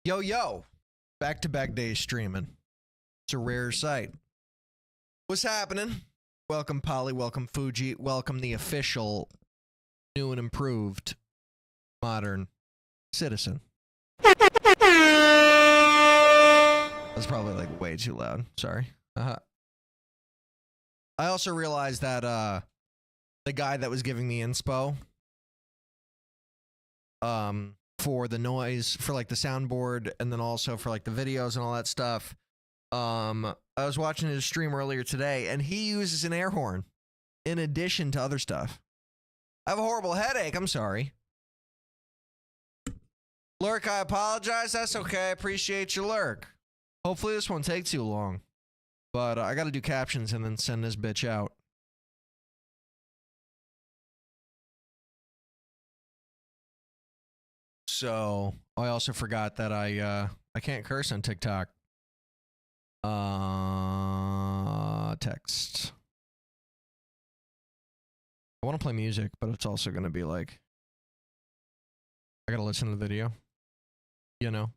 Yo, yo. Back-to-back days streaming. It's a rare sight. What's happening? Welcome, Polly. Welcome, Fuji. Welcome, the official, new and improved, modern citizen. That's probably, like, way too loud. Sorry. I also realized that, the guy that was giving me inspo, for the noise, for like the soundboard, and then also for like the videos and all that stuff. I was watching his stream earlier today, and he uses an air horn in addition to other stuff. I have a horrible headache. I'm sorry. Lurk, I apologize. That's okay. I appreciate your lurk. Hopefully this won't take too long. But I got to do captions and then send this bitch out. So I also forgot that I can't curse on TikTok. Text. I want to play music, but it's also going to be like, I got to listen to the video. You know.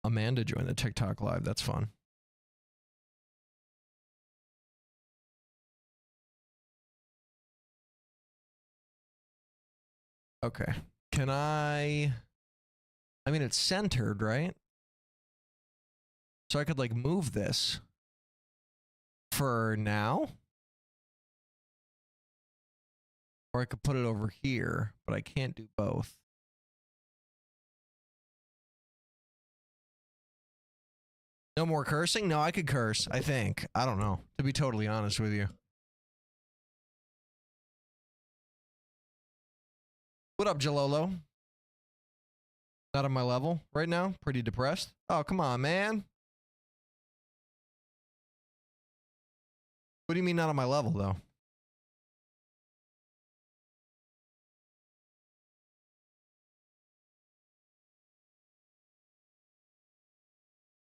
Amanda joined the TikTok live. That's fun. Okay. Can I mean, it's centered, right? So I could like move this for now. Or I could put it over here, but I can't do both. No more cursing? No, I could curse, I think. I don't know, to be totally honest with you. What up, Jalolo? Not on my level right now? Pretty depressed? Oh, come on, man. What do you mean not on my level, though?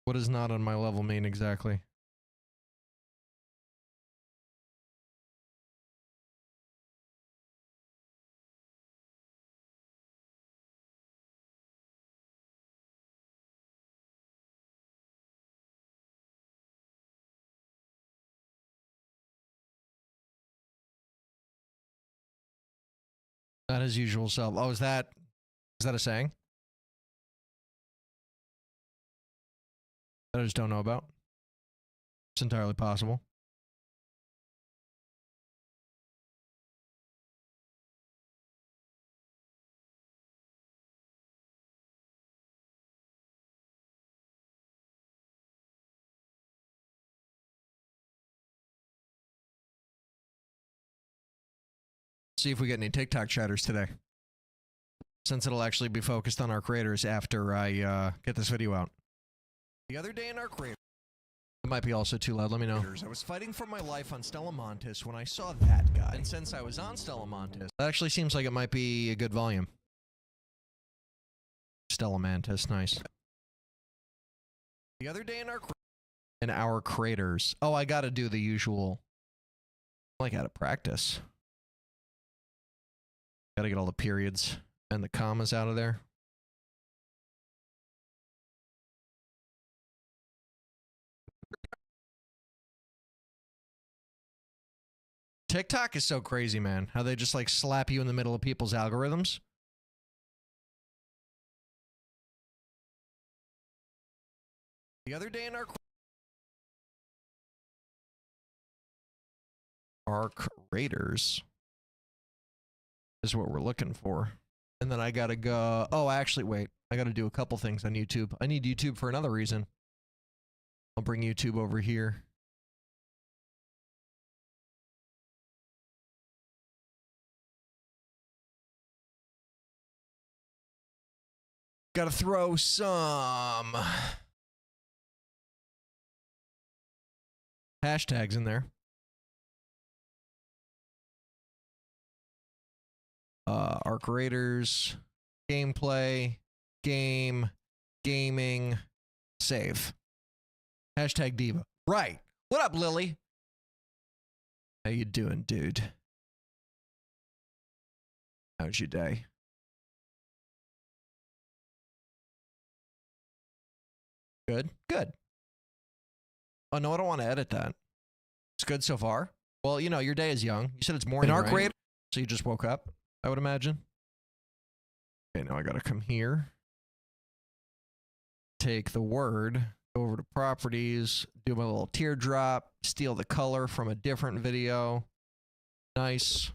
What does not on my level mean exactly? Not his usual self. Oh, is that a saying? That I just don't know about. It's entirely possible. See if we get any TikTok chatters today. Since it'll actually be focused on our creators after I get this video out. The other day in our creator. It might be also too loud, let me know. I was fighting for my life on Stella Montis when I saw that guy. And since I was on Stella Montis, that actually seems like it might be a good volume. Stella Mantis, nice. The other day in our creators. Oh, I gotta do the usual. Like out of practice. Gotta get all the periods and the commas out of there. TikTok is so crazy, man. How they just like slap you in the middle of people's algorithms. The other day in our creators is what we're looking for. And then I gotta go. Oh, actually, wait. I gotta do a couple things on YouTube. I need YouTube for another reason. I'll bring YouTube over here. Gotta throw some hashtags in there. Our creators, gameplay, game, gaming, save. Hashtag diva. Right. What up, Lily? How you doing, dude? How's your day? Good. Good. Oh, no, I don't want to edit that. It's good so far. Well, you know, your day is young. You said it's morning, right? So you just woke up, I would imagine. Okay, now I gotta come here. Take the word, go over to properties, do my little teardrop, steal the color from a different video. Nice.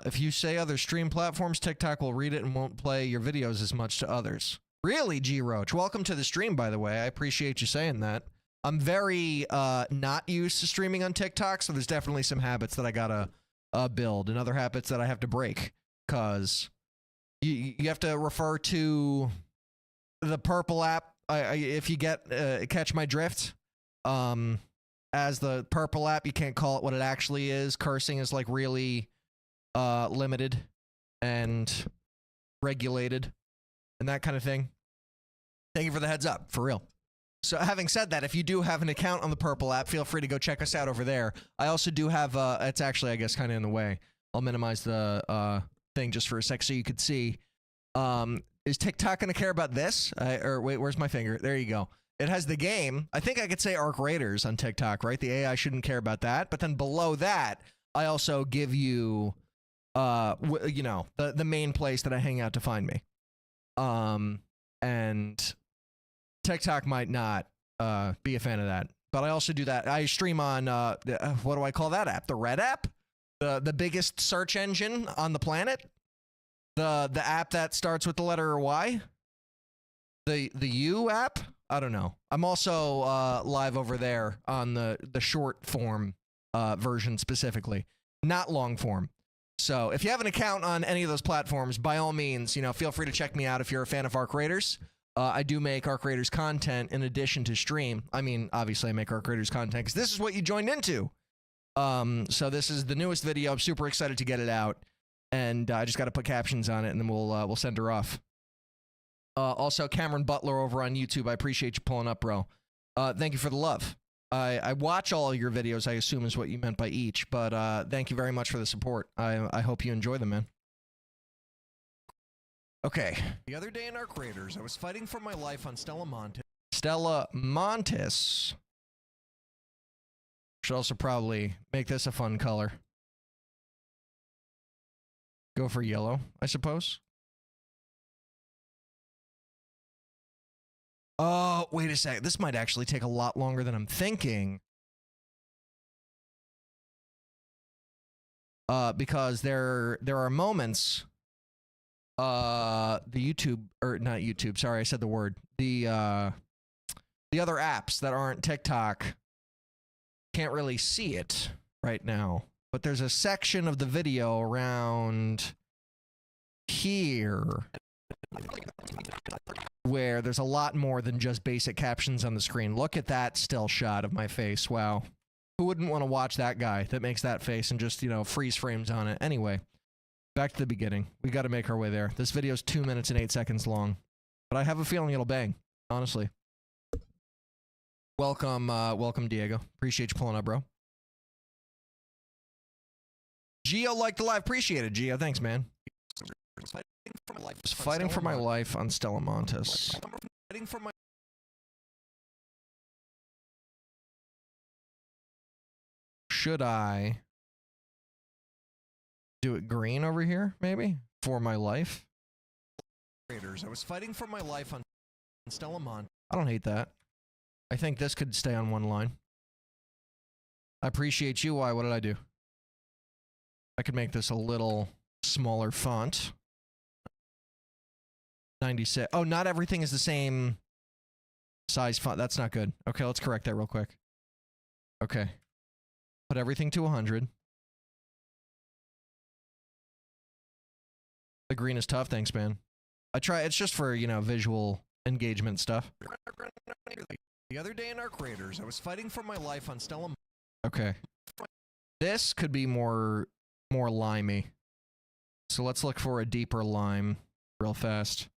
If you say other stream platforms, TikTok will read it and won't play your videos as much to others. Really, G Roach? Welcome to the stream, by the way. I appreciate you saying that. I'm very not used to streaming on TikTok, so there's definitely some habits that I gotta build and other habits that I have to break, because you have to refer to the purple app. If you catch my drift, as the purple app, you can't call it what it actually is. Cursing is like really limited and regulated and that kind of thing. Thank you for the heads up, for real. So having said that, if you do have an account on the purple app, feel free to go check us out over there. I also do have, it's actually, I guess, kind of in the way. I'll minimize the thing just for a sec so you could see. Is TikTok going to care about this? Or wait, where's my finger? There you go. It has the game. I think I could say Arc Raiders on TikTok, right? The AI shouldn't care about that. But then below that, I also give you, you know, the main place that I hang out to find me. And TikTok might not be a fan of that. But I also do that. I stream on, what do I call that app? The Red app? The biggest search engine on the planet? The app that starts with the letter Y? The U app? I don't know. I'm also live over there on the short form version specifically, not long form. So if you have an account on any of those platforms, by all means, you know, feel free to check me out if you're a fan of Arc Raiders. I do make Arc Raiders content in addition to stream. I mean, obviously I make Arc Raiders content because this is what you joined into. So this is the newest video. I'm super excited to get it out. And I just got to put captions on it, and then we'll send her off. Also, Cameron Butler over on YouTube. I appreciate you pulling up, bro. Thank you for the love. I watch all your videos, I assume is what you meant by each. But thank you very much for the support. I hope you enjoy them, man. Okay. The other day in Arc Raiders, I was fighting for my life on Stella Montes. Stella Montes. Should also probably make this a fun color. Go for yellow, I suppose. Oh, wait a sec. This might actually take a lot longer than I'm thinking. Because there are moments, the YouTube, or not YouTube, sorry, I said the word. The other apps that aren't TikTok can't really see it right now. But there's a section of the video around here where there's a lot more than just basic captions on the screen. Look at that still shot of my face. Wow. Who wouldn't want to watch that guy that makes that face and just, you know, freeze frames on it? Anyway, back to the beginning. We got to make our way there. This video is 2 minutes and 8 seconds long, but I have a feeling it'll bang, honestly. Welcome, welcome, Diego. Appreciate you pulling up, bro. Geo liked the live. Appreciate it, Geo. Thanks, man. Fighting for my life on Stella Montes. Should I do it green over here, maybe? For my life? I was fighting for my life on Stella Montes. I don't hate that. I think this could stay on one line. I appreciate you. Why? What did I do? I could make this a little smaller font. 96. Oh, not everything is the same size font. That's not good. Okay, let's correct that real quick. Okay. Put everything to 100. The green is tough. Thanks, man. I try. It's just for, you know, visual engagement stuff. The other day in Arc Raiders, I was fighting for my life on Stella. Okay. This could be more limey. So let's look for a deeper lime real fast.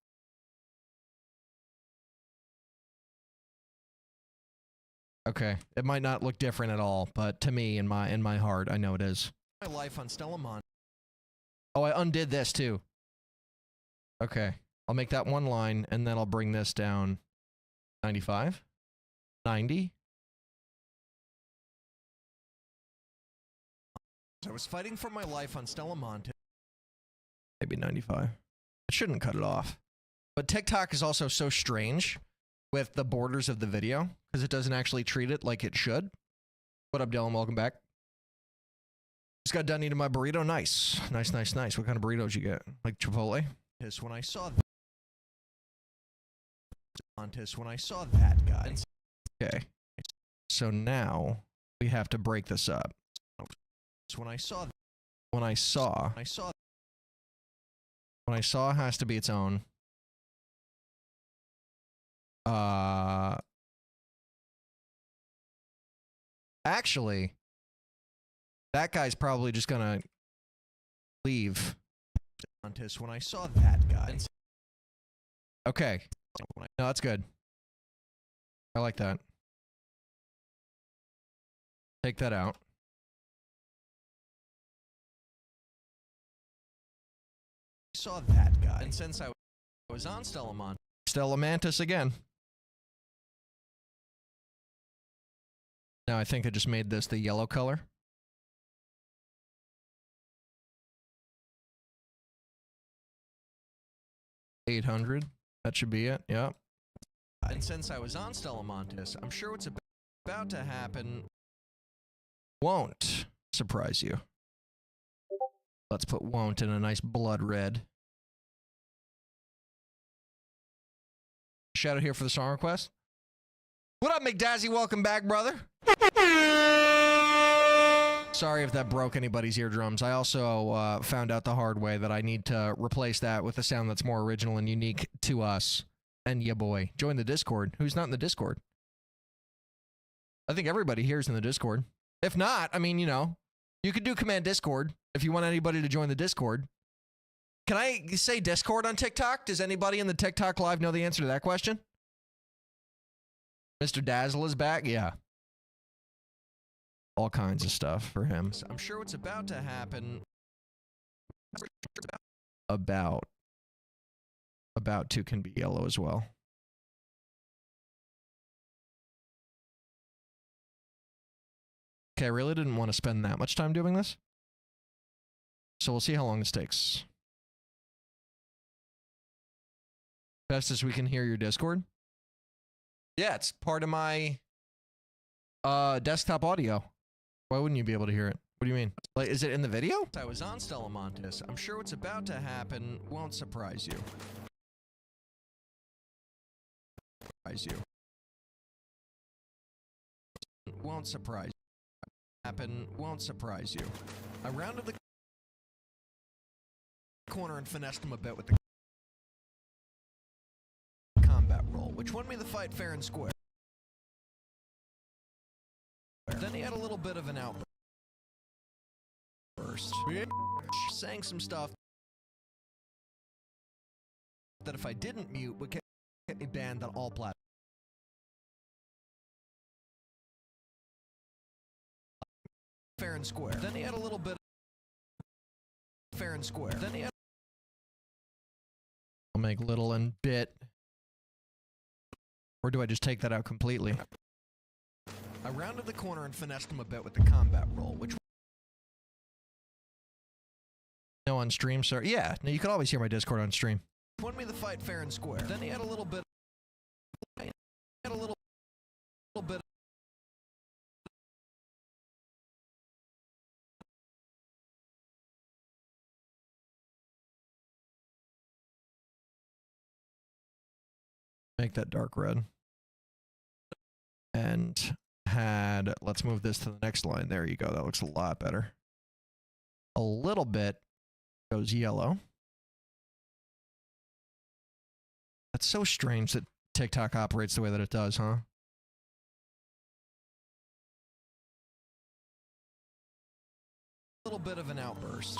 Okay. It might not look different at all, but to me, in my heart, I know it is. My life on Stella Montes. Oh, I undid this too. Okay. I'll make that one line, and then I'll bring this down 95, 90. I was fighting for my life on Stella Monte. Maybe 95. It shouldn't cut it off. But TikTok is also so strange with the borders of the video because it doesn't actually treat it like it should. What up, Dylan? Welcome back. Just got done eating my burrito. Nice. Nice, nice, nice. What kind of burritos you get? Like Chipotle? Yes, when I saw that guy. Okay. So now we have to break this up. When I saw has to be its own. Actually, that guy's probably just gonna leave. When I saw that guy. Okay. No, that's good. I like that. Take that out. Saw that guy. And since I was on Stella Mantis again. Now I think I just made this the yellow color. $800. That should be it. Yep. And since I was on Stella Montis, I'm sure what's about to happen won't surprise you. Let's put won't in a nice blood red. Shout out here for the song request. What up, McDazzy? Welcome back, brother. Sorry if that broke anybody's eardrums. I also found out the hard way that I need to replace that with a sound that's more original and unique to us. And yeah, boy, join the Discord. Who's not in the Discord? I think everybody here is in the Discord. If not, I mean, you know, you could do command Discord if you want anybody to join the Discord. Can I say Discord on TikTok? Does anybody in the TikTok live know the answer to that question? Mr. Dazzle is back? Yeah. All kinds of stuff for him. I'm sure what's about to happen. About to can be yellow as well. Okay, I really didn't want to spend that much time doing this. So we'll see how long this takes. Best as we can hear your Discord. Yeah, it's part of my desktop audio. Why wouldn't you be able to hear it? What do you mean? Like, is it in the video? I was on Stella Montis. I'm sure what's about to happen won't surprise you. Won't surprise you. Won't surprise you. I rounded the corner and finessed him a bit with the combat roll, which won me the fight fair and square. Then he had a little bit of an outburst, saying some stuff that if I didn't mute would get me banned on all platforms. Fair and square. Then he had a little bit fair and square. Then he had I'll make little and bit. Or do I just take that out completely? I rounded the corner and finessed him a bit with the combat roll, which no on stream, sir. Yeah, no, you can always hear my Discord on stream. Won me the fight fair and square. Then he had a little bit. Make that dark red. And had, let's move this to the next line. There you go. That looks a lot better. A little bit goes yellow. That's so strange that TikTok operates the way that it does, huh? A little bit of an outburst.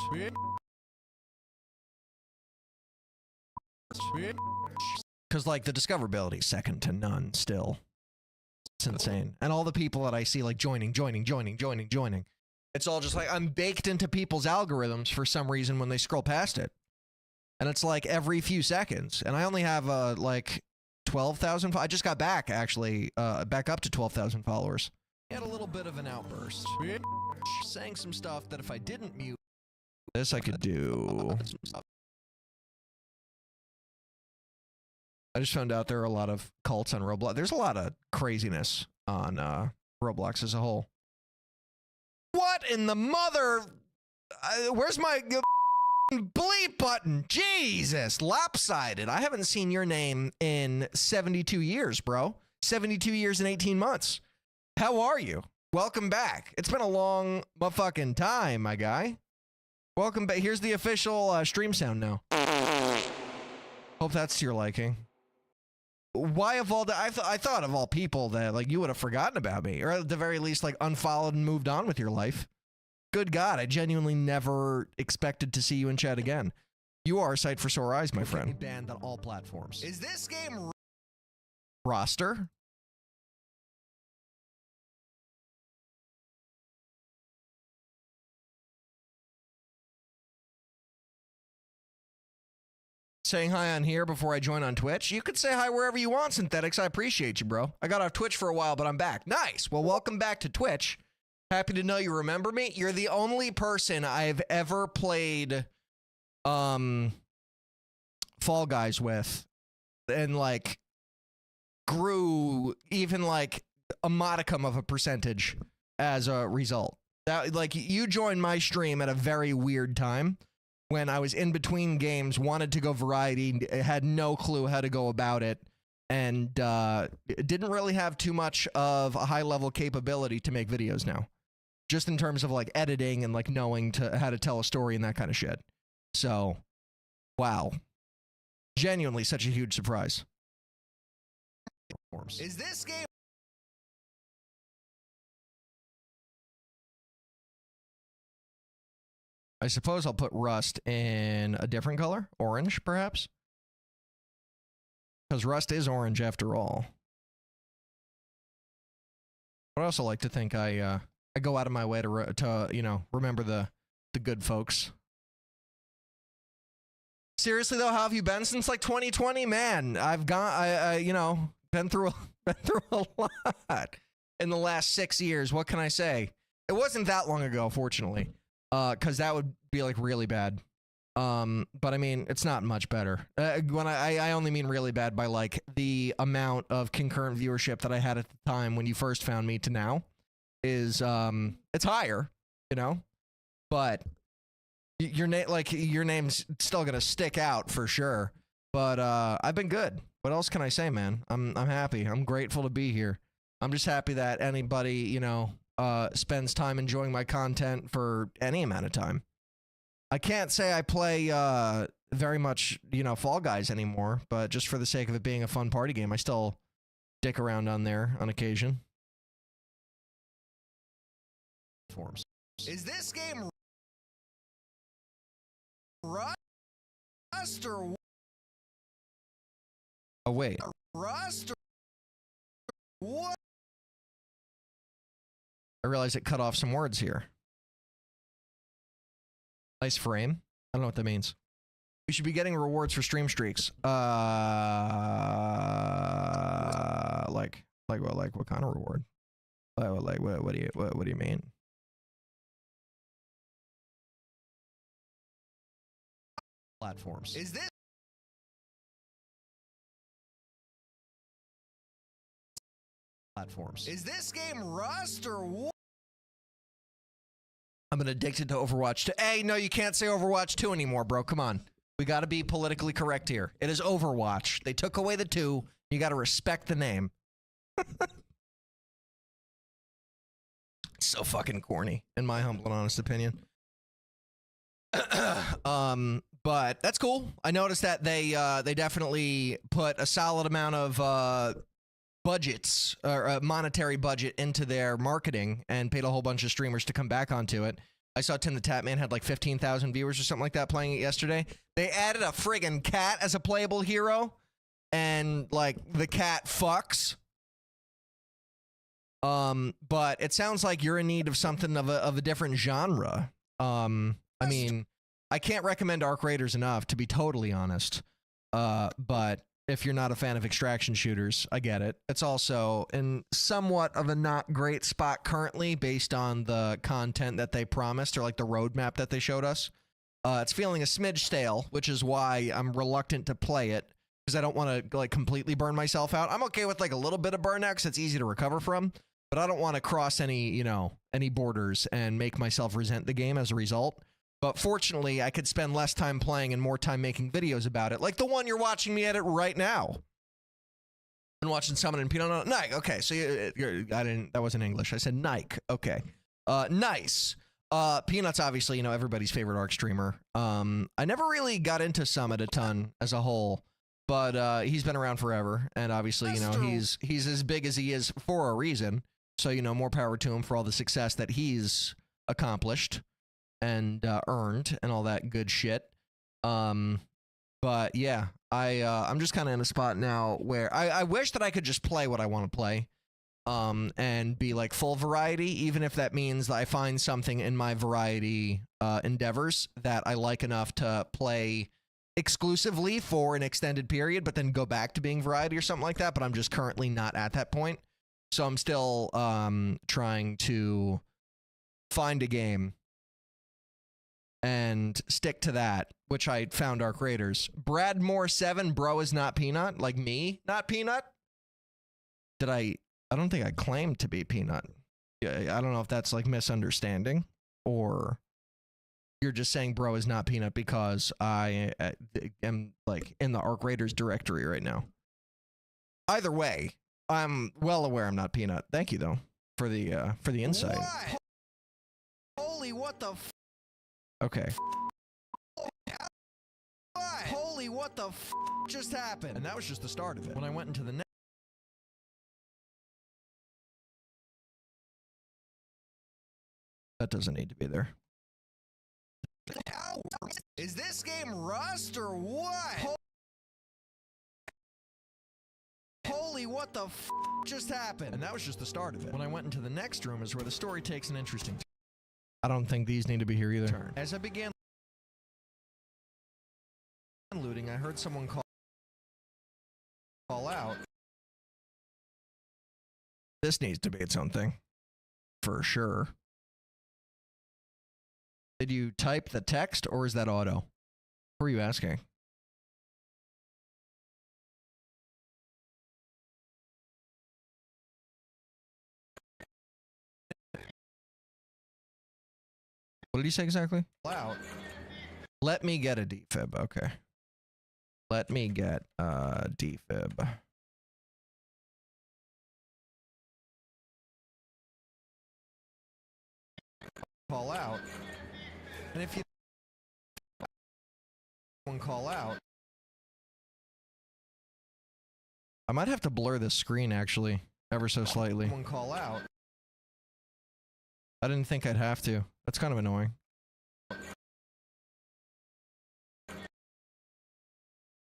Because, like, the discoverability is second to none still. It's insane. And all the people that I see, like, joining. It's all just like, I'm baked into people's algorithms for some reason when they scroll past it. and it's like every few seconds. And I only have like 12,000. I just got back actually, back up to 12,000 followers. I had a little bit of an outburst, saying some stuff that if I didn't mute this, I could do. I just found out there are a lot of cults on Roblox. There's a lot of craziness on Roblox as a whole. What in the mother? Where's my bleep button? Jesus, lopsided. I haven't seen your name in 72 years, bro. 72 years and 18 months. How are you? Welcome back. It's been a long motherfucking time, my guy. Welcome back. Here's the official stream sound now. Hope that's to your liking. Why of all I thought of all people that like you would have forgotten about me, or at the very least like unfollowed and moved on with your life. Good God, I genuinely never expected to see you in chat again. You are a sight for sore eyes, my friend. Banned on all platforms. Is this game roster? Saying hi on here before I join on Twitch. You could say hi wherever you want, Synthetics. I appreciate you, bro. I got off Twitch for a while, but I'm back. Nice. Well, welcome back to Twitch. Happy to know you remember me. You're the only person I've ever played Fall Guys with and like grew even like a modicum of a percentage as a result. That like you joined my stream at a very weird time. When I was in between games, wanted to go variety, had no clue how to go about it, and didn't really have too much of a high-level capability to make videos now. Just in terms of like editing and like knowing how to tell a story and that kind of shit. So, wow. Genuinely such a huge surprise. Is this game... I suppose I'll put Rust in a different color. Orange, perhaps? Because Rust is orange after all. But I also like to think I go out of my way to you know, remember the good folks. Seriously though, how have you been since like 2020? Man, I've you know, been through a lot in the last 6 years. What can I say? It wasn't that long ago, fortunately. Because that would be like really bad. But I mean, it's not much better. When I only mean really bad by like the amount of concurrent viewership that I had at the time when you first found me to now is it's higher, you know. But your name's still gonna stick out for sure. But I've been good. What else can I say, man? I'm happy. I'm grateful to be here. I'm just happy that anybody, you know, spends time enjoying my content for any amount of time. I can't say I play very much, you know, Fall Guys anymore, but just for the sake of it being a fun party game, I still dick around on there on occasion. Forms. Is this game Rust or... Oh, wait. Rust or what? I realized it cut off some words here. Nice frame. I don't know what that means. We should be getting rewards for stream streaks. Like what kind of reward? Like what do you mean? Platforms. Is this platforms? Is this game Rust or what? I'm addicted to Overwatch 2. Hey, no, you can't say Overwatch 2 anymore, bro. Come on. We got to be politically correct here. It is Overwatch. They took away the 2. You got to respect the name. So fucking corny, in my humble and honest opinion. But that's cool. I noticed that they definitely put a solid amount of budgets or a monetary budget into their marketing and paid a whole bunch of streamers to come back onto it. I saw Tim the Tatman had like 15,000 viewers or something like that playing it yesterday. They added a friggin' cat as a playable hero, and like the cat fucks. But it sounds like you're in need of something of a different genre. I mean, I can't recommend Arc Raiders enough, to be totally honest. But if you're not a fan of extraction shooters, I get it. It's also in somewhat of a not great spot currently based on the content that they promised, or like the roadmap that they showed us. It's feeling a smidge stale, which is why I'm reluctant to play it, because I don't want to like completely burn myself out. I'm okay with like a little bit of burnout because it's easy to recover from, but I don't want to cross any, any borders and make myself resent the game as a result. But fortunately, I could spend less time playing and more time making videos about it, like the one you're watching me edit right now. And watching Summon and Peanut. Nike. Okay, so that wasn't English. I said Nike. Okay. Nice. Peanut's obviously, everybody's favorite ARC streamer. I never really got into Summit a ton as a whole, but he's been around forever, and obviously, he's as big as he is for a reason. So, more power to him for all the success that he's accomplished and earned and all that good shit. But yeah, I'm just kind of in a spot now where I wish that I could just play what I want to play, and be like full variety, even if that means that I find something in my variety endeavors that I like enough to play exclusively for an extended period, but then go back to being variety or something like that. But I'm just currently not at that point. So I'm still trying to find a game and stick to that, which I found Arc Raiders. Bradmore 7, bro is not Peanut, like me, not Peanut. I don't think I claimed to be Peanut. I don't know if that's like misunderstanding, or you're just saying bro is not Peanut because I am like in the Arc Raiders directory right now. Either way, I'm well aware I'm not Peanut. Thank you though for the insight. What? Holy what the f. Okay. What? Holy what the f just happened? And that was just the start of it. When I went into the next. That doesn't need to be there. Is this game Rust or what? Holy what the f just happened? And that was just the start of it. When I went into the next room is where the story takes an interesting turn. I don't think these need to be here either. As I began looting, I heard someone call out. This needs to be its own thing. For sure. Did you type the text or is that auto? What were you asking? What did you say exactly? Out. Let me get a defib. Okay. Let me get a defib. Call out. And if you call out, I might have to blur this screen actually, ever so slightly. One call out. I didn't think I'd have to. That's kind of annoying.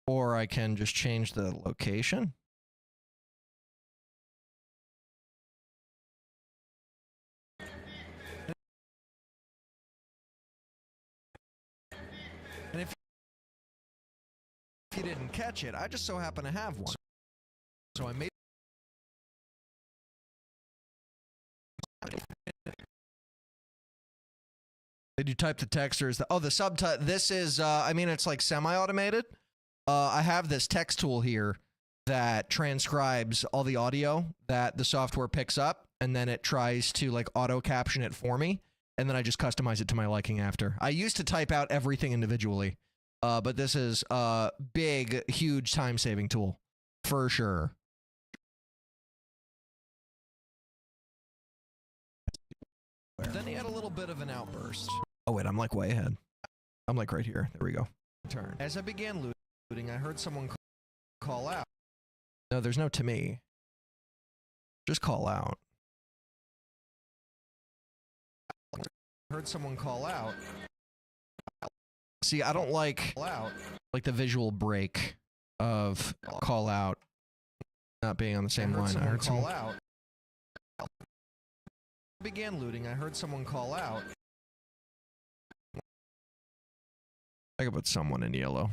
Or I can just change the location. And if you didn't catch it, I just so happen to have one. So I made. Did you type the text or is the the subtitle? This is I mean it's like semi-automated. I have this text tool here that transcribes all the audio that the software picks up, and then it tries to like auto caption it for me, and then I just customize it to my liking after. I used to type out everything individually, but this is a big, huge time-saving tool for sure. Then he had a little bit of an outburst. Oh wait, I'm like way ahead. I'm like right here. There we go. Turn. As I began looting, I heard someone call out. No, there's no to me. Just call out. Heard someone call out. See, I don't like the visual break of call out not being on the same line. I heard someone call out. Began looting, I heard someone call out. I could put someone in yellow.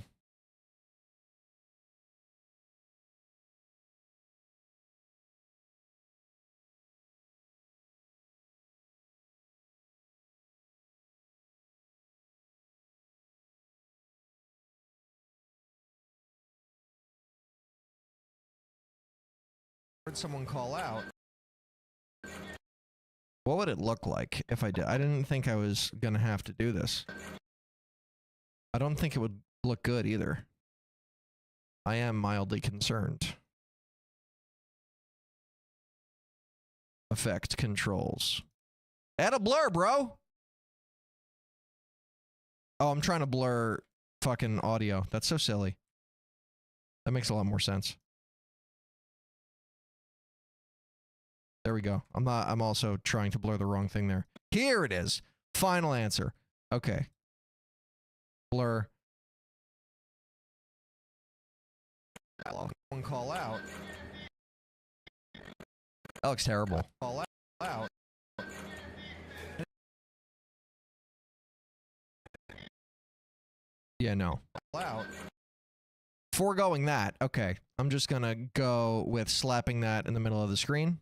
Heard someone call out. What would it look like if I did? I didn't think I was gonna have to do this. I don't think it would look good either. I am mildly concerned. Effect controls. Add a blur, bro. Oh, I'm trying to blur fucking audio. That's so silly. That makes a lot more sense. There we go. I'm also trying to blur the wrong thing there. Here it is. Final answer. Okay. Blur. One call out. That looks terrible. Call out. Yeah, no. Call out. Foregoing that, okay. I'm just gonna go with slapping that in the middle of the screen.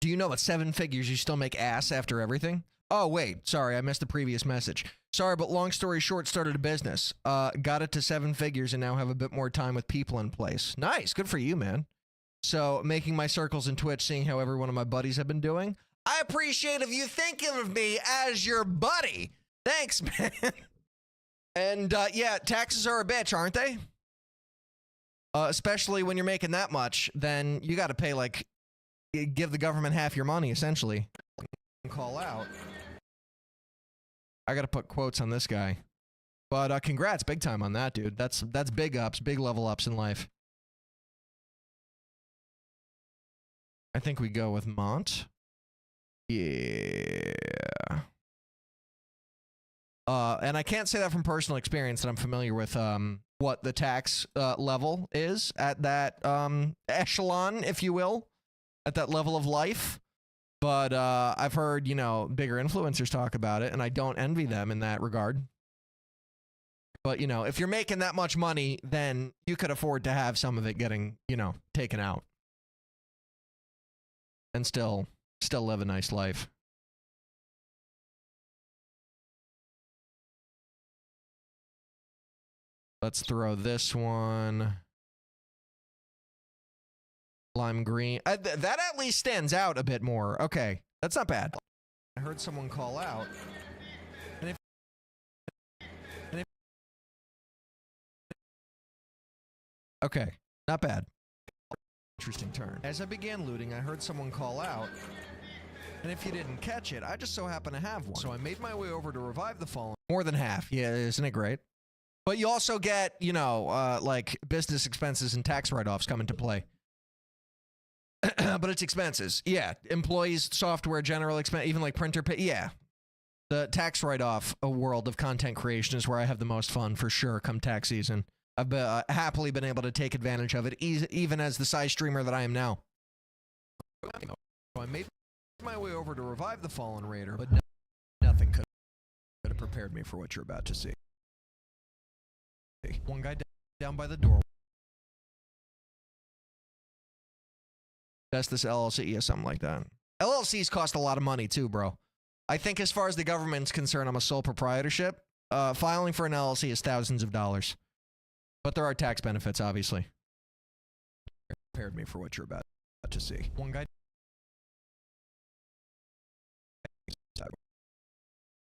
Do you know at 7 figures you still make ass after everything? Oh, wait. Sorry, I missed the previous message. Sorry, but long story short, started a business. Got it to 7 figures and now have a bit more time with people in place. Nice. Good for you, man. So, making my circles in Twitch, seeing how every one of my buddies have been doing. I appreciate if you thinking of me as your buddy. Thanks, man. And, yeah, taxes are a bitch, aren't they? Especially when you're making that much, then you got to pay, like, give the government half your money, essentially. Call out. I got to put quotes on this guy. But congrats big time on that, dude. That's big ups, big level ups in life. I think we go with Mont. Yeah. And I can't say that from personal experience that I'm familiar with what the tax level is at that echelon, if you will, at that level of life. But I've heard, you know, bigger influencers talk about it, and I don't envy them in that regard. But, you know, if you're making that much money, then you could afford to have some of it getting, you know, taken out. And still live a nice life. Let's throw this one. Lime green. That at least stands out a bit more. Okay, that's not bad. I heard someone call out. Okay, not bad. Interesting turn. As I began looting, I heard someone call out. And if you didn't catch it, I just so happen to have one. So I made my way over to revive the fallen. More than half. Yeah, isn't it great? But you also get, you know, like business expenses and tax write-offs come into play. But it's expenses. Yeah. Employees, software, general expense, even like printer pay. Yeah. The tax write-off world of content creation is where I have the most fun for sure come tax season. I've happily been able to take advantage of it, even as the size streamer that I am now. So I made my way over to revive the fallen raider, but nothing could have prepared me for what you're about to see. One guy down by the door. That's this LLC, yeah, something like that. LLCs cost a lot of money too, bro. I think as far as the government's concerned, I'm a sole proprietorship. Filing for an LLC is thousands of dollars. But there are tax benefits, obviously. Prepared me for what you're about to see. One guy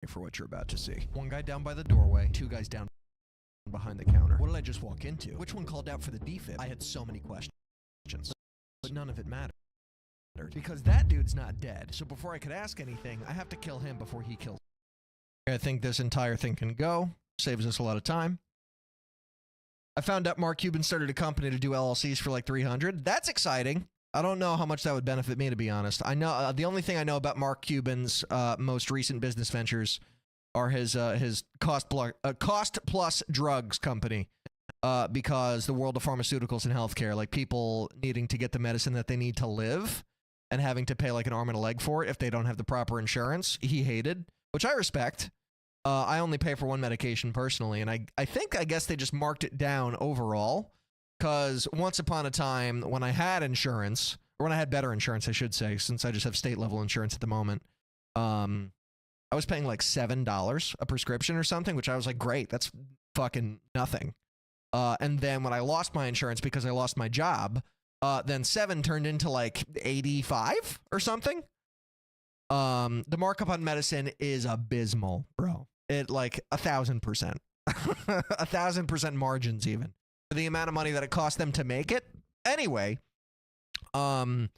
for what you're about to see. One guy down by the doorway, 2 guys down behind the counter. What did I just walk into? Which one called out for the defib? I had so many questions, but none of it mattered. Because that dude's not dead. So before I could ask anything, I have to kill him before he kills me. I think this entire thing can go. Saves us a lot of time. I found out Mark Cuban started a company to do LLCs for like 300. That's exciting. I don't know how much that would benefit me, to be honest. I know the only thing I know about Mark Cuban's most recent business ventures are his cost plus drugs company, because the world of pharmaceuticals and healthcare, like people needing to get the medicine that they need to live, and having to pay like an arm and a leg for it if they don't have the proper insurance. He hated, which I respect. I only pay for one medication personally, and I guess they just marked it down overall, because once upon a time when I had insurance, or when I had better insurance, I should say, since I just have state level insurance at the moment, I was paying like $7 a prescription or something, which I was like, great, that's fucking nothing. And then when I lost my insurance because I lost my job, then 7 turned into like 85 or something. The markup on medicine is abysmal, bro. It like 1,000%, 1,000% margins even for the amount of money that it cost them to make it. Anyway, and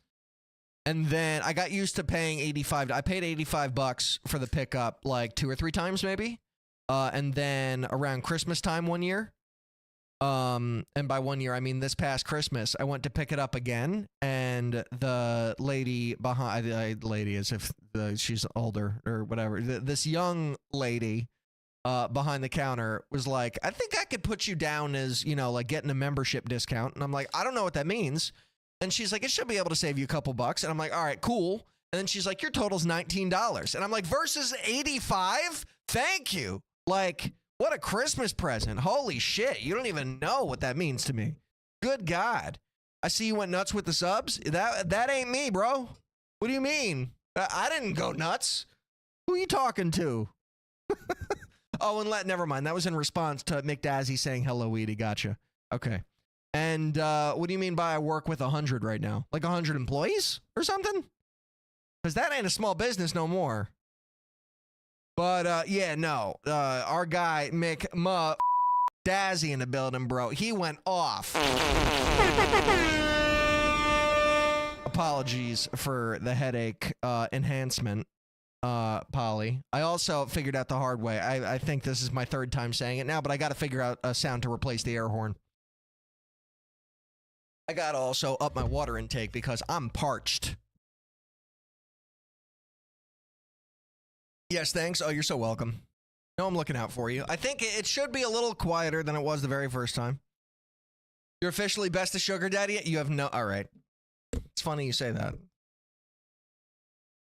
then I got used to paying 85. I paid $85 for the pickup like 2 or 3 times maybe. And then around Christmas time one year, and by 1 year I mean this past Christmas, I went to pick it up again, and the lady behind, lady as if she's older or whatever, this young lady behind the counter was like, I think I could put you down as, you know, like getting a membership discount. And I'm like, I don't know what that means. And she's like, it should be able to save you a couple bucks. And I'm like, all right, cool. And then she's like, your total's $19. And I'm like, versus 85? Thank you. Like, what a Christmas present. Holy shit. You don't even know what that means to me. Good God. I see you went nuts with the subs. That ain't me, bro. What do you mean? I didn't go nuts. Who are you talking to? Oh, and never mind. That was in response to McDazzy saying hello, Edie. Gotcha. Okay. And what do you mean by I work with 100 right now? Like 100 employees or something? Because that ain't a small business no more. But yeah, no. Our guy, Dazzy in the building, bro. He went off. Apologies for the headache enhancement, Polly. I also figured out the hard way. I think this is my 3rd time saying it now, but I got to figure out a sound to replace the air horn. I got to also up my water intake because I'm parched. Yes, thanks. Oh, you're so welcome. No, I'm looking out for you. I think it should be a little quieter than it was the very first time. You're officially best of sugar daddy? You have no... All right. It's funny you say that.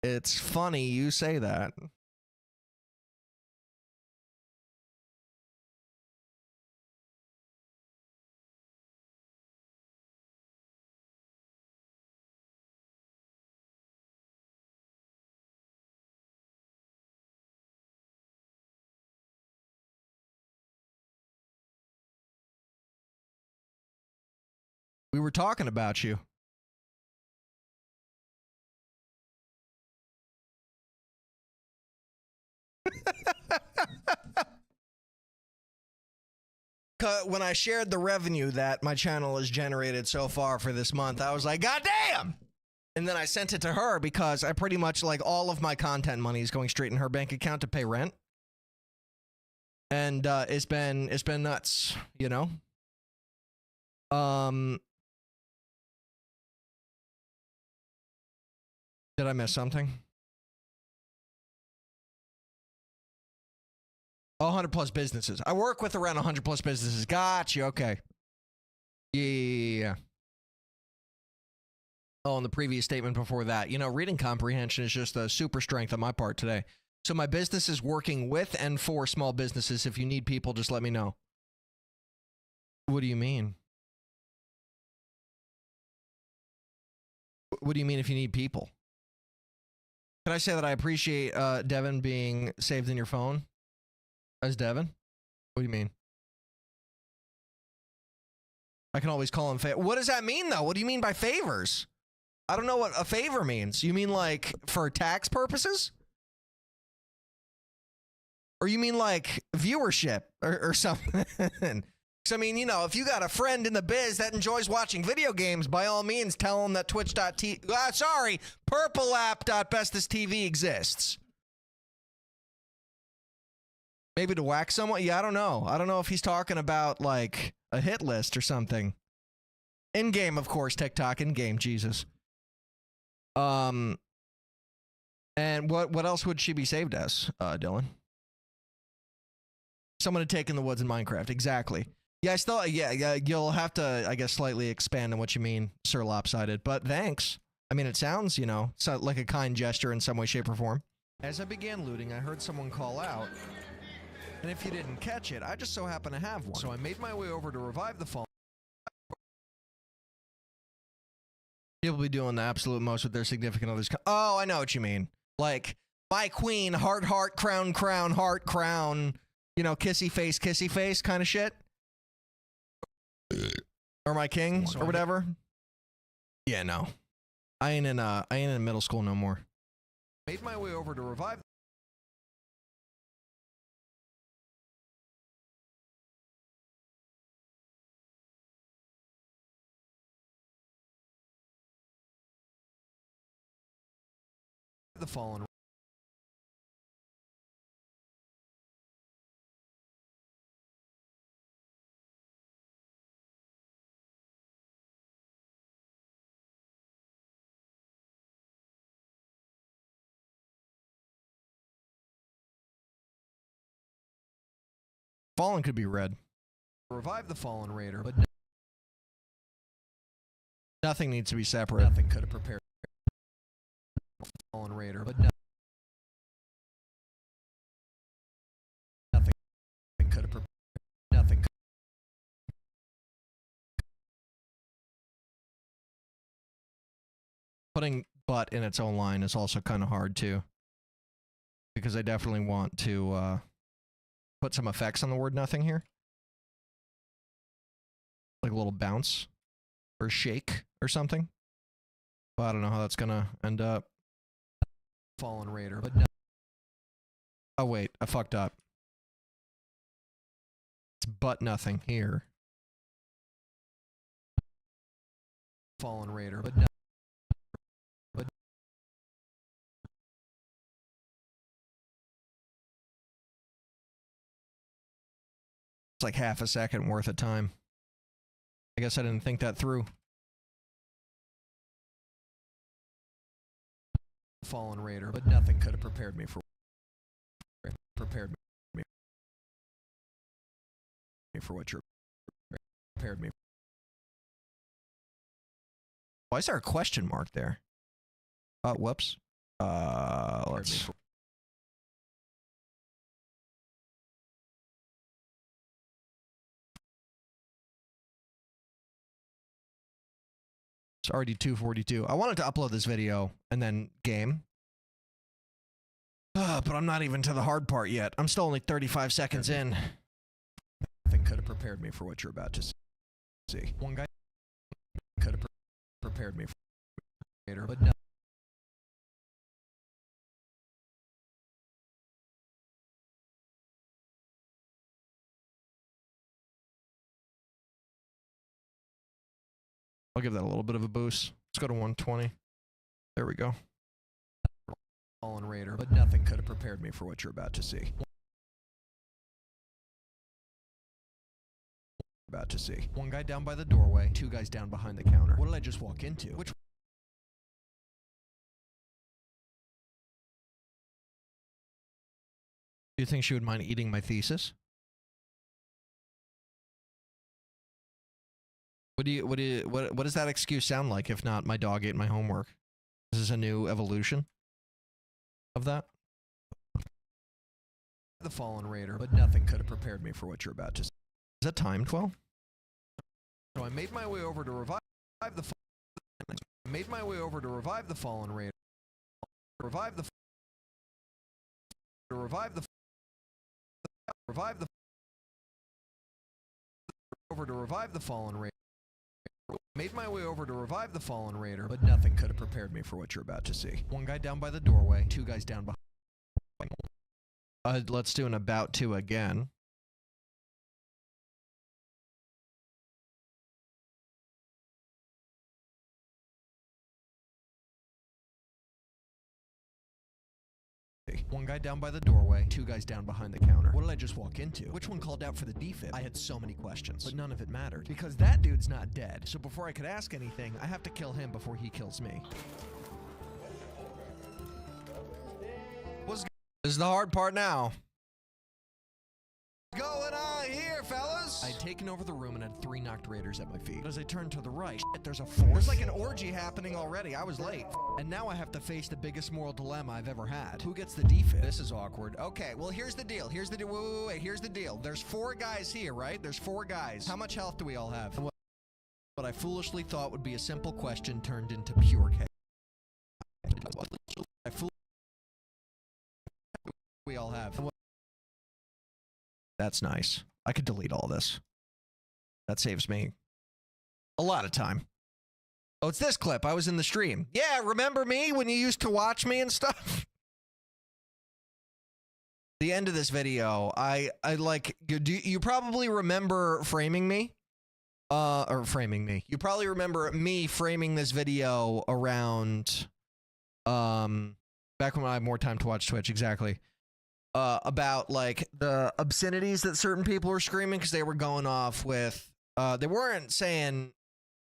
It's funny you say that. We were talking about you. When I shared the revenue that my channel has generated so far for this month, I was like, God damn! And then I sent it to her because I pretty much, like, all of my content money is going straight in her bank account to pay rent. And it's been nuts, you know? Did I miss something? Oh, 100 plus businesses. I work with around 100 plus businesses. Gotcha. Okay. Yeah. Oh, and the previous statement before that. You know, reading comprehension is just a super strength on my part today. So my business is working with and for small businesses. If you need people, just let me know. What do you mean? What do you mean if you need people? Can I say that I appreciate Devin being saved in your phone? As Devin? What do you mean? I can always call him What does that mean, though? What do you mean by favors? I don't know what a favor means. You mean like for tax purposes? Or you mean like viewership or something? So, I mean, you know, if you got a friend in the biz that enjoys watching video games, by all means, tell them that purpleapp.bestestv exists. Maybe to whack someone? Yeah, I don't know. I don't know if he's talking about, like, a hit list or something. In-game, of course, TikTok, in-game, Jesus. And what else would she be saved as, Dylan? Someone to take in the woods in Minecraft, exactly. Yeah, yeah, you'll have to, I guess, slightly expand on what you mean, Sir Lopsided, but thanks. I mean, it sounds, you know, so like a kind gesture in some way, shape, or form. As I began looting, I heard someone call out, and if you didn't catch it, I just so happen to have one. So I made my way over to revive the fallen. People be doing the absolute most with their significant others. Oh, I know what you mean. Like, my queen, heart, heart, crown, crown, heart, crown, you know, kissy face kind of shit. Or my king, or whatever. Yeah, no. I ain't in middle school no more. Made my way over to revive the fallen. Fallen could be red. Revive the fallen raider, but nothing needs to be separate. Nothing could have prepared fallen raider, but nothing could have prepared. Nothing. Putting but in its own line is also kind of hard too, because I definitely want to put some effects on the word nothing here. Like a little bounce or shake or something. But I don't know how that's gonna end up. Fallen raider, but no. Oh wait, I fucked up. It's but nothing here. Fallen raider, but no. But it's like half a second worth of time. I guess I didn't think that through. Fallen raider, but nothing could have prepared me for what you're prepared me. Why is there a question mark there? Oh, whoops. Let's. It's already 2:42. I wanted to upload this video and then game. But I'm not even to the hard part yet. I'm still only 35 seconds in. Nothing could have prepared me for what you're about to see. One guy could have prepared me for later, but no. I'll give that a little bit of a boost. Let's go to 120. There we go. Fallen raider, but nothing could have prepared me for what you're about to see. One guy down by the doorway, two guys down behind the counter. What did I just walk into? Which? Do you think she would mind eating my thesis? What does that excuse sound like if not my dog ate my homework? Is this a new evolution of that? The fallen raider, but nothing could have prepared me for what you're about to see. Is that timed well? So I made my way over to revive the fallen raider. Revive the fallen raider. Made my way over to revive the fallen raider, but nothing could have prepared me for what you're about to see. One guy down by the doorway, two guys down behind. Let's do an about to again. One guy down by the doorway, two guys down behind the counter. What did I just walk into? Which one called out for the defib? I had so many questions, but none of it mattered. Because that dude's not dead, so before I could ask anything, I have to kill him before he kills me. This is the hard part now. Going on here, fellas? I'd taken over the room and had 3 knocked raiders at my feet. As I turned to the right, shit, there's a 4th. There's like an orgy happening already. I was late. And now I have to face the biggest moral dilemma I've ever had. Who gets the defib? This is awkward. Okay, well, here's the deal. Here's the deal. Wait. Here's the deal. There's 4 guys here, right? There's 4 guys. How much health do we all have? What I foolishly thought would be a simple question turned into pure chaos. We all have. That's nice. I could delete all this. That saves me a lot of time. Oh, it's this clip. I was in the stream. Yeah, remember me when you used to watch me and stuff? The end of this video, I like, you probably remember framing me. Or framing me. You probably remember me framing this video around, back when I had more time to watch Twitch, exactly. About like the obscenities that certain people were screaming because they were going off with they weren't saying,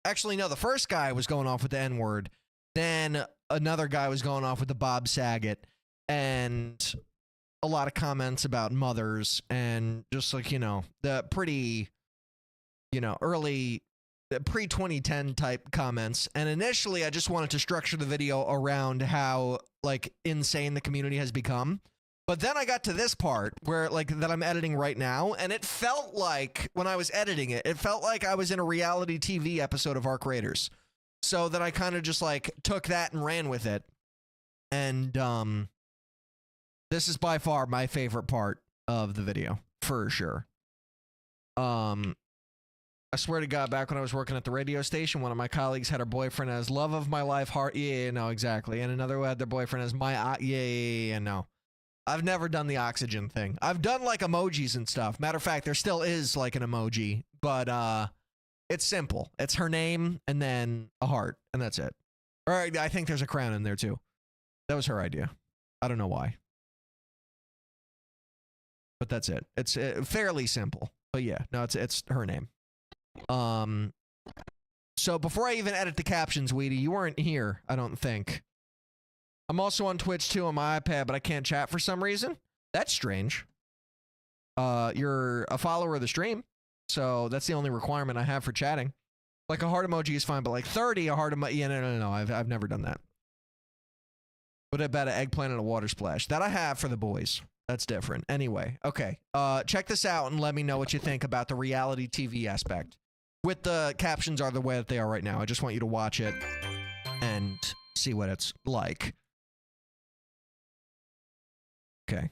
actually no, the first guy was going off with the N-word, then another guy was going off with the Bob Saget, and a lot of comments about mothers and just like, you know, the pretty, you know, early pre-2010 type comments. And initially I just wanted to structure the video around how like insane the community has become. But then I got to this part where like that I'm editing right now, and it felt like when I was editing it, it felt like I was in a reality TV episode of Arc Raiders. So that I kind of just like took that and ran with it. And this is by far my favorite part of the video, for sure. I swear to God, back when I was working at the radio station, one of my colleagues had her boyfriend as love of my life, heart, yeah, no, exactly. And another had their boyfriend as my, yeah, no. I've never done the oxygen thing. I've done like emojis and stuff. Matter of fact, there still is like an emoji, but it's simple. It's her name and then a heart, and that's it. Or I think there's a crown in there too. That was her idea. I don't know why. But that's it. It's fairly simple. But yeah, no, it's her name. So before I even edit the captions, Weedy, you weren't here, I don't think. I'm also on Twitch too on my iPad, but I can't chat for some reason. That's strange. You're a follower of the stream, so that's the only requirement I have for chatting. Like a heart emoji is fine, but like 30 a heart emoji, yeah, no. I've never done that. What about an eggplant and a water splash? That I have for the boys. That's different. Anyway, okay. Check this out and let me know what you think about the reality TV aspect. With the captions are the way that they are right now. I just want you to watch it and see what it's like. Okay.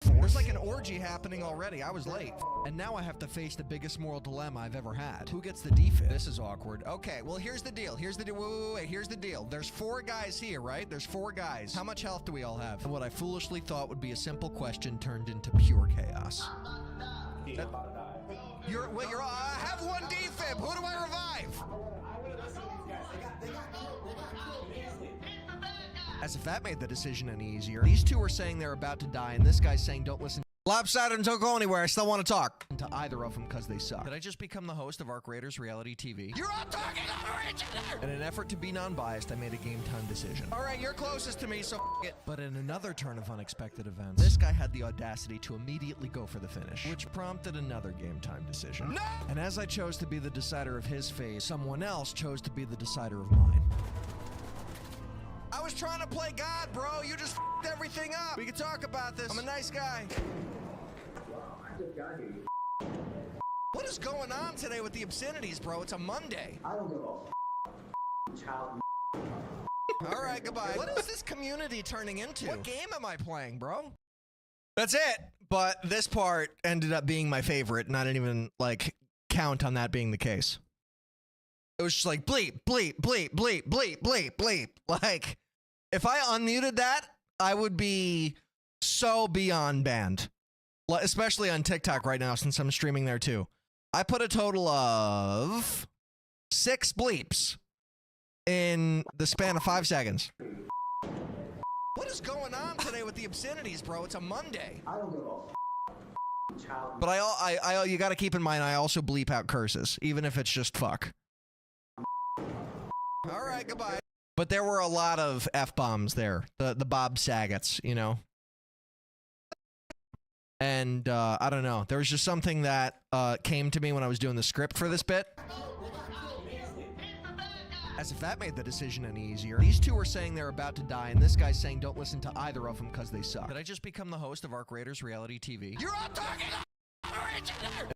There's like an orgy happening already. I was late. And now I have to face the biggest moral dilemma I've ever had. Who gets the defib? This is awkward. Okay, well, here's the deal. Here's the deal. Wait. Here's the deal. There's 4 guys here, right? There's 4 guys. How much health do we all have? And what I foolishly thought would be a simple question turned into pure chaos. I have 1 defib. Who do I revive? As if that made the decision any easier. These 2 are saying they're about to die, and this guy's saying don't listen. Lopsided and don't go anywhere. I still want to talk. To either of them because they suck. Did I just become the host of Arc Raiders Reality TV? You're all talking over each other! In an effort to be non-biased, I made a game time decision. All right, you're closest to me, so f it. But in another turn of unexpected events, this guy had the audacity to immediately go for the finish, which prompted another game time decision. No! And as I chose to be the decider of his fate, someone else chose to be the decider of mine. I was trying to play God, bro. You just f***ed everything up. We can talk about this. I'm a nice guy. What is going on today with the obscenities, bro? It's a Monday. I don't give a child. All right, goodbye. What is this community turning into? What game am I playing, bro? That's it. But this part ended up being my favorite, and I didn't even, like, count on that being the case. It was just like bleep, bleep, bleep, bleep, bleep, bleep, bleep. Like, if I unmuted that, I would be so beyond banned. Especially on TikTok right now, since I'm streaming there too. I put a total of 6 bleeps in the span of 5 seconds. What is going on today with the obscenities, bro? It's a Monday. I don't give a child. But I you gotta keep in mind, I also bleep out curses, even if it's just fuck. All right, goodbye. But there were a lot of F-bombs there. The Bob Sagets, you know. And I don't know. There was just something that came to me when I was doing the script for this bit. As if that made the decision any easier. These two are saying they're about to die, and this guy's saying don't listen to either of them because they suck. Did I just become the host of Arc Raiders Reality TV? You're all talking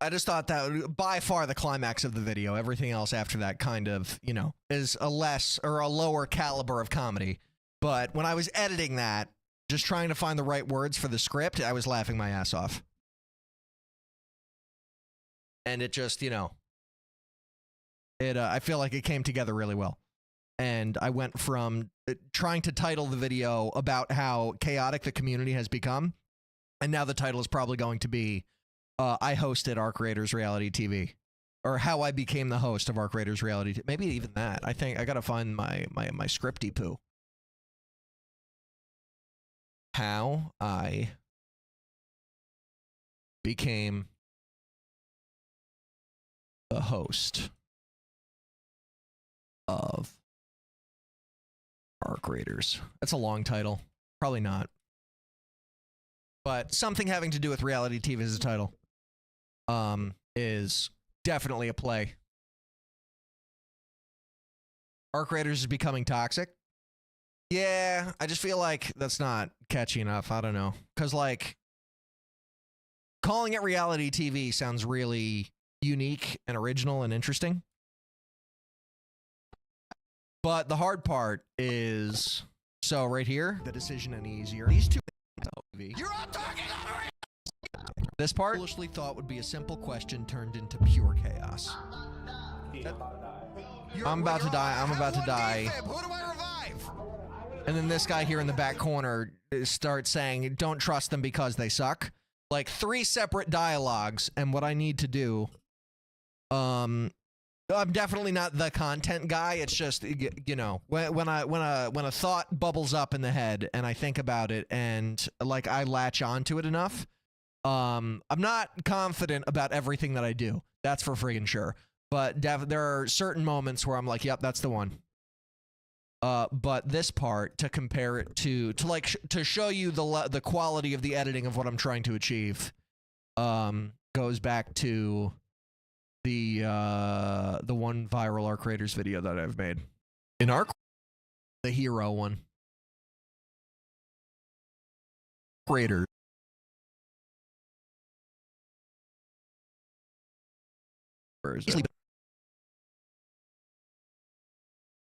I just thought that by far the climax of the video. Everything else after that kind of, you know, is a less or a lower caliber of comedy. But when I was editing that, just trying to find the right words for the script, I was laughing my ass off. And it just, you know, I feel like it came together really well. And I went from trying to title the video about how chaotic the community has become, and now the title is probably going to be I hosted Arc Raiders Reality TV, or how I became the host of Arc Raiders Reality TV. Maybe even that. I think I gotta find my scripty poo. How I became the host of Arc Raiders. That's a long title. Probably not. But something having to do with reality TV as a title is definitely a play. Arc Raiders is becoming toxic. Yeah, I just feel like that's not catchy enough. I don't know. Because, like, calling it reality TV sounds really unique and original and interesting. But the hard part is, so right here, the decision any easier. These two. You're all talking over it. This part, foolishly thought would be a simple question turned into pure chaos. I'm about to die. I'm about to die. Who do I revive? And then this guy here in the back corner starts saying, "Don't trust them because they suck." Like 3 separate dialogues, and what I need to do. I'm definitely not the content guy. It's just, you know, when a thought bubbles up in the head and I think about it and like I latch onto it enough, I'm not confident about everything that I do. That's for friggin' sure. But there are certain moments where I'm like, yep, that's the one. But this part, to compare it to show you the quality of the editing of what I'm trying to achieve, goes back to the one viral Arc Raiders video that I've made. In Arc, the hero one. Raiders.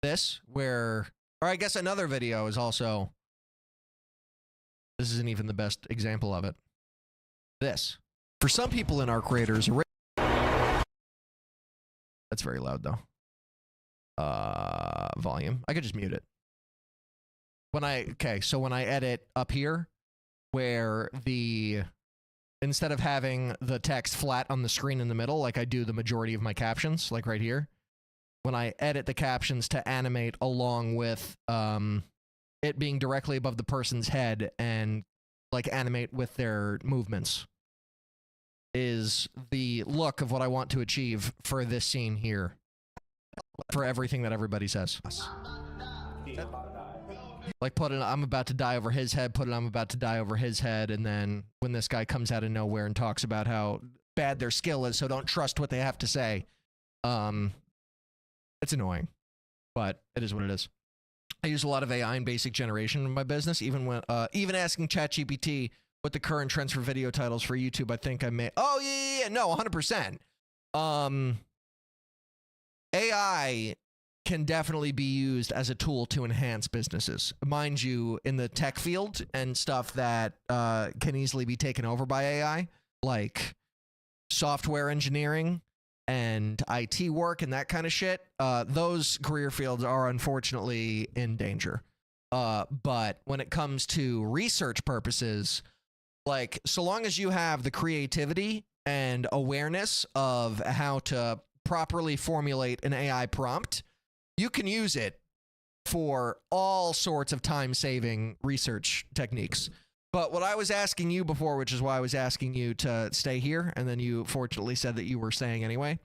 This, where, or I guess another video is also, this isn't even the best example of it. This. For some people in Arc Raiders, that's very loud though. Volume. I could just mute it. So when I edit up here, where instead of having the text flat on the screen in the middle, like I do the majority of my captions, like right here, when I edit the captions to animate along with it being directly above the person's head and like animate with their movements, is the look of what I want to achieve for this scene here. For everything that everybody says. Like put it, I'm about to die over his head, put it, I'm about to die over his head, and then when this guy comes out of nowhere and talks about how bad their skill is, so don't trust what they have to say. It's annoying, but it is what it is. I use a lot of AI and basic generation in my business, even when even asking ChatGPT what the current trends for video titles for YouTube. I think I may. Oh yeah, no, 100%. AI can definitely be used as a tool to enhance businesses, mind you, in the tech field and stuff that can easily be taken over by AI, like software engineering and IT work and that kind of shit. Those career fields are unfortunately in danger. But when it comes to research purposes, like so long as you have the creativity and awareness of how to properly formulate an AI prompt, you can use it for all sorts of time-saving research techniques. But what I was asking you before, which is why I was asking you to stay here, and then you fortunately said that you were staying anyway.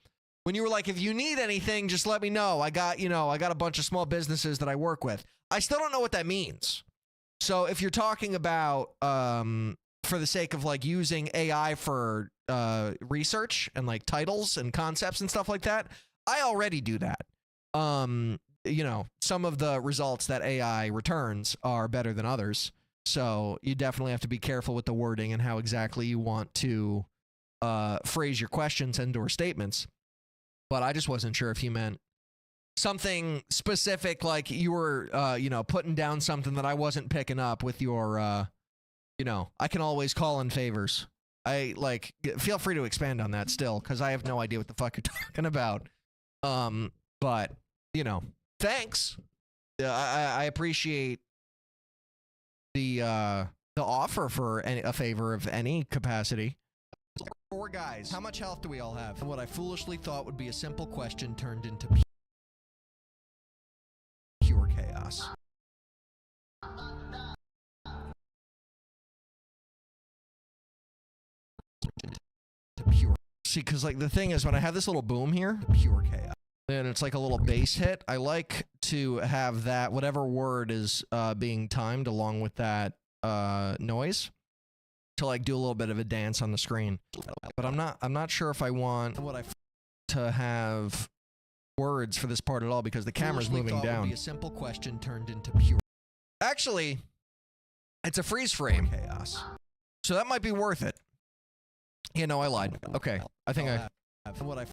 When you were like, if you need anything, just let me know. I got a bunch of small businesses that I work with. I still don't know what that means. So if you're talking about for the sake of like using AI for research and like titles and concepts and stuff like that, I already do that. You know, some of the results that AI returns are better than others. So you definitely have to be careful with the wording and how exactly you want to phrase your questions and or statements. But I just wasn't sure if you meant something specific, like you were, you know, putting down something that I wasn't picking up with your, you know, I can always call in favors. I like, feel free to expand on that still, because I have no idea what the fuck you're talking about. But, you know, thanks. I appreciate the offer for a favor of any capacity. 4 guys. How much health do we all have? And what I foolishly thought would be a simple question turned into pure chaos. Pure. See, because like the thing is, when I have this little boom here, pure chaos, and it's like a little bass hit, I like to have that, whatever word is being timed along with that noise, to like do a little bit of a dance on the screen. But I'm not sure if I want to have words for this part at all, because the camera's moving down. Would be a simple question turned into pure. Actually, it's a freeze frame chaos, so that might be worth it. You know, I lied. Okay, I think I have what I.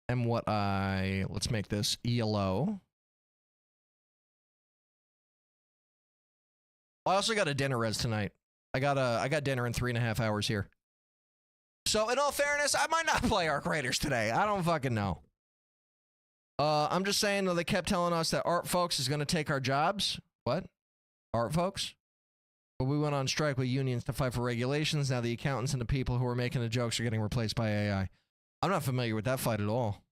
And what I, let's make this yellow. I also got a dinner res tonight. I got dinner in 3.5 hours here. So in all fairness, I might not play Arc Raiders today. I don't fucking know. I'm just saying, though, they kept telling us that Art Folks is going to take our jobs. What? Art Folks? But we went on strike with unions to fight for regulations. Now the accountants and the people who were making the jokes are getting replaced by AI. I'm not familiar with that fight at all.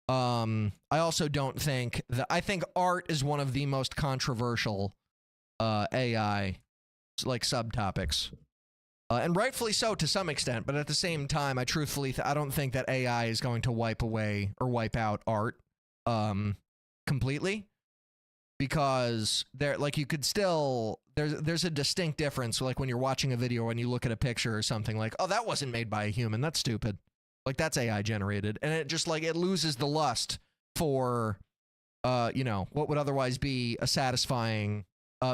I also don't think that, I think art is one of the most controversial AI like subtopics. And rightfully so to some extent, but at the same time, I truthfully, I don't think that AI is going to wipe away or wipe out art completely, because there, like, you could still, there's a distinct difference, like when you're watching a video and you look at a picture or something, like, oh, that wasn't made by a human, that's stupid. Like, that's AI generated, and it just, like, it loses the lust for, you know, what would otherwise be a satisfying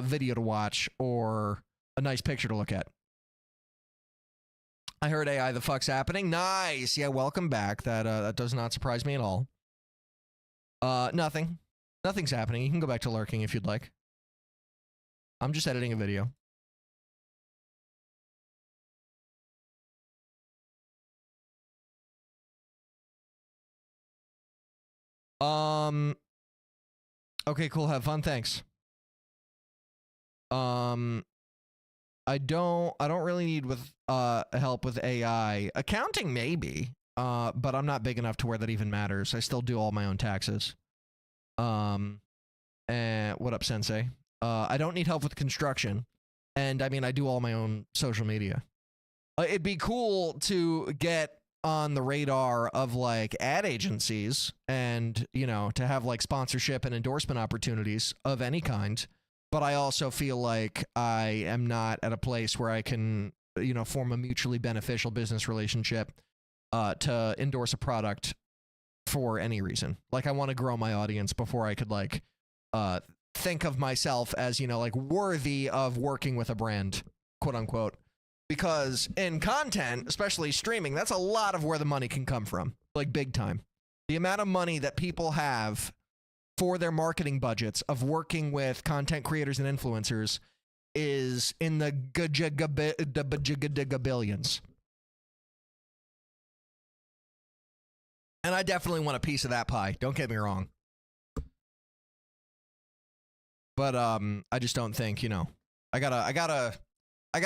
video to watch or a nice picture to look at. I heard AI, the fuck's happening? Nice! Yeah, welcome back. That does not surprise me at all. Nothing. Nothing's happening. You can go back to lurking if you'd like. I'm just editing a video. Okay, cool. Have fun. Thanks. I don't really need with help with AI. Accounting maybe, but I'm not big enough to where that even matters. I still do all my own taxes. And what up, Sensei? I don't need help with construction, and I mean, I do all my own social media. It'd be cool to get on the radar of like ad agencies and, you know, to have like sponsorship and endorsement opportunities of any kind. But I also feel like I am not at a place where I can, you know, form a mutually beneficial business relationship to endorse a product for any reason. Like, I want to grow my audience before I could like think of myself as, you know, like worthy of working with a brand, quote unquote. Because in content, especially streaming, that's a lot of where the money can come from, like big time. The amount of money that people have for their marketing budgets of working with content creators and influencers is in the billions. And I definitely want a piece of that pie. Don't get me wrong. But I just don't think, you know, I gotta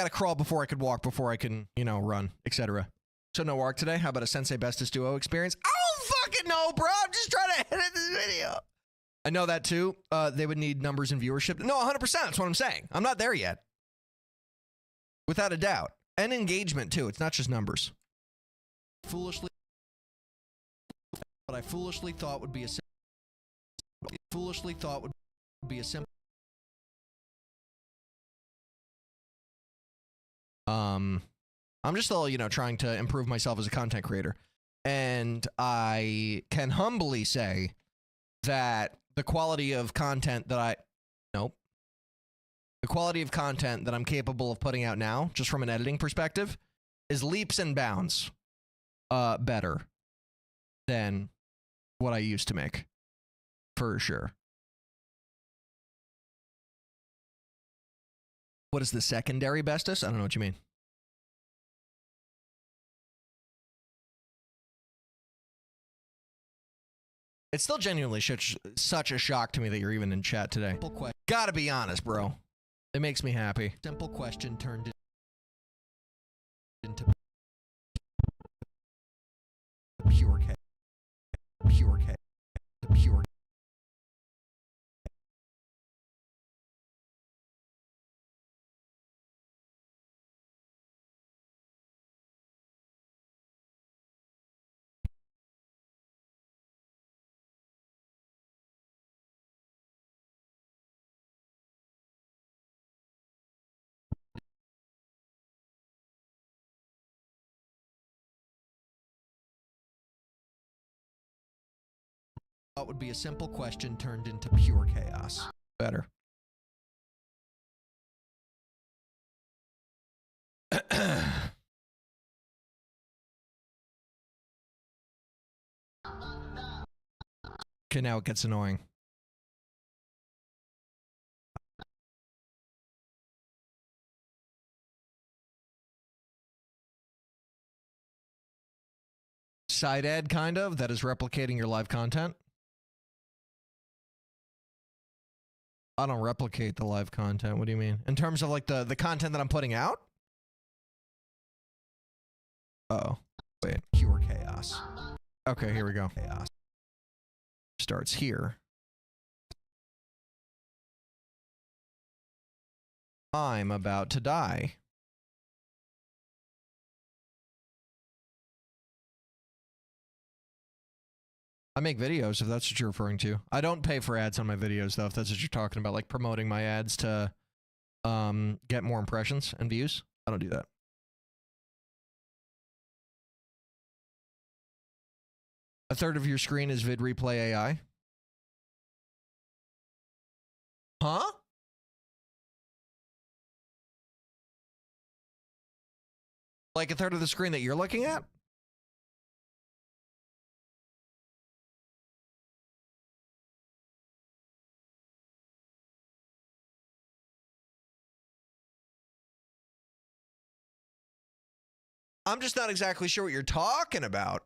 crawl before I could walk, before I can, you know, run, etc. So no arc today. How about a Sensei Bestest Duo experience? I don't fucking know, bro. I'm just trying to edit this video. I know that too. They would need numbers and viewership. No, 100%. That's what I'm saying. I'm not there yet. Without a doubt. And engagement too. It's not just numbers. Foolishly. But I foolishly thought would be a simple. I'm just still, you know, trying to improve myself as a content creator. And I can humbly say that the quality of content that the quality of content that I'm capable of putting out now, just from an editing perspective, is leaps and bounds better than what I used to make. For sure. What is the secondary bestest? I don't know what you mean. It's still genuinely such a shock to me that you're even in chat today. Gotta be honest, bro. It makes me happy. Simple question turned into pure K. Pure K. Pure. What would be a simple question turned into pure chaos. Better. Okay, now it gets annoying. Side ad, kind of, that is replicating your live content. I don't replicate the live content. What do you mean? In terms of like the content that I'm putting out? Uh-oh. Wait. Pure chaos. Okay, here we go. Chaos. Starts here. I'm about to die. I make videos, if that's what you're referring to. I don't pay for ads on my videos, though, if that's what you're talking about, like promoting my ads to get more impressions and views. I don't do that. A third of your screen is vid replay AI. Huh? Like a third of the screen that you're looking at? I'm just not exactly sure what you're talking about.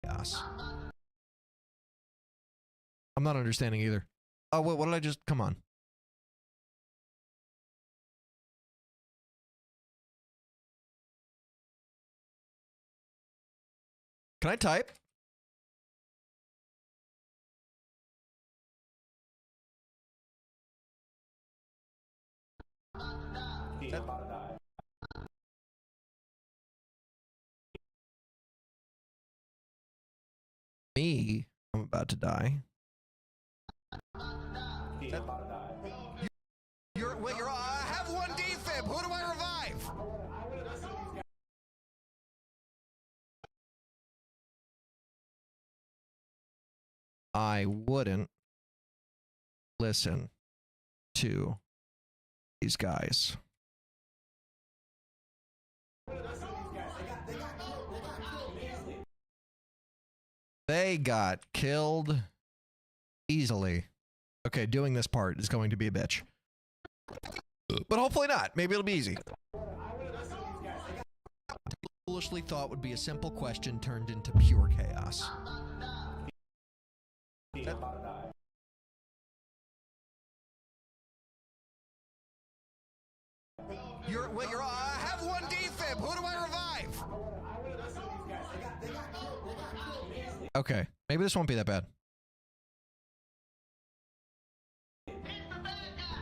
Yes. I'm not understanding either. Oh, wait, what did I just... Come on. Can I type? Me, I'm about to die. I have one defib. Who do I revive? I wouldn't listen to these guys. They got killed easily. Okay, doing this part is going to be a bitch. But hopefully not. Maybe it'll be easy. Foolishly thought would be a simple question turned into pure chaos. I have one defib. Who do I revive? Okay, maybe this won't be that bad.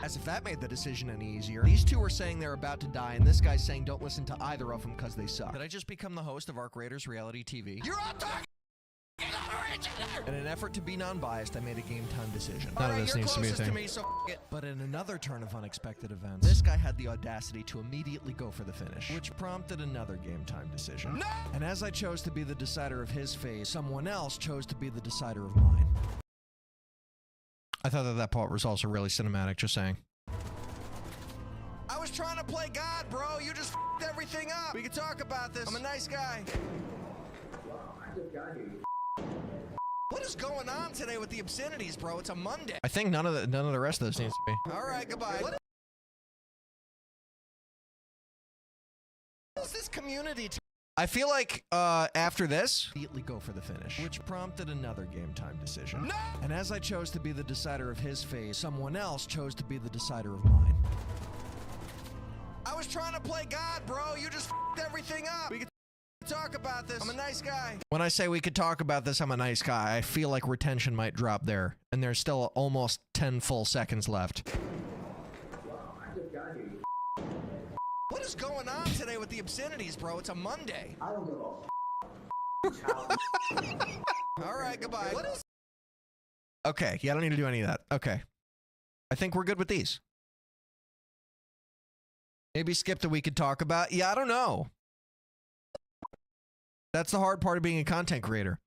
As if that made the decision any easier. These two are saying they're about to die, and this guy's saying don't listen to either of them because they suck. Did I just become the host of Arc Raiders Reality TV? You're all talking! In an effort to be non-biased, I made a game time decision. None of this needs to be a thing. To me, so it. But in another turn of unexpected events, this guy had the audacity to immediately go for the finish, which prompted another game time decision. No! And as I chose to be the decider of his fate, someone else chose to be the decider of mine. I thought that part was also really cinematic, just saying. I was trying to play God, bro. You just f***ed everything up. We can talk about this. I'm a nice guy. Wow, I just got here. What is going on today with the obscenities, bro? It's a Monday. I think none of the rest of this needs to be. All right, goodbye. What is this community? I feel like after this, immediately go for the finish, which prompted another game time decision. No! And as I chose to be the decider of his fate, someone else chose to be the decider of mine. I was trying to play God, bro. You just f***ed everything up. We can talk about this. I'm a nice guy. When I say we could talk about this, I'm a nice guy, I feel like retention might drop there. And there's still almost 10 full seconds left. Wow, I just got here. What is going on today with the obscenities, bro? It's a Monday. I don't give a All right, goodbye. What is... Okay, yeah, I don't need to do any of that. Okay. I think we're good with these. Maybe skip the we could talk about. Yeah, I don't know. That's the hard part of being a content creator,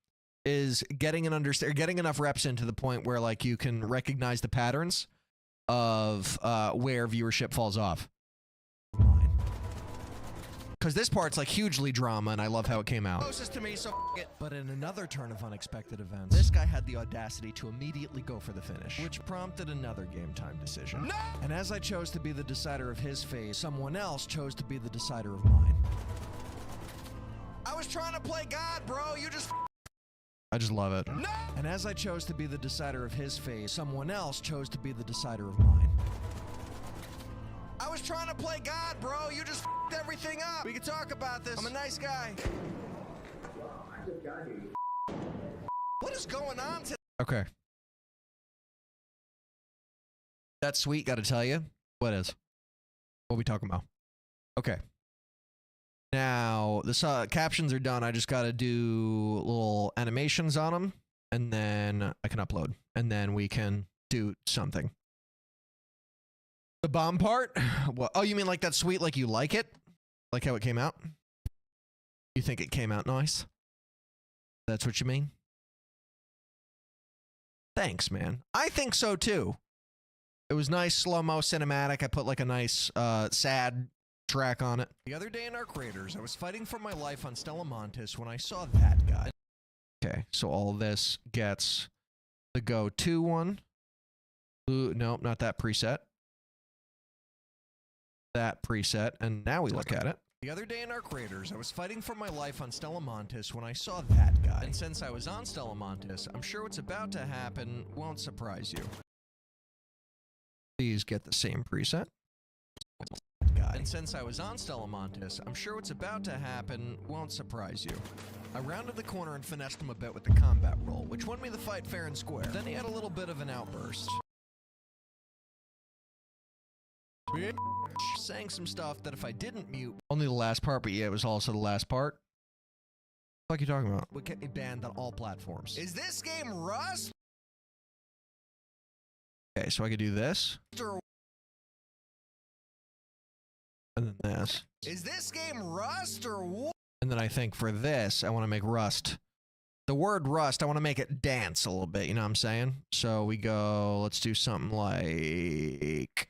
is getting enough reps in to the point where like you can recognize the patterns of where viewership falls off. Because this part's like hugely drama, and I love how it came out. Closest to me, so it. But in another turn of unexpected events, this guy had the audacity to immediately go for the finish, which prompted another game time decision. No! And as I chose to be the decider of his fate, someone else chose to be the decider of mine. I was trying to play God, bro. You just... I just love it. No! And as I chose to be the decider of his fate, someone else chose to be the decider of mine. I was trying to play God, bro. You just f***ed everything up. We can talk about this. I'm a nice guy. Wow, I just got here. What is going on today? Okay. That's sweet, gotta tell you. What is? What are we talking about? Okay. Now, the captions are done. I just gotta do little animations on them, and then I can upload, and then we can do something. The bomb part? What? Oh, you mean like that sweet, like you like it? Like how it came out? You think it came out nice? That's what you mean? Thanks, man. I think so too. It was nice, slow-mo cinematic. I put like a nice, sad track on it. The other day in Arc Raiders, I was fighting for my life on Stella Montis when I saw that guy. Okay, so all this gets the go-to one. Ooh, nope, not that preset. That preset, and now we look at it. The other day in Arc Raiders, I was fighting for my life on Stella Montis when I saw that guy. And since I was on Stella Montis, I'm sure what's about to happen won't surprise you. These get the same preset. And since I was on Stella Montis, I'm sure what's about to happen won't surprise you. I rounded the corner and finessed him a bit with the combat roll, which won me the fight fair and square. Then he had a little bit of an outburst, saying some stuff that if I didn't mute, only the last part, but yeah, it was also the last part. What are you talking about? Would get me banned on all platforms. Is this game Rust? Okay, so I could do this. And then this. Is this game Rust or what? And then I think for this, I want to make Rust. The word Rust, I want to make it dance a little bit, you know what I'm saying? So we go, let's do something like...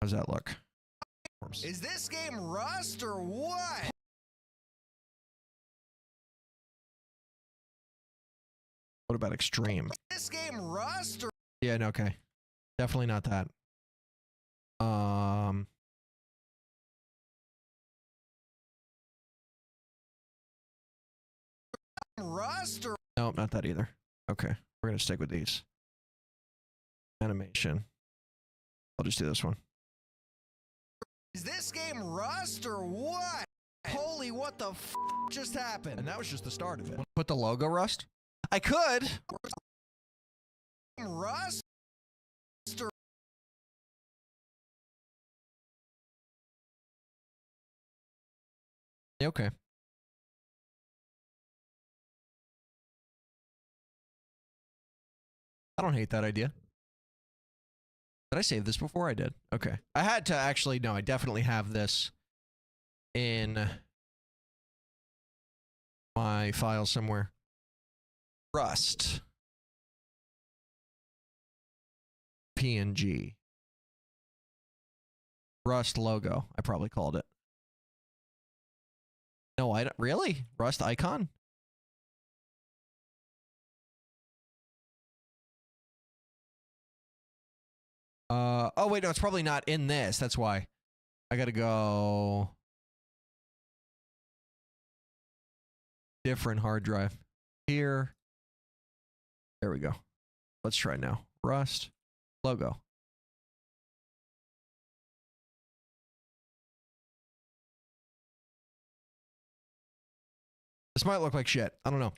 How's that look? Is this game Rust or what? What about extreme? Is this game Rust or... Yeah, no, okay. Definitely not that. Rust or... Nope, not that either. Okay, we're gonna stick with these. Animation. I'll just do this one. Is this game Rust or what? Holy Holy, what the f just happened? And that was just the start of it. Put the logo, Rust? I could. Rust? Okay. I don't hate that idea. Did I save this before? I did. Okay. I had to actually, no, I definitely have this in my file somewhere. Rust. PNG. Rust logo, I probably called it. No, I don't. Really? Rust icon? Oh wait, no, it's probably not in this. That's why. I gotta go. Different hard drive. Here. There we go. Let's try now. Rust. Logo. This might look like shit. I don't know.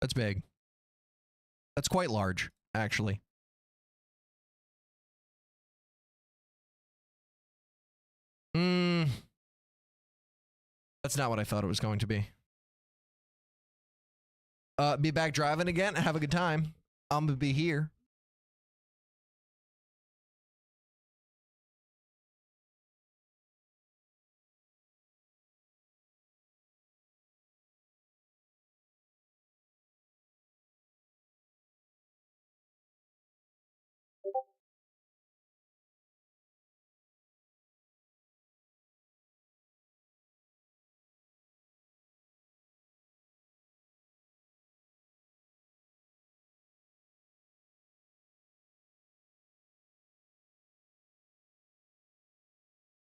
That's big. That's quite large, actually. That's not what I thought it was going to be. Be back driving again. Have a good time. I'm gonna be here.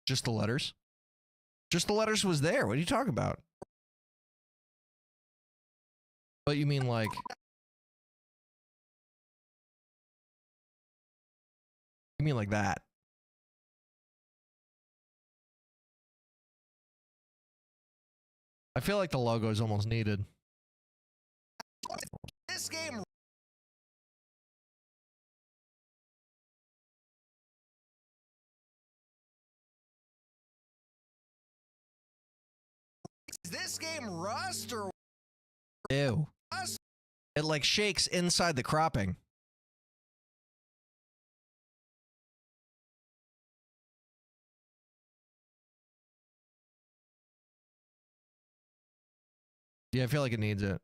Just the letters. Just the letters was there. What are you talking about? What you mean, like? You mean like that? I feel like the logo is almost needed. This game. Is this game Rust or? Ew. Rust? It like shakes inside the cropping. Yeah, I feel like it needs it.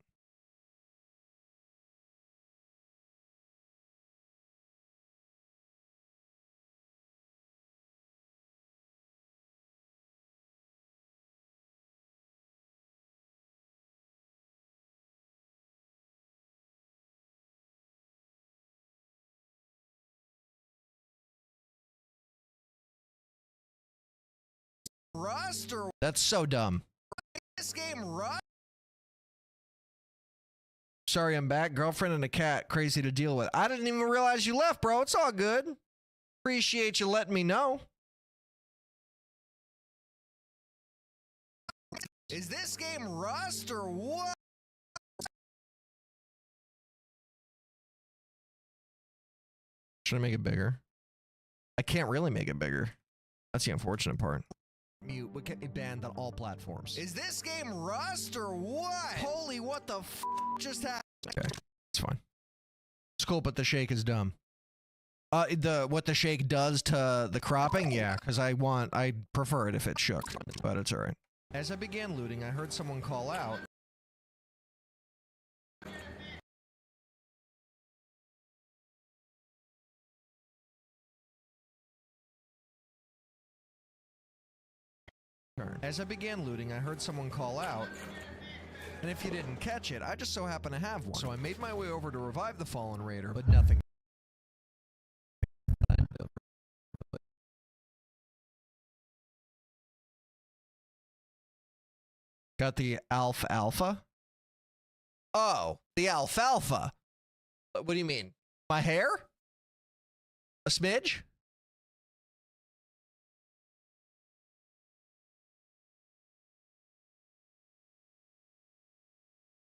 Rust or? That's so dumb. This game Rust? Sorry, I'm back. Girlfriend and a cat, crazy to deal with. I didn't even realize you left, bro. It's all good. Appreciate you letting me know. Is this game Rust or what? Should I make it bigger? I can't really make it bigger. That's the unfortunate part. Mute, but get me banned on all platforms. Is this game Rust or what? Holy, what the f just happened? Okay, it's fine. It's cool, but the shake is dumb. What the shake does to the cropping, yeah, because I prefer it if it shook, but it's alright. As I began looting, I heard someone call out. As I began looting, I heard someone call out, and if you didn't catch it, I just so happen to have one. So I made my way over to revive the fallen raider, but nothing. Got the alpha? Oh, the alfalfa. What do you mean? My hair? A smidge?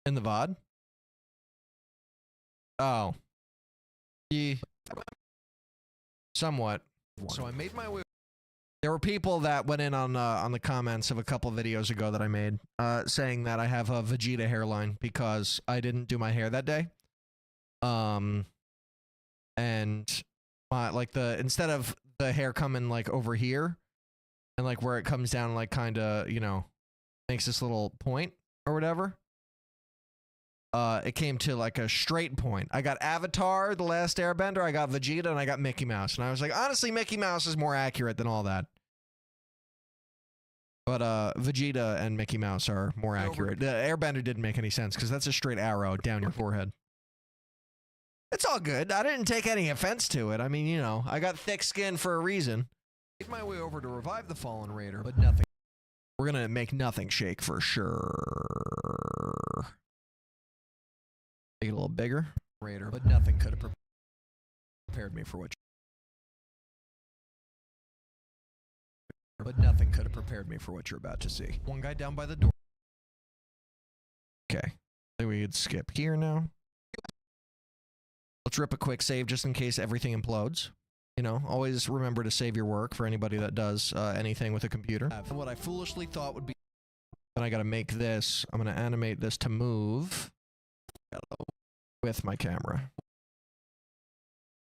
In the VOD? Oh. Yeah. Somewhat. So I made my way. There were people that went in on the comments of a couple videos ago that I made, saying that I have a Vegeta hairline because I didn't do my hair that day. And instead of the hair coming like over here, and like where it comes down, like kind of, you know, makes this little point or whatever. It came to like a straight point. I got Avatar, The Last Airbender, I got Vegeta, and I got Mickey Mouse. And I was like, honestly, Mickey Mouse is more accurate than all that. But Vegeta and Mickey Mouse are more accurate. The Airbender didn't make any sense because that's a straight arrow down your forehead. It's all good. I didn't take any offense to it. I mean, you know, I got thick skin for a reason. Made my way over to revive the fallen raider, but nothing. We're gonna make nothing shake for sure. Make it a little bigger. Raider, but nothing could have prepared me for what you're about to see. One guy down by the door. Okay. So we could skip here now. Let's rip a quick save just in case everything implodes. You know, always remember to save your work for anybody that does anything with a computer. What I foolishly thought would be... Then I gotta make this. I'm gonna animate this to move with my camera.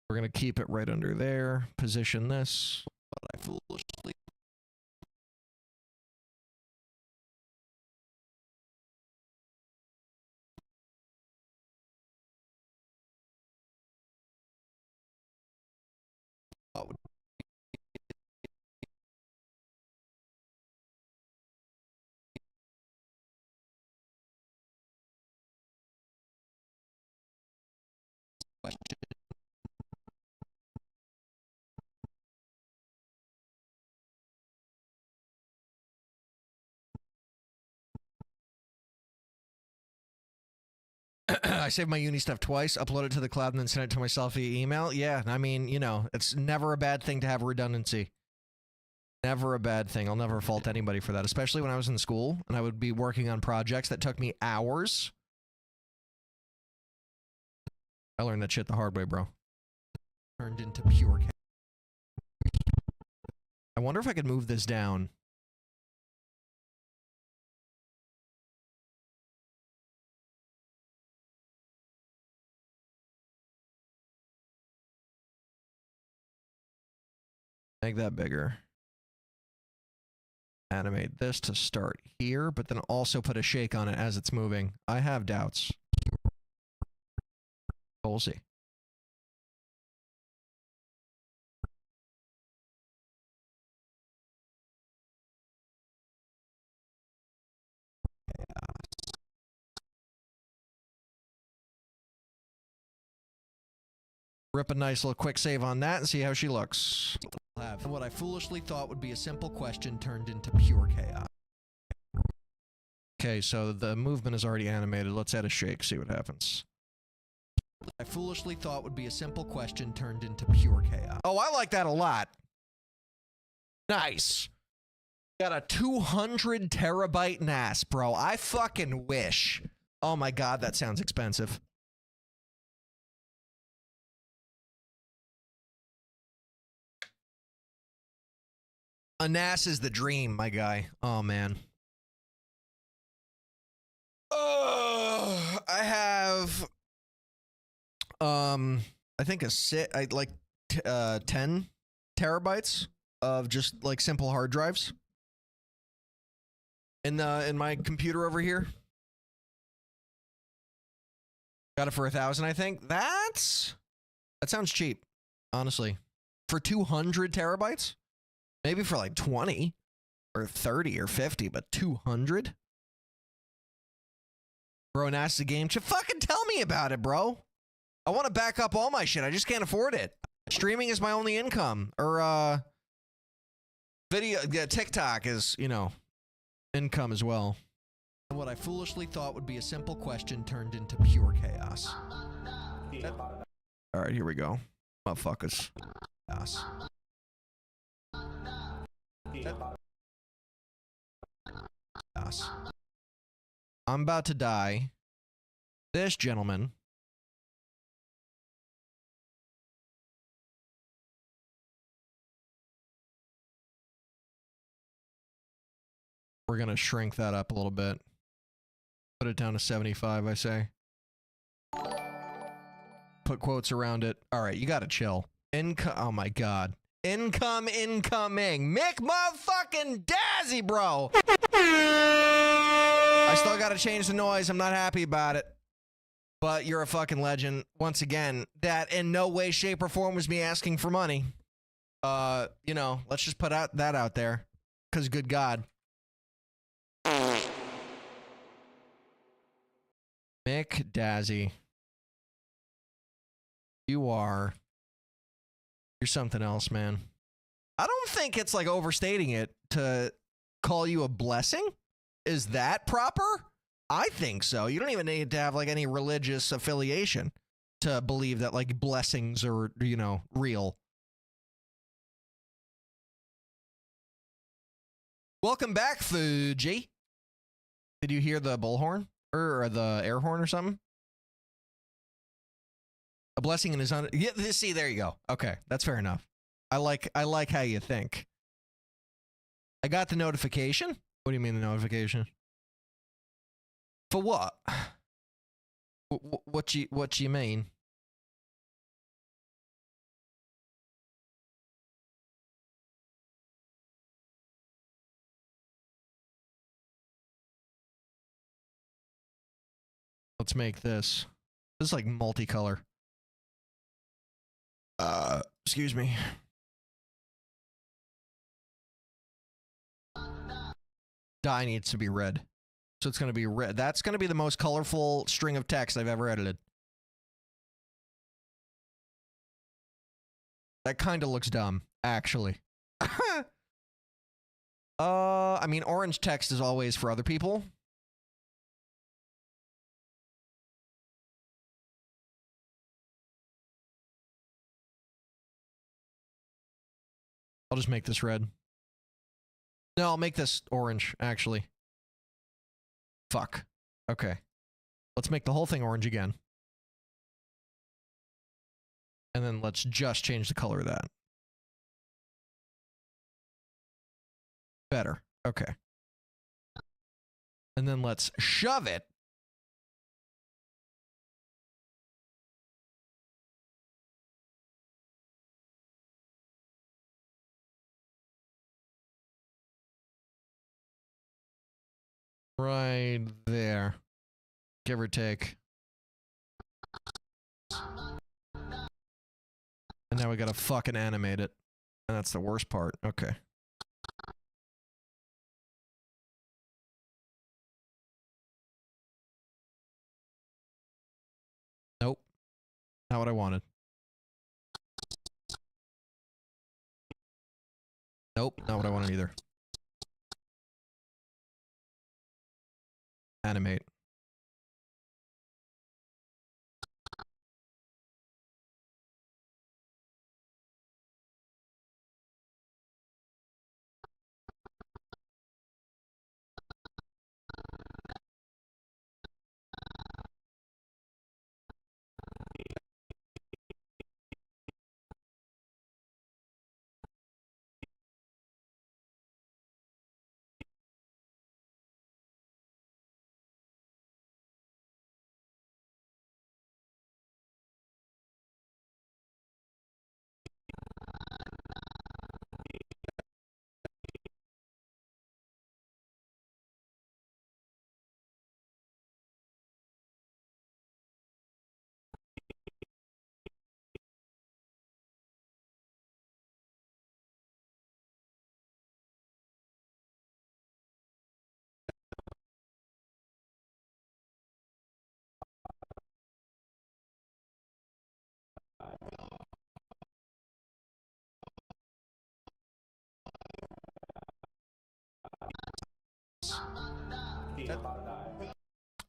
We're gonna keep it right under there. Position this. But I foolishly... I saved my uni stuff twice, upload it to the cloud, and then send it to myself via email. Yeah, I mean, you know, it's never a bad thing to have redundancy. Never a bad thing. I'll never fault anybody for that, especially when I was in school and I would be working on projects that took me hours. I learned that shit the hard way, bro. Turned into pure chaos. I wonder if I could move this down. Make that bigger. Animate this to start here, but then also put a shake on it as it's moving. I have doubts. We'll see. Rip a nice little quick save on that and see how she looks. What I foolishly thought would be a simple question turned into pure chaos. Okay, so the movement is already animated. Let's add a shake, see what happens. I foolishly thought would be a simple question turned into pure chaos. Oh, I like that a lot. Nice. Got a 200 terabyte NAS, bro. I fucking wish. Oh my god, that sounds expensive. A NAS is the dream, my guy. Oh, man. I have, I think 10 terabytes of just like simple hard drives in my computer over here. Got it for 1,000, I think. That sounds cheap, honestly. For 200 terabytes? Maybe for like 20 or 30 or 50, but 200? Bro, NAS is a game. Fucking tell me about it, bro. I want to back up all my shit. I just can't afford it. Streaming is my only income. Or, TikTok is, you know, income as well. What I foolishly thought would be a simple question turned into pure chaos. Alright, here we go. Motherfuckers. Chaos. Chaos. I'm about to die. This gentleman. We're gonna shrink that up a little bit. Put it down to 75, I say. Put quotes around it. Alright, you gotta chill. Oh my god. Incoming. Mick motherfucking Dazzy, bro! I still gotta change the noise. I'm not happy about it. But you're a fucking legend. Once again, that in no way, shape, or form was me asking for money. You know, let's just put that out there. Because good God. Mick Dazzy. You're something else, man. I don't think it's like overstating it to call you a blessing. Is that proper? I think so. You don't even need to have like any religious affiliation to believe that like blessings are, you know, real. Welcome back, Fuji. Did you hear the bullhorn or the air horn or something? A blessing in his own. Yeah, see, there you go. Okay, that's fair enough. I like how you think. I got the notification. What do you mean the notification? For what? What you mean? Let's make this. This is like multicolor. Excuse me. Die needs to be red. So it's going to be red. That's going to be the most colorful string of text I've ever edited. That kind of looks dumb, actually. I mean, orange text is always for other people. I'll just make this red. No, I'll make this orange, actually. Fuck. Okay. Let's make the whole thing orange again. And then let's just change the color of that. Better. Okay. And then let's shove it. Right there. Give or take. And now we gotta fucking animate it. And that's the worst part. Okay. Nope. Not what I wanted. Nope, not what I wanted either. Animate.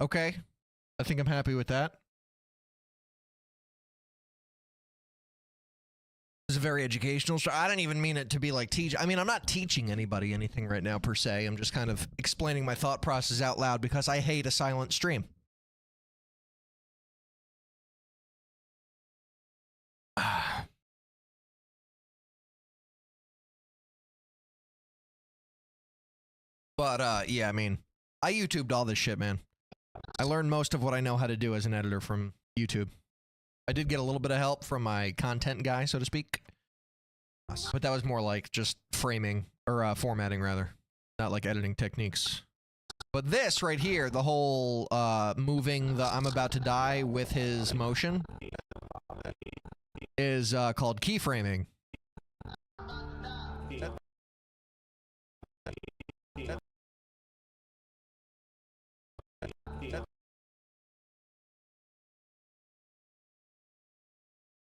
Okay. I think I'm happy with that. It's a very educational show. I don't even mean it to be like teach. I mean, I'm not teaching anybody anything right now per se. I'm just kind of explaining my thought process out loud because I hate a silent stream. But yeah, I mean, I YouTubed all this shit, man. I learned most of what I know how to do as an editor from YouTube. I did get a little bit of help from my content guy, so to speak. But that was more like just framing, or formatting rather. Not like editing techniques. But this right here, the whole moving the I'm about to die with his motion, is called keyframing.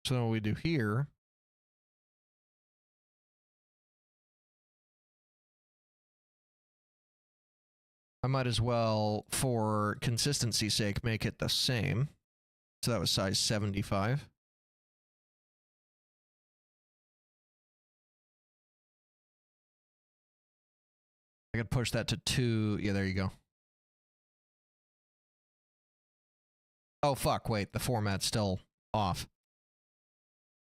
So what we do here, I might as well, for consistency's sake, make it the same. So that was size 75. I could push that to 2. Yeah, there you go. Oh, fuck, wait, the format's still off.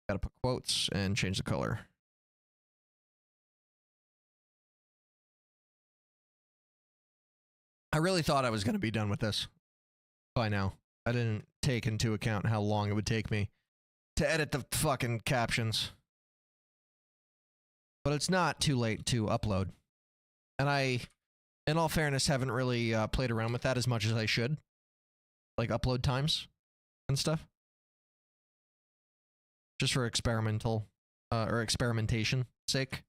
Gotta put quotes and change the color. I really thought I was going to be done with this by now. I didn't take into account how long it would take me to edit the fucking captions. But it's not too late to upload. And I, in all fairness, haven't really played around with that as much as I should. Like upload times and stuff. Just for experimental, or experimentation sake.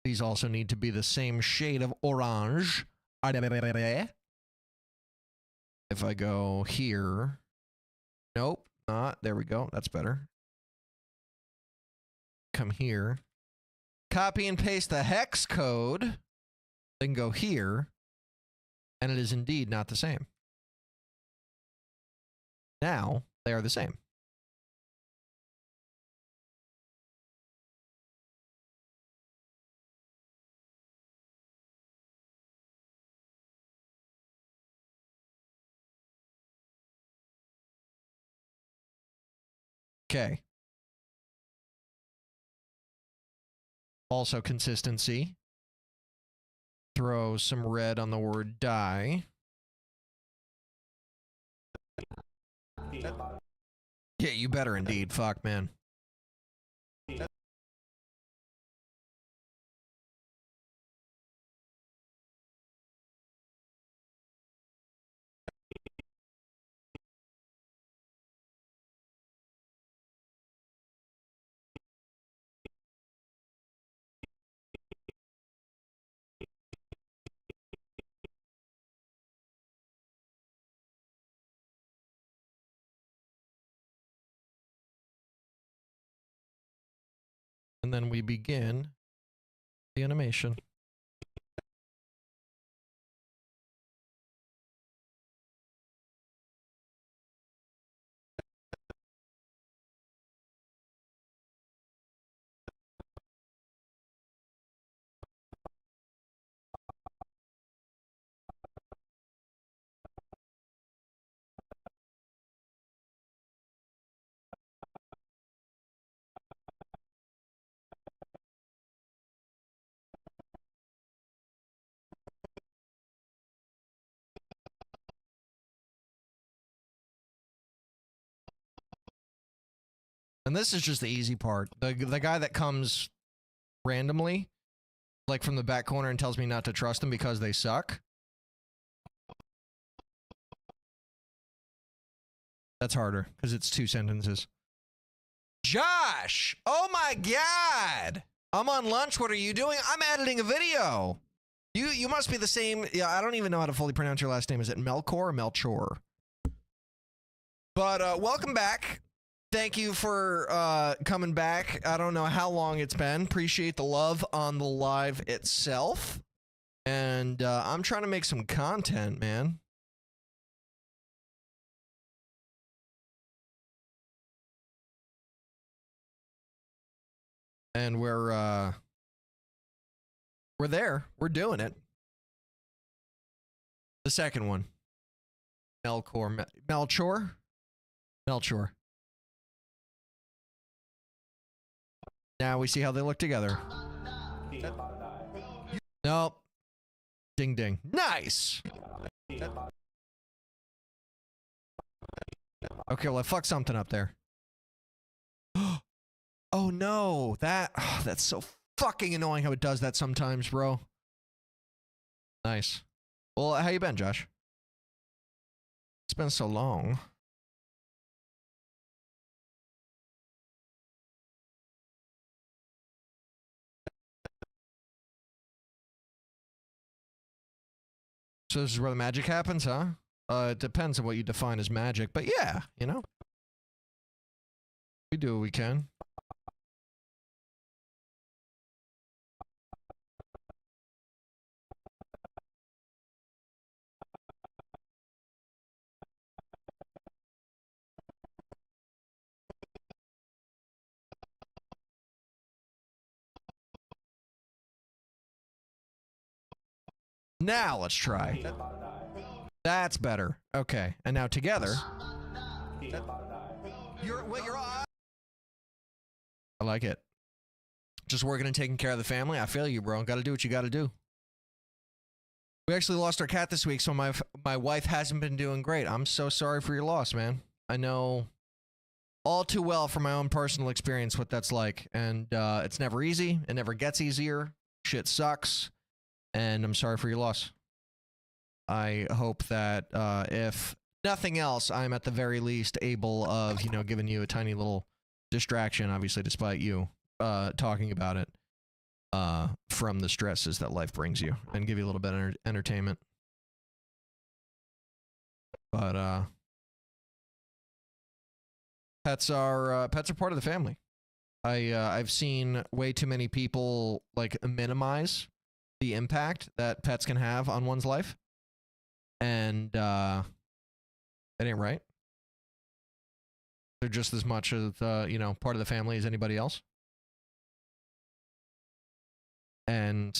These also need to be the same shade of orange. If I go here, nope, not, there we go, that's better. Come here, copy and paste the hex code, then go here, and it is indeed not the same. Now, they are the same. Okay. Also consistency. Throw some red on the word die. Yeah, you better indeed. Fuck, man. And then we begin the animation. And this is just the easy part. The guy that comes randomly, like from the back corner and tells me not to trust them because they suck. That's harder, because it's 2 sentences. Josh! Oh my god! I'm on lunch, what are you doing? I'm editing a video! You must be the same, yeah, I don't even know how to fully pronounce your last name. Is it Melchor or Melchor? But, welcome back. Thank you for coming back. I don't know how long it's been. Appreciate the love on the live itself. And I'm trying to make some content, man. And we're there. We're doing it. The second one. Melchor. Now we see how they look together. Nope. Ding ding. Nice. Okay, well I fucked something up there. Oh no, that's so fucking annoying how it does that sometimes, bro. Nice. Well, how you been, Josh? It's been so long. So this is where the magic happens, huh? It depends on what you define as magic, but yeah, you know. We do what we can. Now let's try. That's better. Okay, and now together. I like it. Just working and taking care of the family. I feel you, bro. Got to do what you got to do. We actually lost our cat this week, so my wife hasn't been doing great. I'm so sorry for your loss, man. I know all too well from my own personal experience what that's like, and it's never easy. It never gets easier. Shit sucks. And I'm sorry for your loss. I hope that if nothing else, I'm at the very least able of, you know, giving you a tiny little distraction, obviously, despite you talking about it, from the stresses that life brings you, and give you a little bit of entertainment. But pets are part of the family. I've seen way too many people like minimize the impact that pets can have on one's life, and that ain't right. They're just as much as you know, part of the family as anybody else, and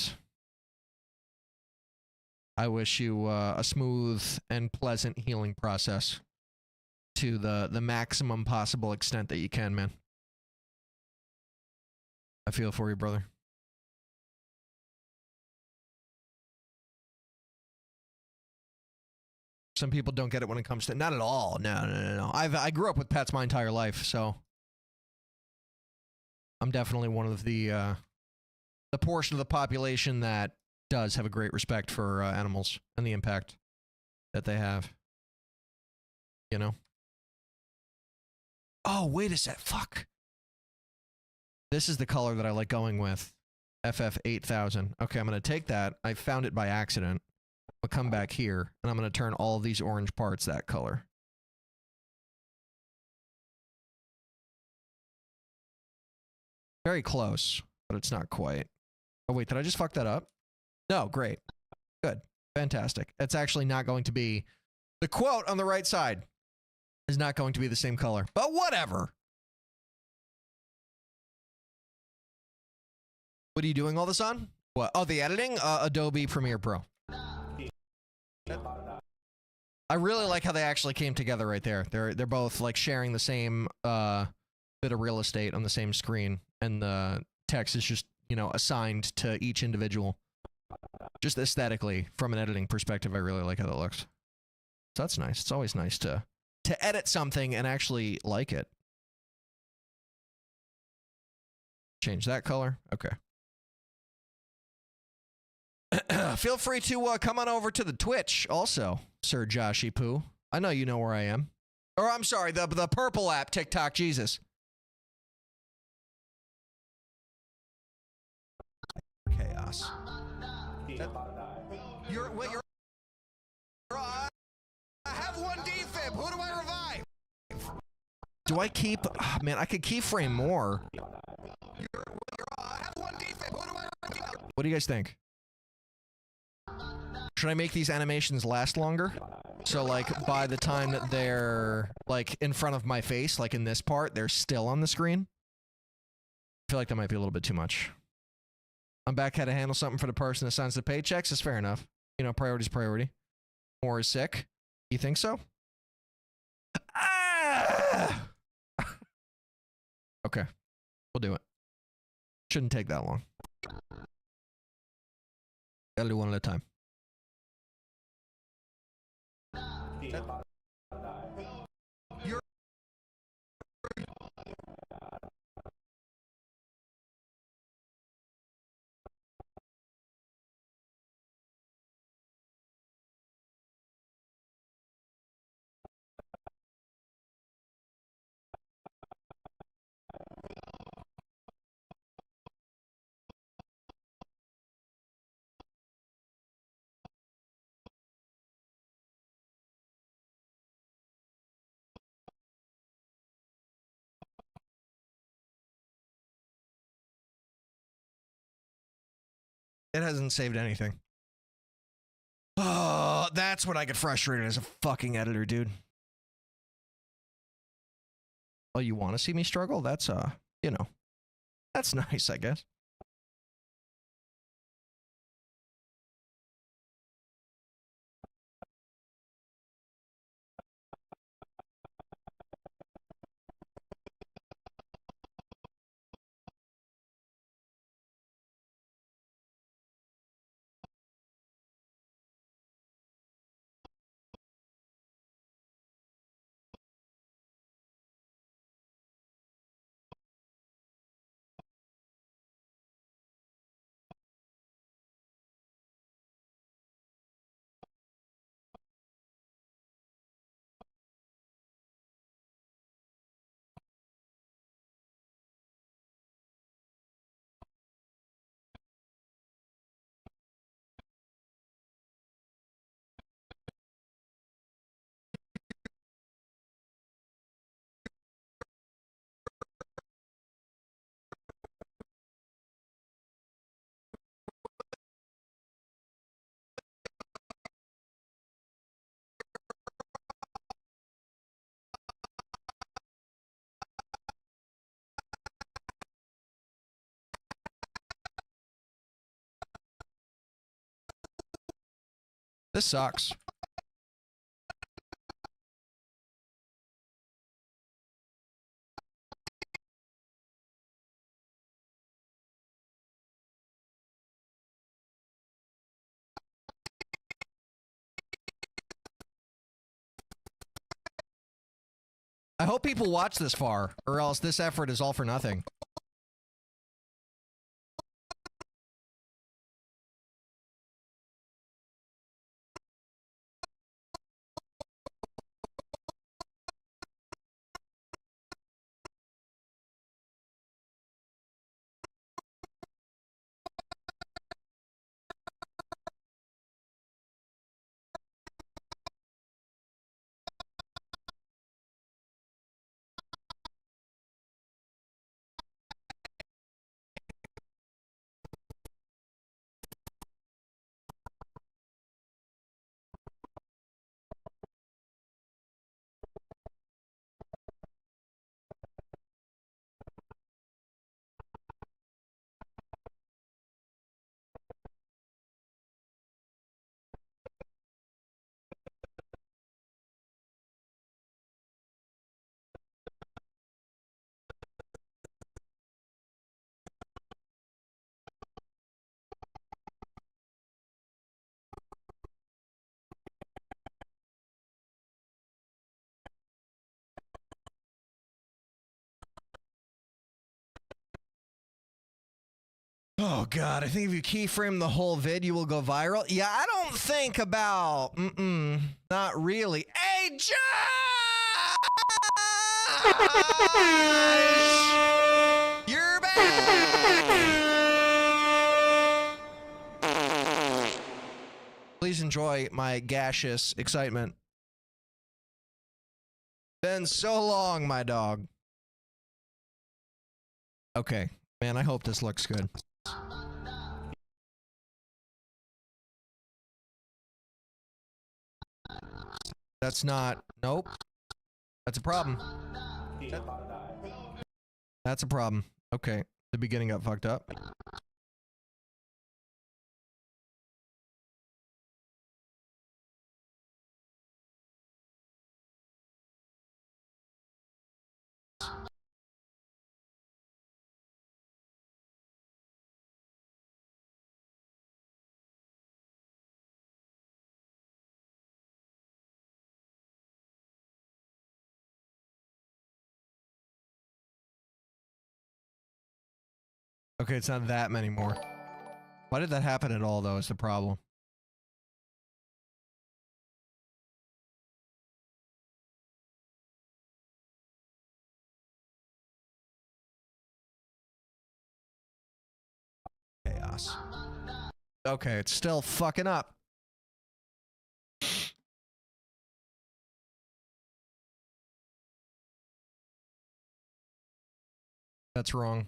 I wish you a smooth and pleasant healing process to the maximum possible extent that you can, man. I feel for you, brother. Some people don't get it when it comes to... Not at all. No. I grew up with pets my entire life, so... I'm definitely one of the portion of the population that does have a great respect for animals and the impact that they have. You know? Oh, wait a sec. Fuck. This is the color that I like going with. FF8000. Okay, I'm going to take that. I found it by accident. I'll come back here, and I'm going to turn all of these orange parts that color. Very close, but it's not quite. Oh, wait, did I just fuck that up? No, great. Good. Fantastic. It's actually not going to be... The quote on the right side is not going to be the same color, but whatever. What are you doing all this on? What? Oh, the editing? Adobe Premiere Pro. I really like how they actually came together right there. They're both like sharing the same bit of real estate on the same screen, and the text is just, you know, assigned to each individual. Just aesthetically, from an editing perspective, I really like how that looks. So that's nice. It's always nice to edit something and actually like it. Change that color. Okay. Feel free to come on over to the Twitch also, Sir Joshy Poo. I know you know where I am. Or I'm sorry, the purple app, TikTok Jesus. Chaos. I have one defib. Who do I revive? Do I keep? Oh, man, I could keyframe more. I have one defib. Who do I revive? What do you guys think? Should I make these animations last longer? So, like, by the time that they're, like, in front of my face, like in this part, they're still on the screen? feel like that might be a little bit too much. I'm back, had to handle something for the person that signs the paychecks. Is fair enough. You know, priority's priority. More is sick. You think so? Ah! Okay. We'll do it. Shouldn't take that long. Gotta do one at a time. You're It hasn't saved anything. Oh, that's what I get frustrated as a fucking editor, dude. Oh, you want to see me struggle? That's, you know, that's nice, I guess. This sucks. I hope people watch this far, or else this effort is all for nothing. Oh god, I think if you keyframe the whole vid, you will go viral. Yeah, I don't think about. Not really. Hey, Josh! You're back! Please enjoy my gaseous excitement. Been so long, my dog. Okay, man, I hope this looks good. That's not. Nope. That's a problem. That's a problem. Okay. The beginning got fucked up. Okay, it's not that many more. Why did that happen at all, though, is the problem. Chaos. Okay, it's still fucking up. That's wrong.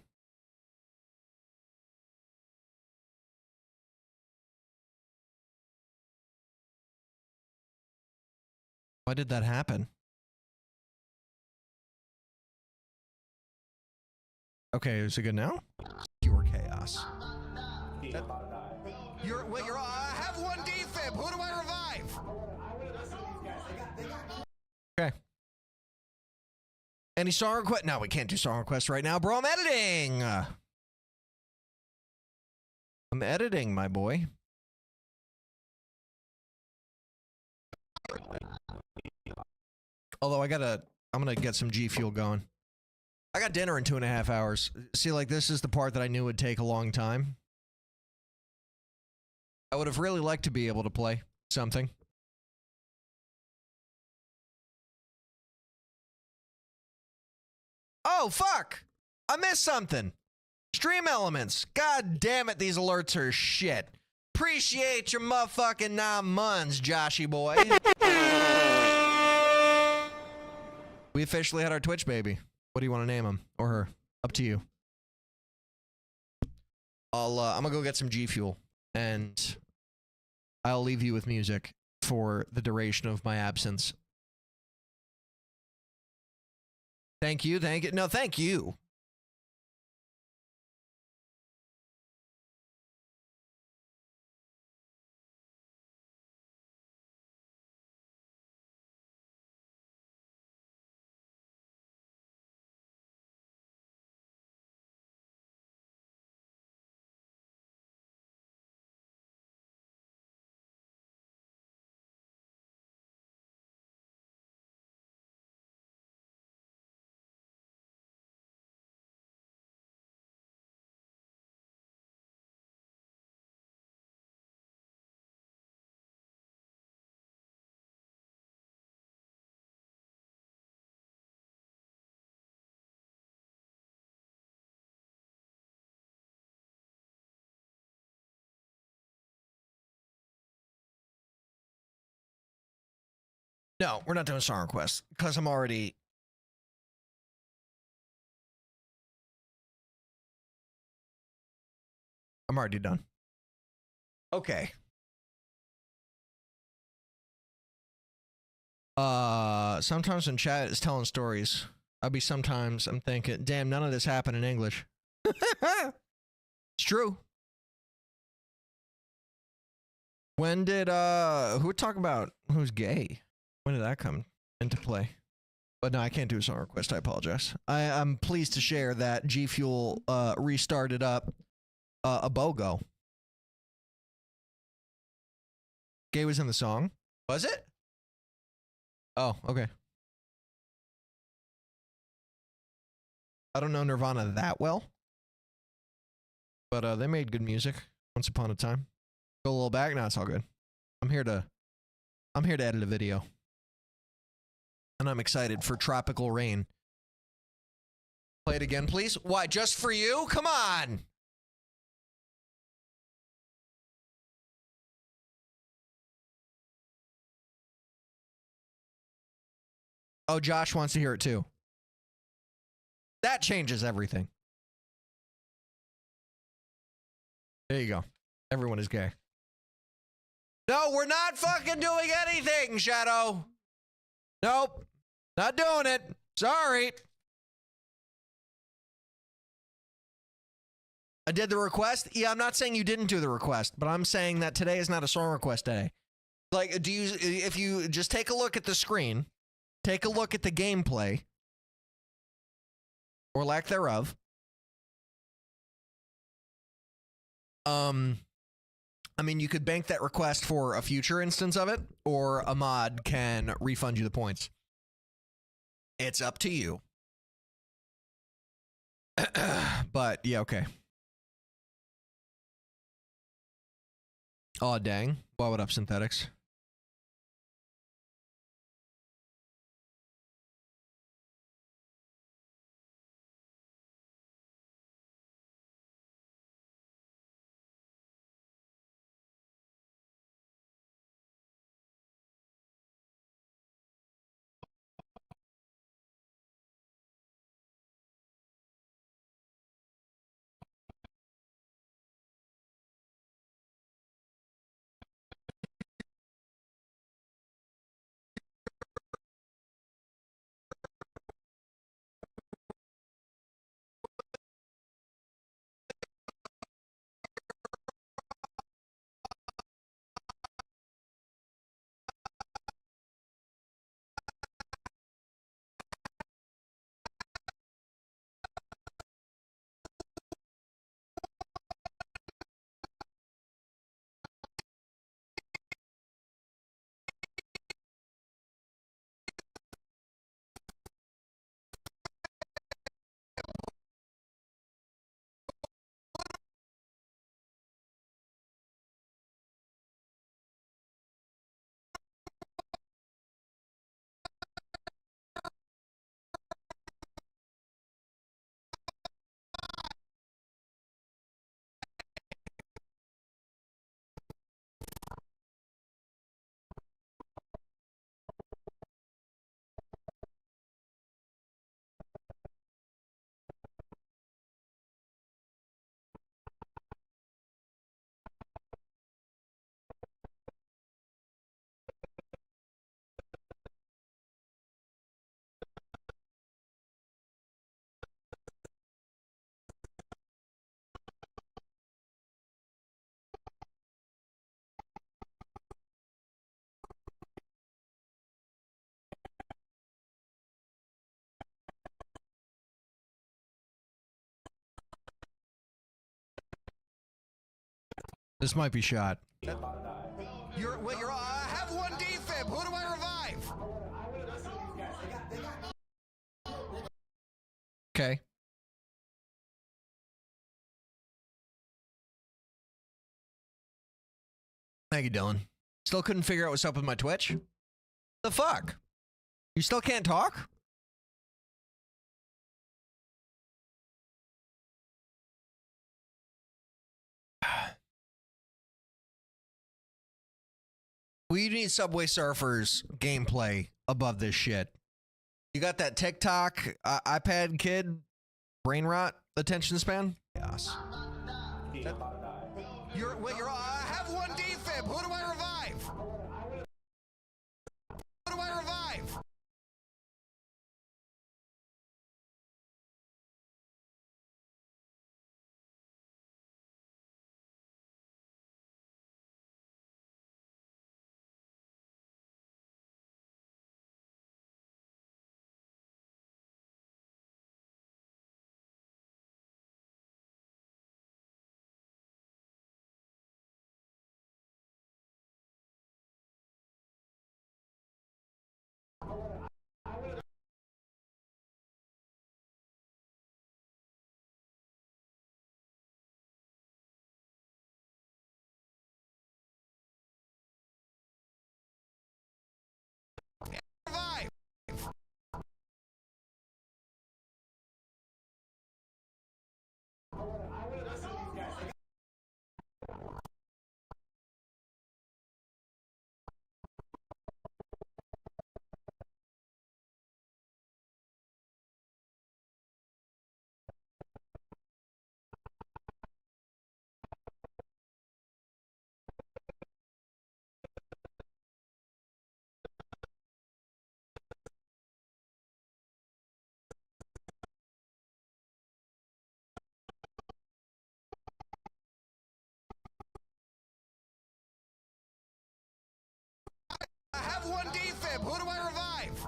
Why did that happen? Okay, is it good now? Pure chaos. I have one defib. Who do I revive? Okay. Any song request? No, we can't do song requests right now, bro. I'm editing. I'm editing, my boy. Although I'm gonna get some G Fuel going. I got dinner in 2.5 hours. See, like, this is the part that I knew would take a long time. I would have really liked to be able to play something. Oh, fuck! I missed something. Stream elements. God damn it, these alerts are shit. Appreciate your motherfucking 9 months, Joshy boy. We officially had our Twitch baby. What do you want to name him or her? Up to you. I'm gonna go get some G Fuel, and I'll leave you with music for the duration of my absence. Thank you. Thank you. No, thank you. No, we're not doing song requests because I'm already. I'm already done. Okay. Sometimes when chat is telling stories, sometimes I'm thinking, damn, none of this happened in English. It's true. When did who would talk about who's gay? When did that come into play? But no, I can't do a song request. I apologize. I'm pleased to share that G Fuel restarted up a BOGO. Gay was in the song. Was it? Oh, okay. I don't know Nirvana that well, but they made good music once upon a time. Go a little back. No, it's all good. I'm here to edit a video. And I'm excited for Tropical Rain. Play it again, please. Why, just for you? Come on! Oh, Josh wants to hear it too. That changes everything. There you go. Everyone is gay. No, we're not fucking doing anything, Shadow. Nope. Not doing it. Sorry. I did the request. Yeah, I'm not saying you didn't do the request, but I'm saying that today is not a song request day. Like, if you just take a look at the screen, take a look at the gameplay, or lack thereof. I mean, you could bank that request for a future instance of it, or a mod can refund you the points. It's up to you. But, yeah, okay. Aw, dang. Well, what up, Synthetics? This might be shot. I have one defib. Who do I revive? Okay. Thank you, Dylan. Still couldn't figure out what's up with my Twitch? The fuck? You still can't talk? We need Subway Surfers gameplay above this shit. You got that TikTok, iPad kid, brain rot, attention span? Yes. I have one defib. Who do I revive? Who do I revive? have one defib. Who do I revive?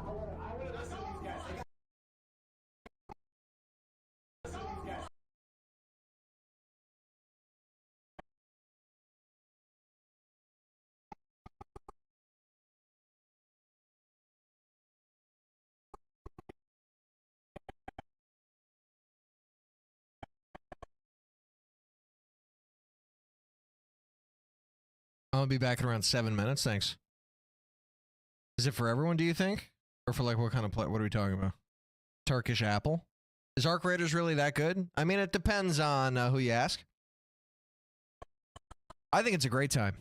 I'll be back in around 7 minutes. Thanks. Is it for everyone, do you think? Or for like what kind of play? What are we talking about? Turkish Apple? Is Arc Raiders really that good? I mean, it depends on who you ask. I think it's a great time.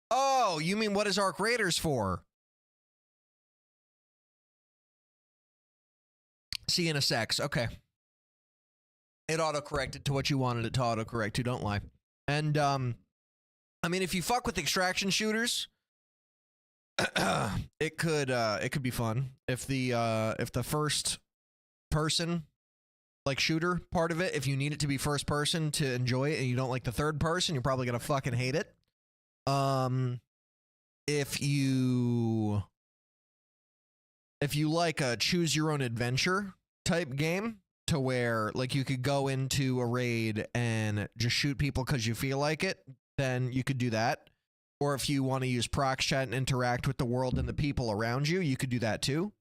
Oh, you mean what is Arc Raiders for? CNSX. Okay. It autocorrected to what you wanted it to autocorrect to. Don't lie. And I mean, if you fuck with extraction shooters, it could be fun. If the first person like shooter part of it, if you need it to be first person to enjoy it and you don't like the third person, you're probably gonna fucking hate it. If you like a choose your own adventure type game to where like you could go into a raid and just shoot people because you feel like it, then you could do that. Or if you want to use prox chat and interact with the world and the people around you, you could do that too.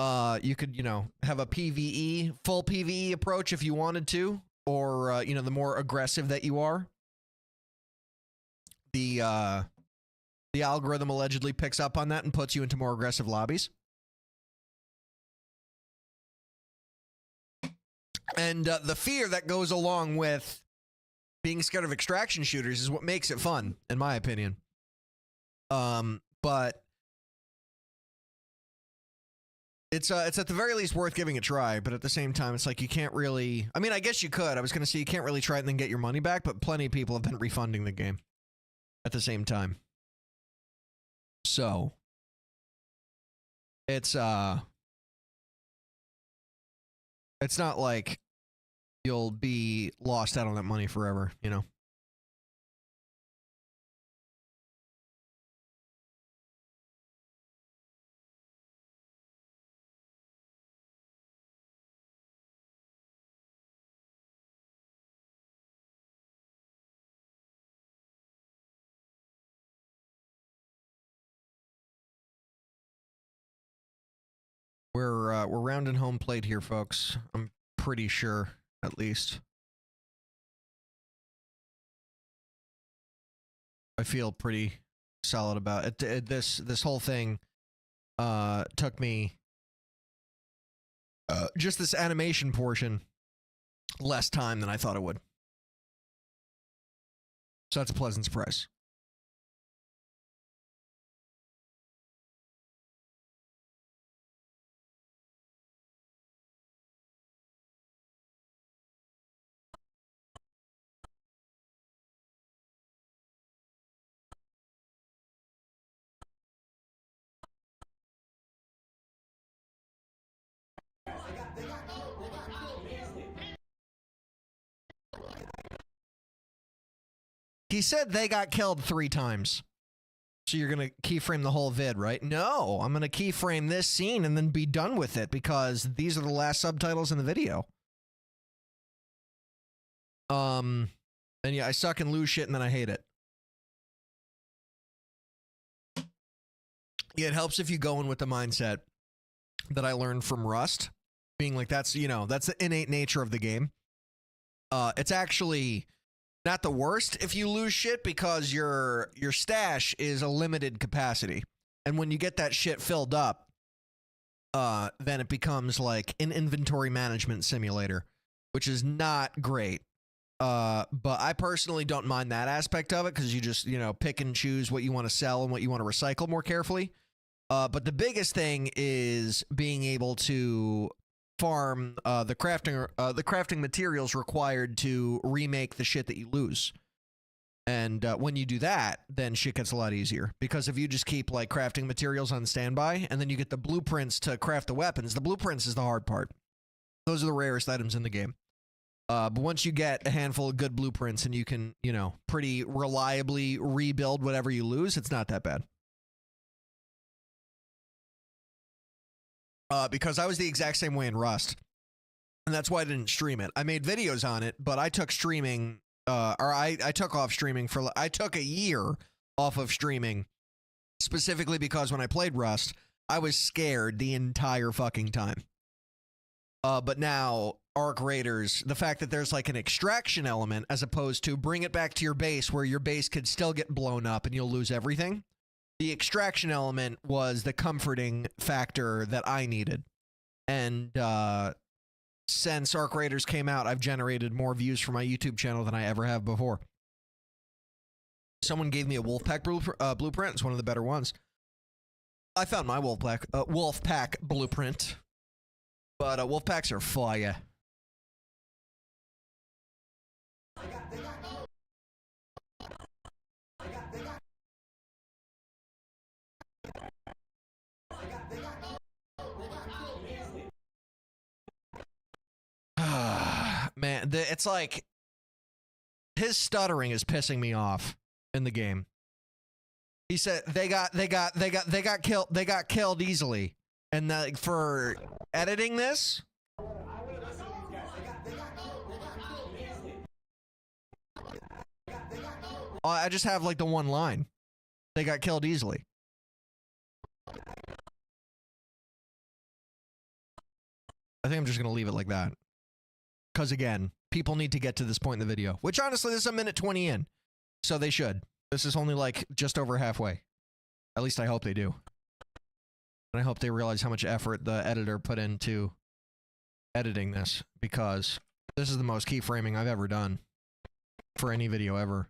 You could, you know, have a PvE, full PvE approach if you wanted to, or you know, the more aggressive that you are, the algorithm allegedly picks up on that and puts you into more aggressive lobbies. And the fear that goes along with being scared of extraction shooters is what makes it fun, in my opinion. But it's at the very least worth giving a try. But at the same time, it's like you can't really. I mean, I guess you could. I was going to say you can't really try it and then get your money back. But plenty of people have been refunding the game at the same time. So it's not like you'll be lost out on that money forever, you know. We're rounding home plate here, folks. I'm pretty sure, at least. I feel pretty solid about it. This whole thing took me just this animation portion less time than I thought it would. So that's a pleasant surprise. He said they got killed 3 times. So you're going to keyframe the whole vid, right? No, I'm going to keyframe this scene and then be done with it because these are the last subtitles in the video. And yeah, I suck and lose shit and then I hate it. Yeah, it helps if you go in with the mindset that I learned from Rust, being like, that's, you know, that's the innate nature of the game. It's actually not the worst if you lose shit because your stash is a limited capacity. And when you get that shit filled up, then it becomes like an inventory management simulator, which is not great. But I personally don't mind that aspect of it because you just, you know, pick and choose what you want to sell and what you want to recycle more carefully. But the biggest thing is being able to farm the crafting materials required to remake the shit that you lose. And when you do that, then shit gets a lot easier. Because if you just keep like crafting materials on standby and then you get the blueprints to craft the weapons, the blueprints is the hard part. Those are the rarest items in the game. But once you get a handful of good blueprints and you can, you know, pretty reliably rebuild whatever you lose, it's not that bad. Because I was the exact same way in Rust. And that's why I didn't stream it. I made videos on it, but I took streaming, I took off streaming for, I took a year off of streaming, specifically because when I played Rust, I was scared the entire fucking time. But now, Arc Raiders, the fact that there's like an extraction element as opposed to bring it back to your base where your base could still get blown up and you'll lose everything. The extraction element was the comforting factor that I needed. And since Arc Raiders came out, I've generated more views for my YouTube channel than I ever have before. Someone gave me a Wolfpack blueprint. It's one of the better ones. I found my Wolfpack blueprint. But Wolfpacks are fire. Man, it's like his stuttering is pissing me off in the game. He said they got killed easily, and for editing this. I just have like the one line. They got killed easily. I think I'm just going to leave it like that. Because again, people need to get to this point in the video. Which honestly, this is a minute 20 in. So they should. This is only like just over halfway. At least I hope they do. And I hope they realize how much effort the editor put into editing this. Because this is the most keyframing I've ever done. For any video ever.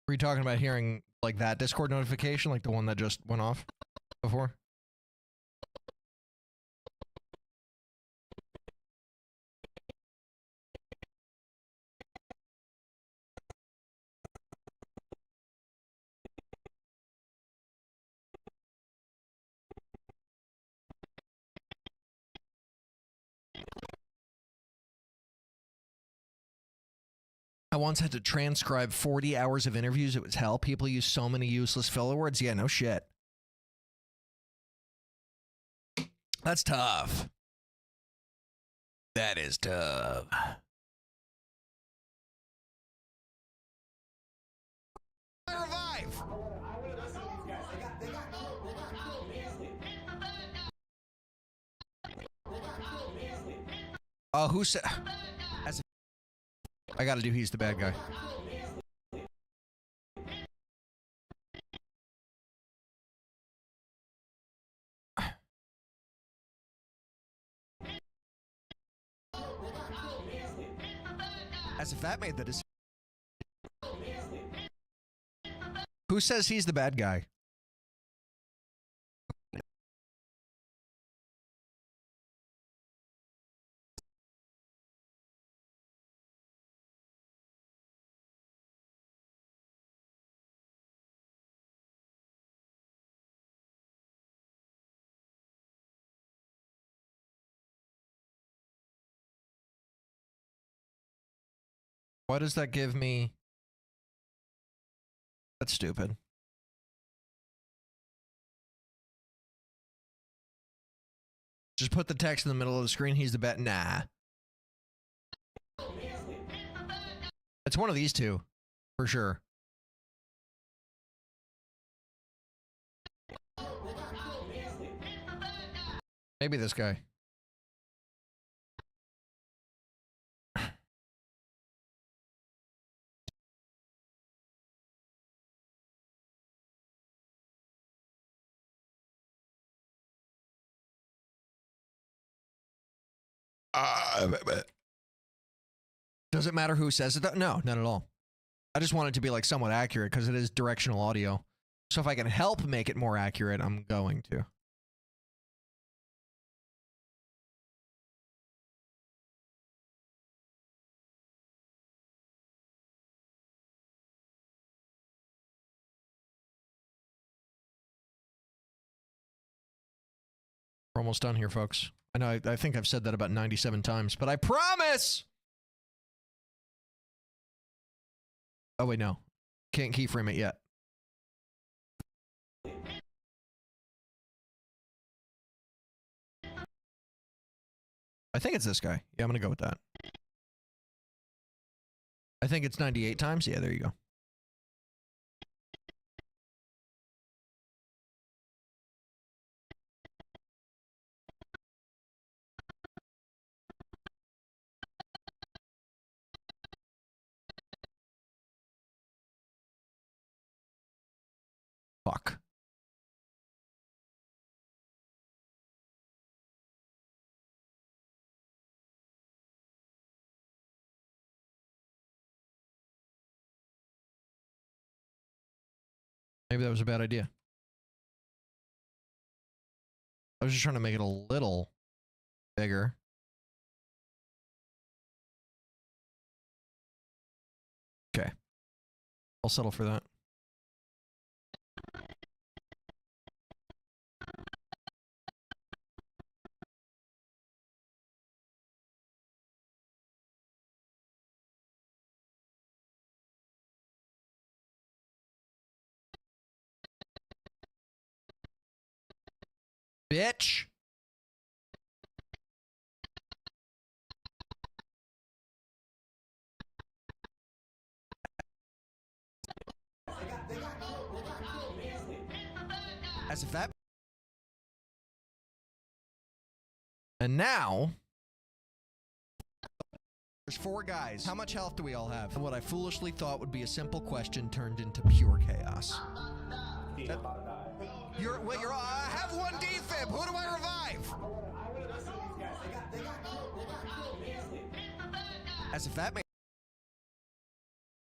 Were you talking about hearing like that Discord notification, like the one that just went off before? I once had to transcribe 40 hours of interviews. It was hell. People use so many useless filler words. Yeah, no shit. That's tough. That is tough. Revive. Oh, who said? I gotta do he's the bad guy. As if that made the decision. Who says he's the bad guy? Why does that give me? That's stupid. Just put the text in the middle of the screen. He's the bad. Nah. It's one of these two, for sure. Maybe this guy. Does it matter who says it? No, not at all. I just want it to be like somewhat accurate because it is directional audio. So if I can help make it more accurate, I'm going to. We're almost done here, folks. I know I think I've said that about 97 times, but I promise! Oh, wait, no. Can't keyframe it yet. I think it's this guy. Yeah, I'm going to go with that. I think it's 98 times. Yeah, there you go. Fuck. Maybe that was a bad idea. I was just trying to make it a little bigger. Okay. I'll settle for that. Bitch! As if that... And now... There's 4 guys. How much health do we all have? And what I foolishly thought would be a simple question turned into pure chaos. I have 1 defib. Who do I revive? As if that made...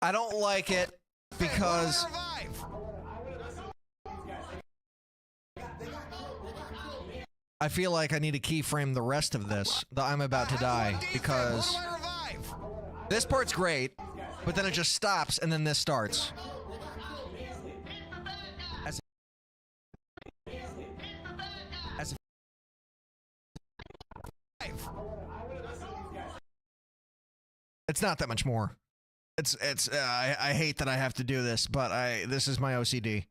I don't like it because... I feel like I need to keyframe the rest of this, that I'm about to die, because... This part's great, but then it just stops, and then this starts. It's not that much more. I hate that I have to do this, but this is my OCD.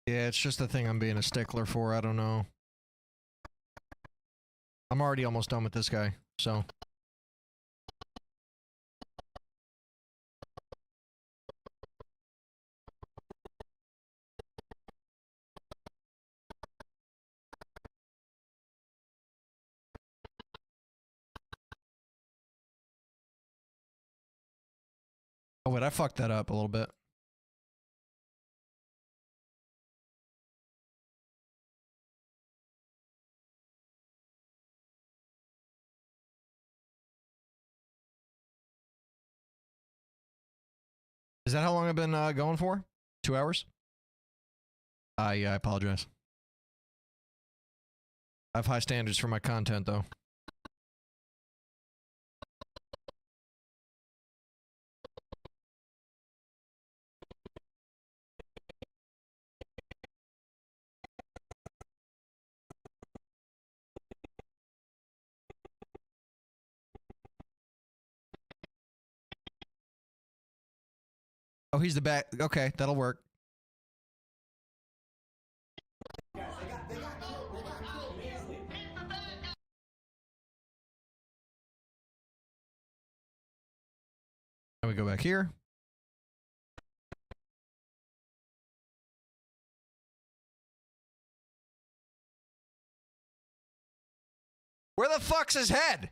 Yeah, it's just the thing I'm being a stickler for. I don't know. I'm already almost done with this guy, so... Oh, wait, I fucked that up a little bit. Is that how long I've been going for? 2 hours? Yeah, I apologize. I have high standards for my content, though. Oh, he's the back. Okay, that'll work. we go back here. Where the fuck's his head?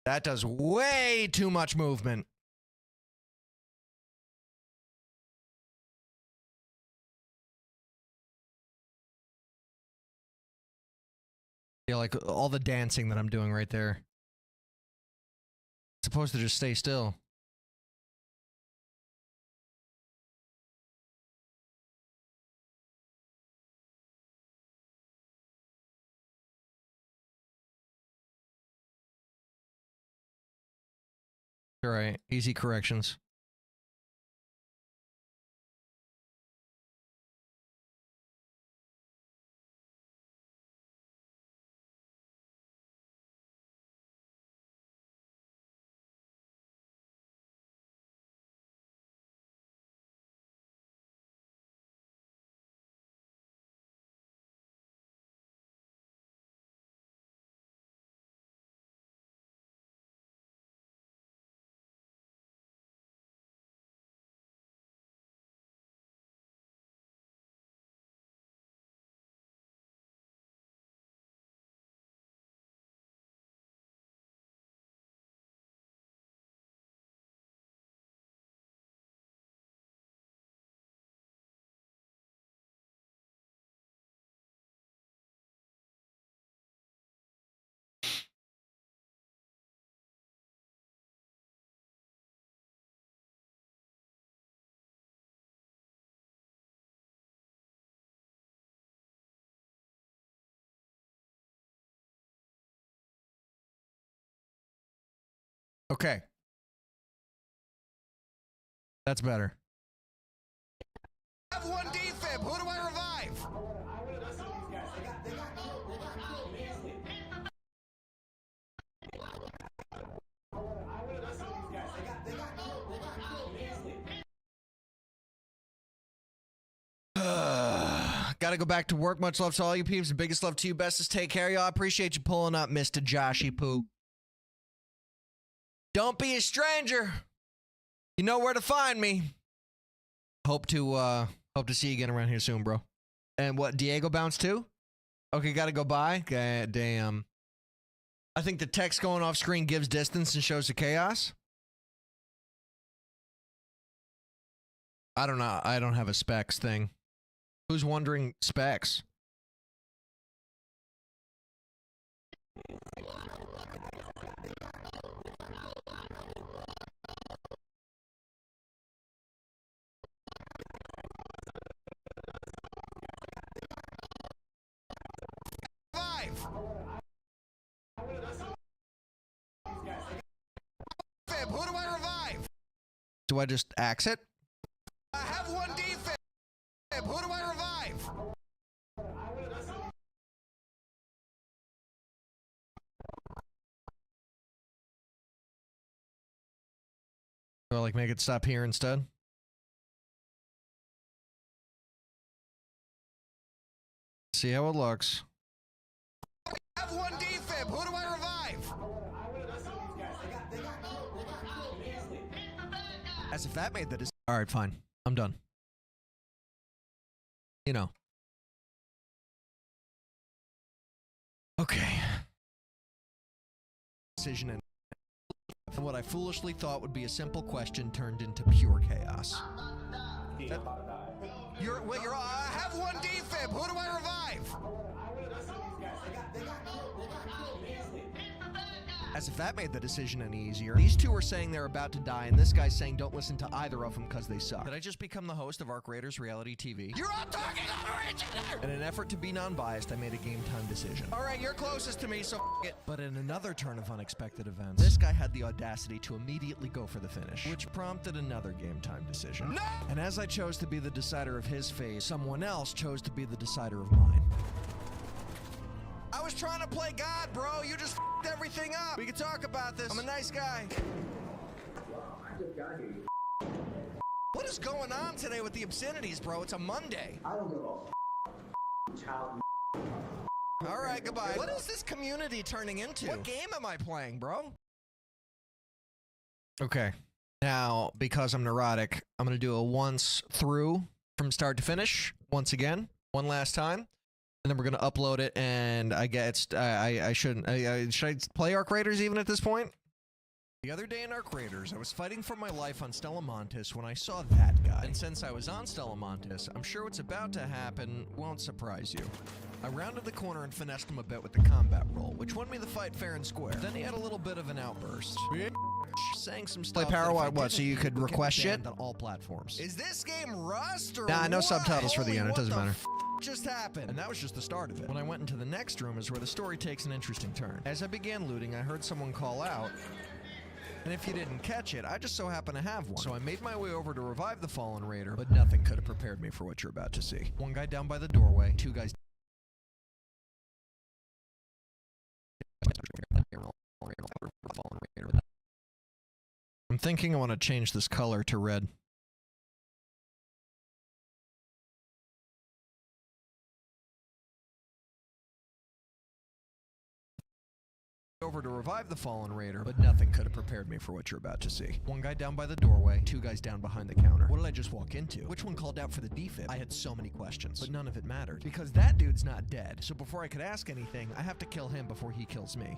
That does way too much movement. Yeah, like all the dancing that I'm doing right there. It's supposed to just stay still. All right, easy corrections. Okay. That's better. I have one defib. Who do I revive? Gotta go back to work. Much love to all you peeps. The biggest love to you. Bestest take care, y'all. I appreciate you pulling up, Mr. Joshy Poo. Don't be a stranger. You know where to find me. Hope to see you again around here soon, bro. And what, Diego bounced too? Okay, gotta go by. God damn. I think the text going off screen gives distance and shows the chaos. I don't know. I don't have a specs thing. Who's wondering specs? Who do I revive? Do I just axe it? I have one defib. Who do I revive? Do I like make it stop here instead? See how it looks. I have one defib. Who do I revive? As if that made the decision. All right, fine. I'm done. You know. Okay. Decision and what I foolishly thought would be a simple question turned into pure chaos. I have one defib. Who do I revive? As if that made the decision any easier. These two are saying they're about to die, and this guy's saying don't listen to either of them because they suck. Did I just become the host of Arc Raiders Reality TV? You're all talking over each other! In an effort to be non-biased, I made a game time decision. All right, you're closest to me, so it. But in another turn of unexpected events, this guy had the audacity to immediately go for the finish, which prompted another game time decision. No! And as I chose to be the decider of his fate, someone else chose to be the decider of mine. I was trying to play God, bro. You just f***ed everything up. We can talk about this. I'm a nice guy. Wow, I just got here. What is going on today with the obscenities, bro? It's a Monday. I don't give a child. All right, goodbye. What is this community turning into? What game am I playing, bro? Okay. Now, because I'm neurotic, I'm going to do a once through from start to finish. Once again. One last time. And then we're gonna upload it, and I guess I shouldn't. Should I play Arc Raiders even at this point? The other day in Arc Raiders, I was fighting for my life on Stella Montis when I saw that guy. And since I was on Stella Montis, I'm sure what's about to happen won't surprise you. I rounded the corner and finessed him a bit with the combat roll, which won me the fight fair and square. Then he had a little bit of an outburst. Saying some stuff. Play power what? So you could request shit on all platforms. Is this game Rust or Nah, no subtitles for the end. It doesn't matter. Just happened? And that was just the start of it. When I went into the next room is where the story takes an interesting turn. As I began looting, I heard someone call out, and if you didn't catch it, I just so happen to have one. So I made my way over to revive the fallen raider, but nothing could have prepared me for what you're about to see. One guy down by the doorway, two guys. I'm thinking I want to change this color to red. Over to revive the fallen raider, but nothing could have prepared me for what you're about to see. One guy down by the doorway, two guys down behind the counter. What did I just walk into? Which one called out for the defib? I had so many questions, but none of it mattered. Because that dude's not dead, so before I could ask anything, I have to kill him before he kills me.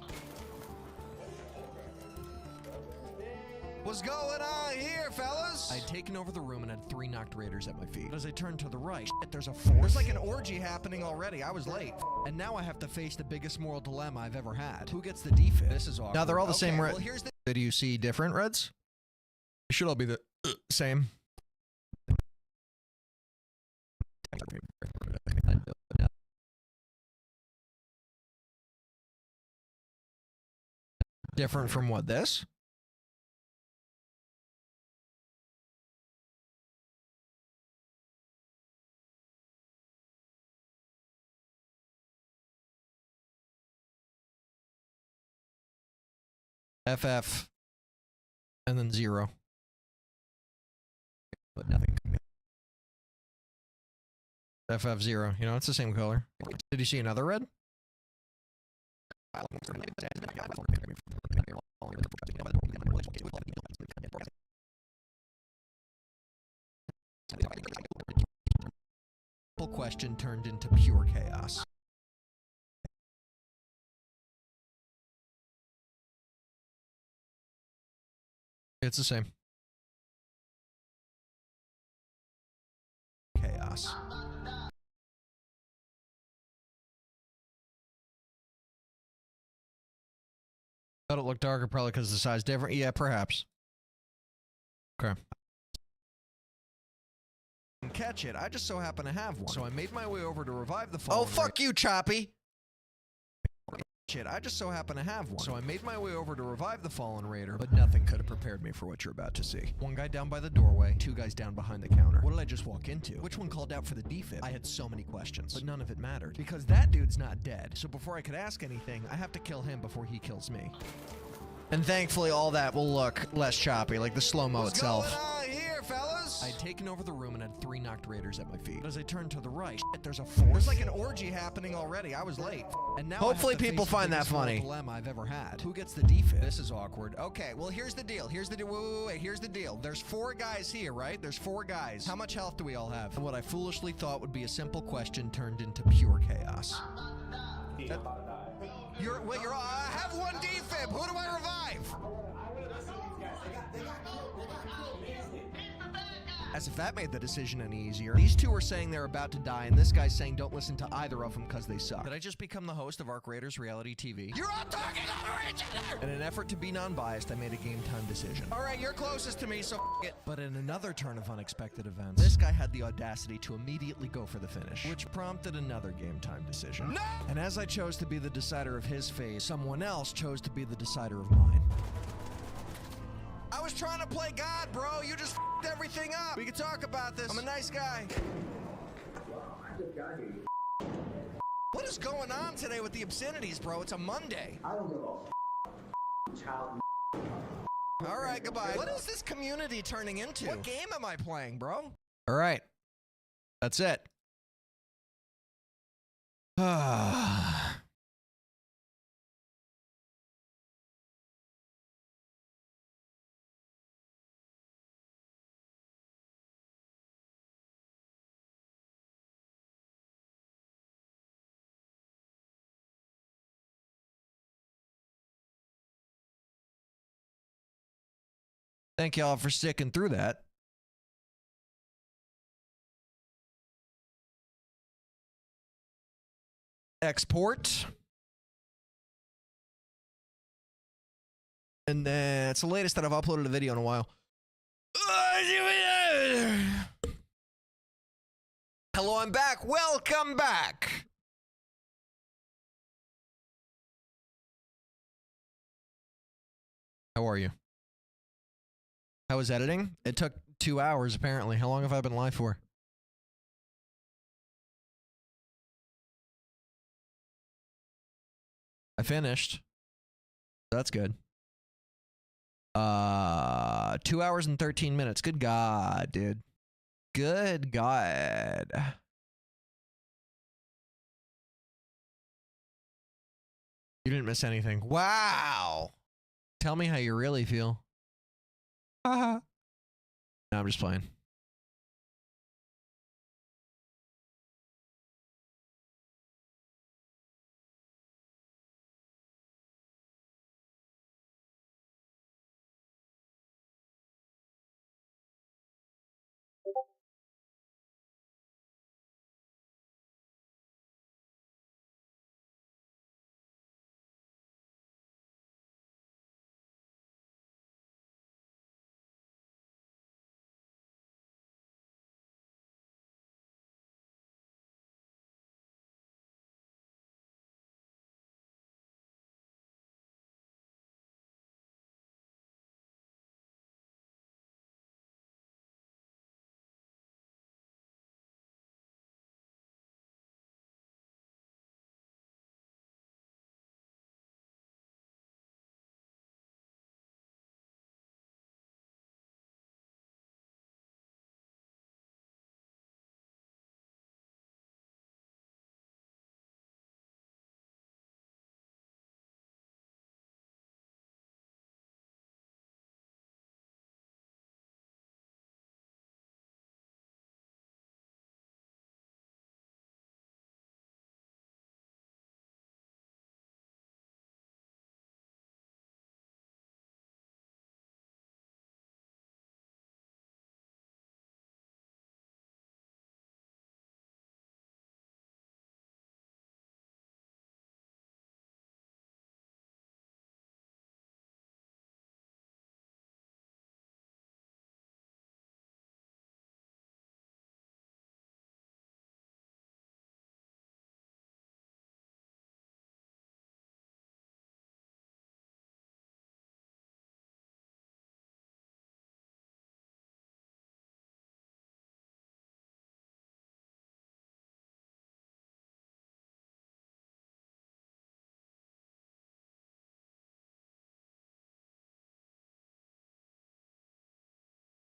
What's going on here, fellas? I'd taken over the room and had 3 knocked raiders at my feet. But as I turned to the right, there's a 4th. There's like an orgy happening already. I was late. And now I have to face the biggest moral dilemma I've ever had. Who gets the defib? This is awkward. Now they're all the same red. Well, here's the... Do you see different reds? They should all be the same. Different from what, this? FF, and then 0. But nothing. FF 0. You know, it's the same color. Did you see another red? Question turned into pure chaos. It's the same. Chaos. Thought it looked darker probably because the size different. Yeah, perhaps. Okay. Catch it. I just so happen to have one. So I made my way over to revive the fallen. Oh, fuck you, Choppy. Shit, I just so happen to have one. So I made my way over to revive the fallen raider, but nothing could have prepared me for what you're about to see. One guy down by the doorway, two guys down behind the counter. What did I just walk into? Which one called out for the defib? I had so many questions, but none of it mattered. Because that dude's not dead, so before I could ask anything, I have to kill him before he kills me. And thankfully all that will look less choppy, like the slow-mo itself. What's going on here, fellas? I'd taken over the room and had 3 knocked raiders at my feet. But as I turned to the right, there's a 4th. There's like an orgy happening already. I was late. And now hopefully people find that funny. Dilemma I've ever had. Who gets the defib? This is awkward. Okay, well here's the deal. Here's the deal. Wait. Here's the deal. There's 4 guys here, right? There's 4 guys. How much health do we all have? And what I foolishly thought would be a simple question turned into pure chaos. I have one defib. Who do I revive? As if that made the decision any easier. These two are saying they're about to die, and this guy's saying don't listen to either of them because they suck. Did I just become the host of Arc Raiders Reality TV? You're all talking over each other! In an effort to be non-biased, I made a game time decision. All right, you're closest to me, so f it. But in another turn of unexpected events, this guy had the audacity to immediately go for the finish, which prompted another game time decision. No! And as I chose to be the decider of his fate, someone else chose to be the decider of mine. I was trying to play God, bro. You just f***ed everything up. We can talk about this. I'm a nice guy. Wow, I just got here, you What is going on today with the obscenities, bro? It's a Monday. I don't give a child. All right, goodbye. What is this community turning into? What game am I playing, bro? All right. That's it. Thank y'all for sticking through that. Export. And then it's the latest that I've uploaded a video in a while. Hello, I'm back. Welcome back. How are you? How was editing? It took 2 hours, apparently. How long have I been live for? I finished. That's good. 2 hours and 13 minutes. Good God, dude. Good God. You didn't miss anything. Wow. Tell me how you really feel. No, I'm just playing.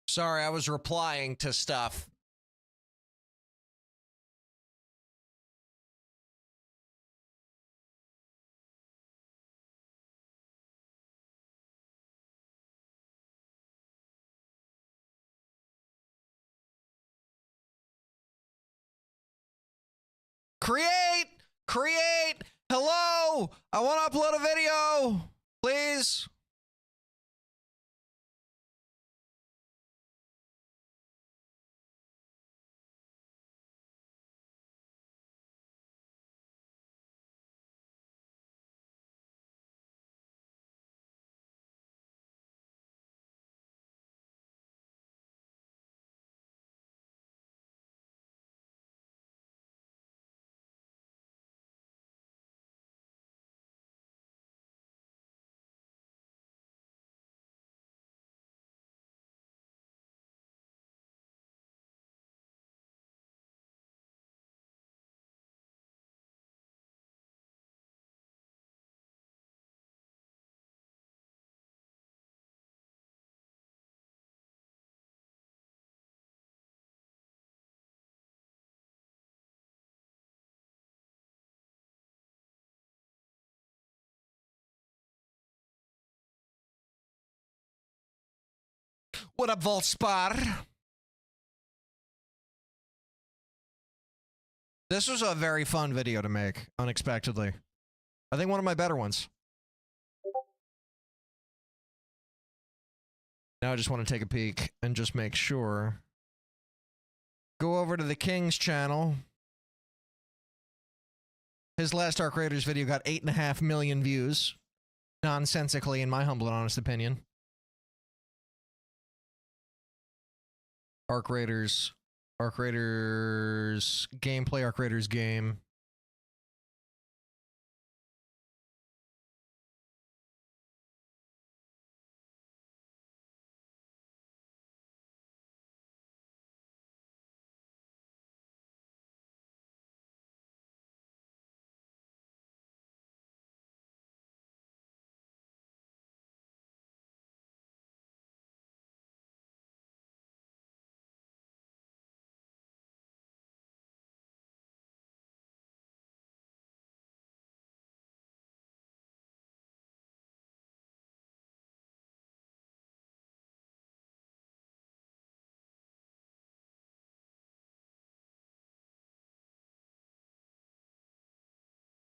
Sorry, I was replying to stuff. Create! Create! Hello! video! I want to upload a video! Please! What up, Voltspar? This was a very fun video to make, unexpectedly. I think one of my better ones. Now I just want to take a peek and just make sure. Go over to the King's channel. His last Arc Raiders video got 8.5 million views. Nonsensically, in my humble and honest opinion. Arc Raiders gameplay, Arc Raiders game.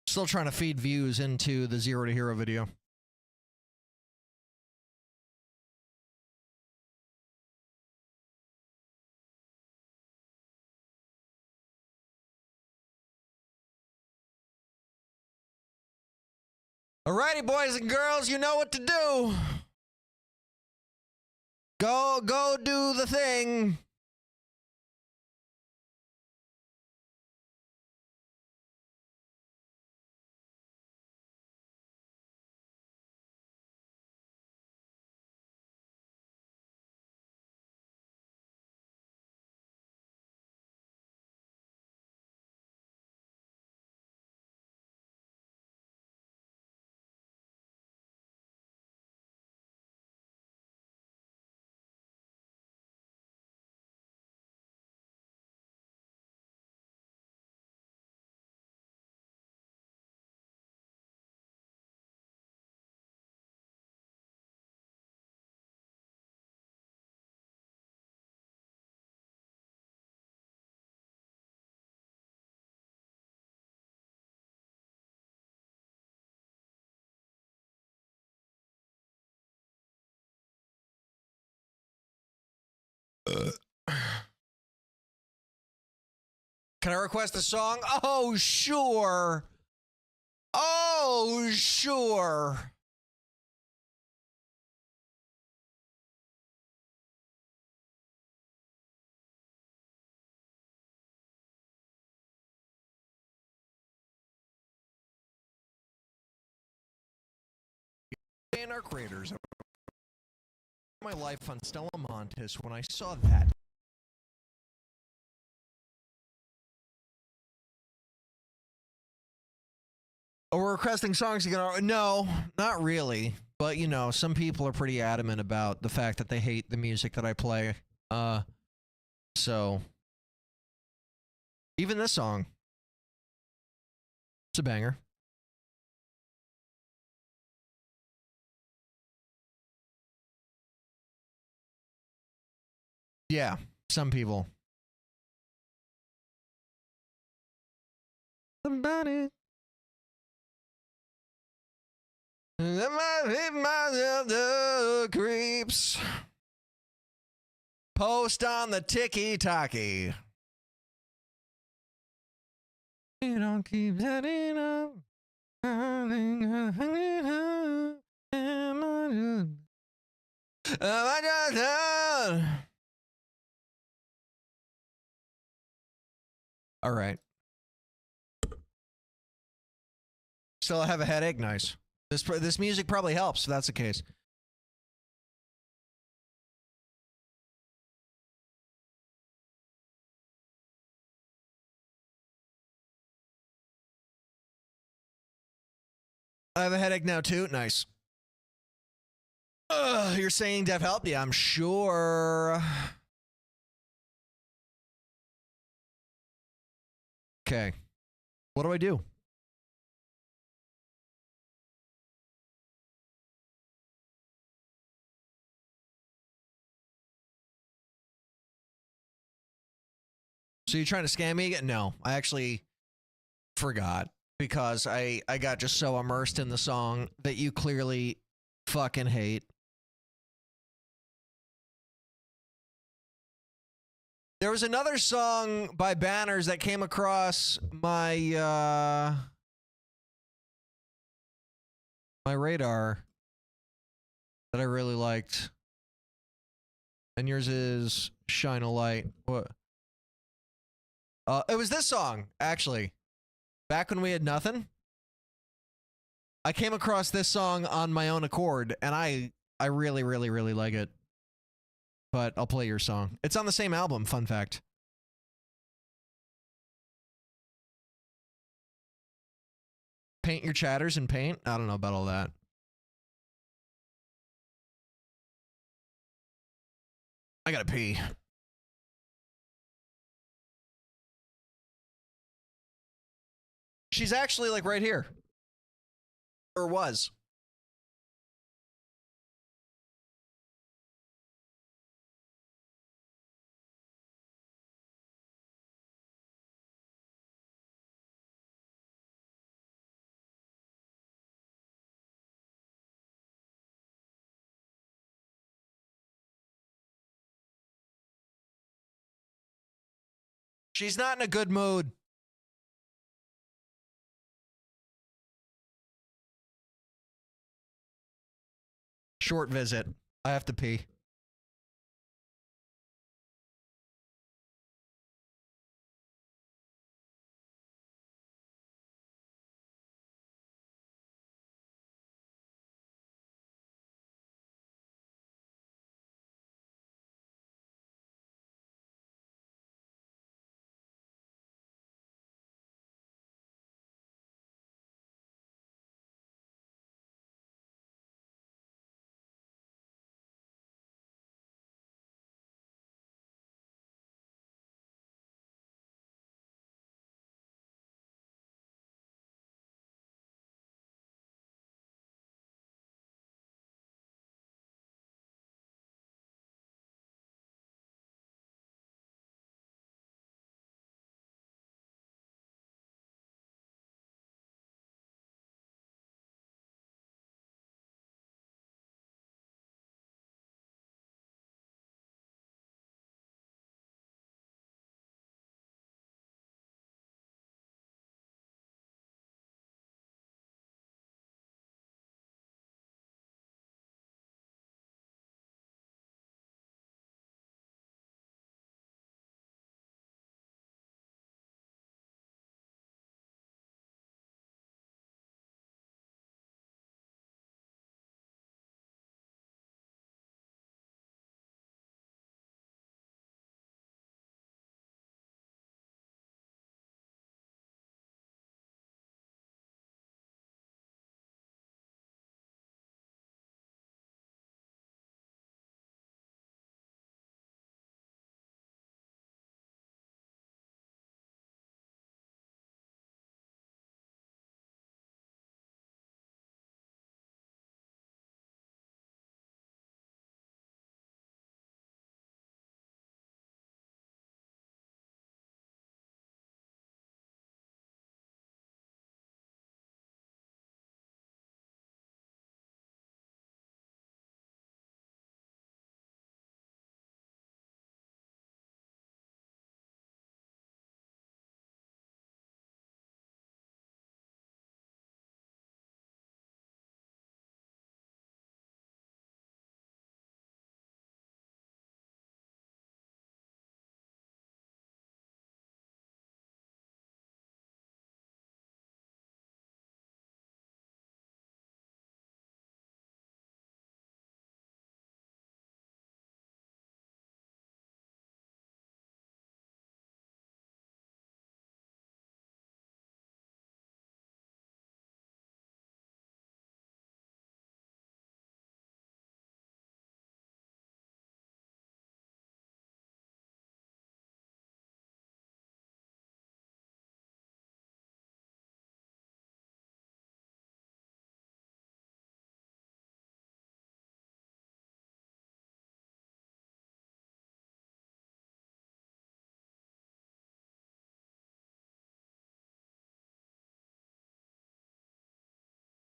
Still trying to feed views into the Zero to Hero video. Alrighty, boys and girls, you know what to do. Go do the thing. Can I request a song? Oh, sure. Oh, sure. In our creators, my life on Stella Montes when I saw that. Oh, we're requesting songs again. No, not really. But, you know, some people are pretty adamant about the fact that they hate the music that I play. So even this song, it's a banger. Yeah, some people. Somebody The creeps. Post on the tiki-taki. You don't keep setting up. All right. Still have a headache? Nice. This music probably helps if that's the case. I have a headache now too. Nice. You're saying Dev helped? Yeah, I'm sure. Okay. What do I do? So you're trying to scam me again? No, I actually forgot because I got just so immersed in the song that you clearly fucking hate. There was another song by Banners that came across my my radar that I really liked. And yours is Shine a Light. What? It was this song, actually. Back when we had nothing. I came across this song on my own accord, and I really, really, really like it. But I'll play your song. It's on the same album, fun fact. Paint your chatters in paint? I don't know about all that. I gotta pee. She's actually like right here. Or was. She's not in a good mood. Short visit. I have to pee.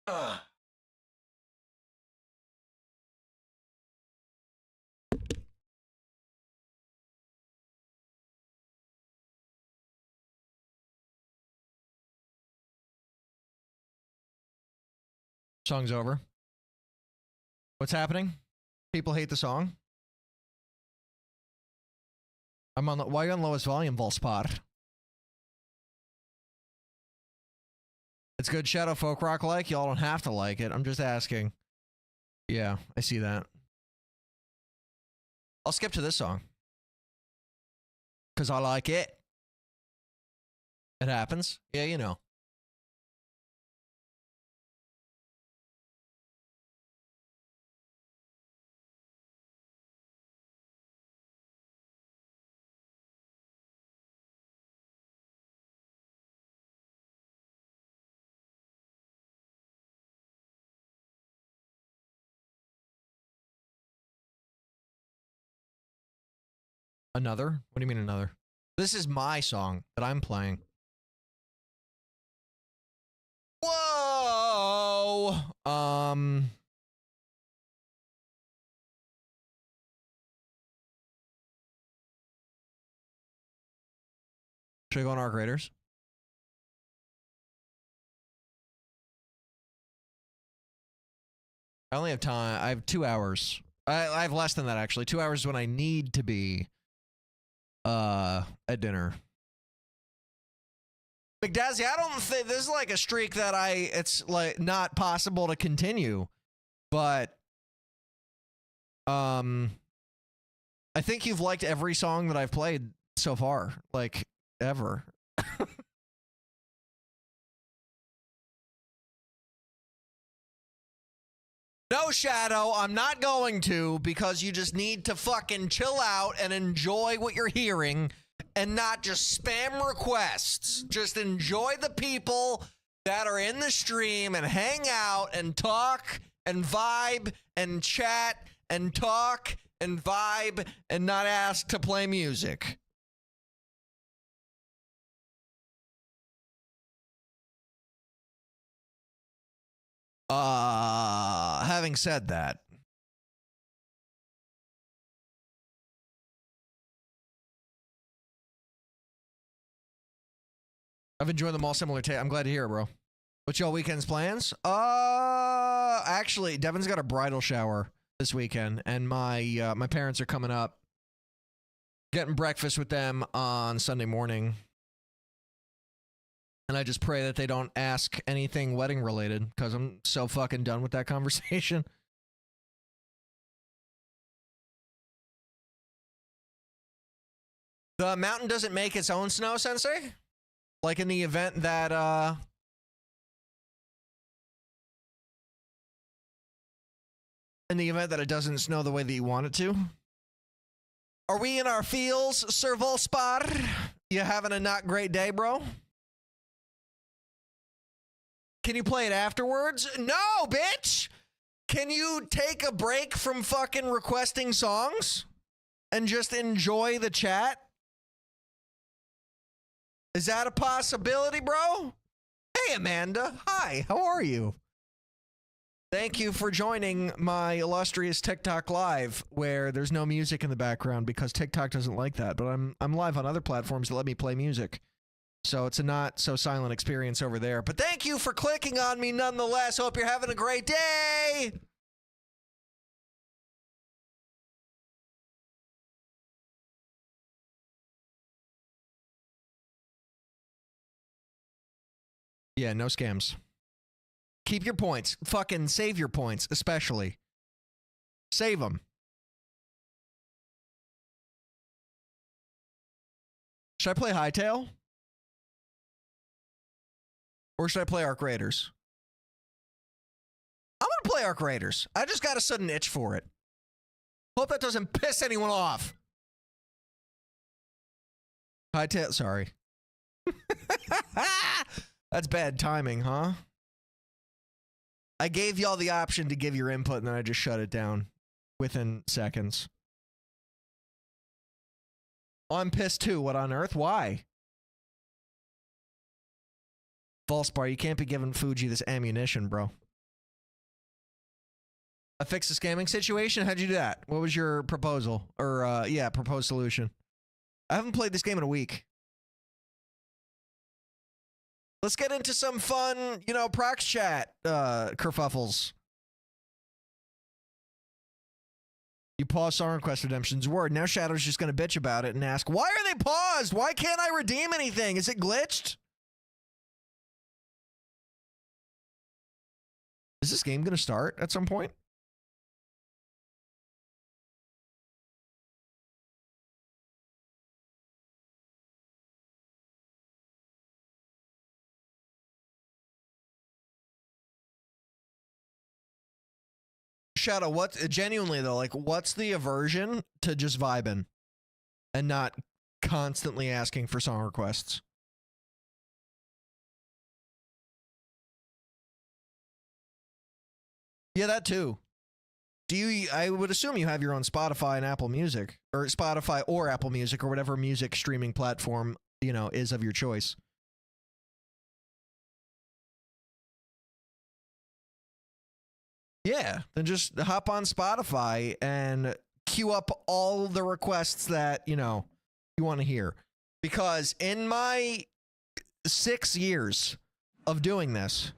Ugh. Song's over. What's happening? People hate the song. I'm on the. Why are you on lowest volume, Volspot? It's good shadow folk rock like. Y'all don't have to like it. I'm just asking. Yeah, I see that. I'll skip to this song. Because I like it. It happens. Yeah, you know. Another? What do you mean another? This is my song that I'm playing. Whoa! Should I go on Arc Raiders? I only have time. I have 2 hours. I have less than that, actually. 2 hours is when I need to be at dinner. McDazzy, I don't think this is like a streak that it's like not possible to continue, but I think you've liked every song that I've played so far, like ever. No, Shadow, I'm not going to, because you just need to fucking chill out and enjoy what you're hearing and not just spam requests. Just enjoy the people that are in the stream and hang out and talk and vibe and chat and talk and vibe and not ask to play music. Having said that, I've enjoyed them all similar. I'm glad to hear it, bro. What's y'all weekend's plans? Actually, Devin's got a bridal shower this weekend, and my parents are coming up, getting breakfast with them on Sunday morning. And I just pray that they don't ask anything wedding related, because I'm so fucking done with that conversation. The mountain doesn't make its own snow, Sensei? Like in the event that, it doesn't snow the way that you want it to? Are we in our fields, Sir Volspar? You having a not great day, bro? Can you play it afterwards? No, bitch! Can you take a break from fucking requesting songs and just enjoy the chat? Is that a possibility, bro? Hey, Amanda. Hi, how are you? Thank you for joining my illustrious TikTok live, where there's no music in the background because TikTok doesn't like that, but I'm live on other platforms that let me play music. So it's a not so silent experience over there. But thank you for clicking on me nonetheless. Hope you're having a great day. Yeah, no scams. Keep your points. Fucking save your points, especially. Save them. Should I play Hightail? Or should I play Arc Raiders? I'm gonna play Arc Raiders. I just got a sudden itch for it. Hope that doesn't piss anyone off. Hightail, sorry. That's bad timing, huh? I gave y'all the option to give your input and then I just shut it down within seconds. Oh, I'm pissed too. What on earth? Why? False bar, you can't be giving Fuji this ammunition, bro. fix the scamming situation? How'd you do that? What was your proposal? Or, yeah, proposed solution? I haven't played this game in a week. Let's get into some fun, you know, prox chat, kerfuffles. You pause Song Request Redemption's word. Now Shadow's just going to bitch about it and ask, why are they paused? Why can't I redeem anything? Is it glitched? Is this game going to start at some point? Shadow, what genuinely though, like what's the aversion to just vibing and not constantly asking for song requests? Yeah, that too. Do you, I would assume you have your own Spotify and Apple Music, or Spotify or Apple Music or whatever music streaming platform, you know, is of your choice. Yeah, then just hop on Spotify and queue up all the requests that, you know, you want to hear. Because in my 6 years of doing this,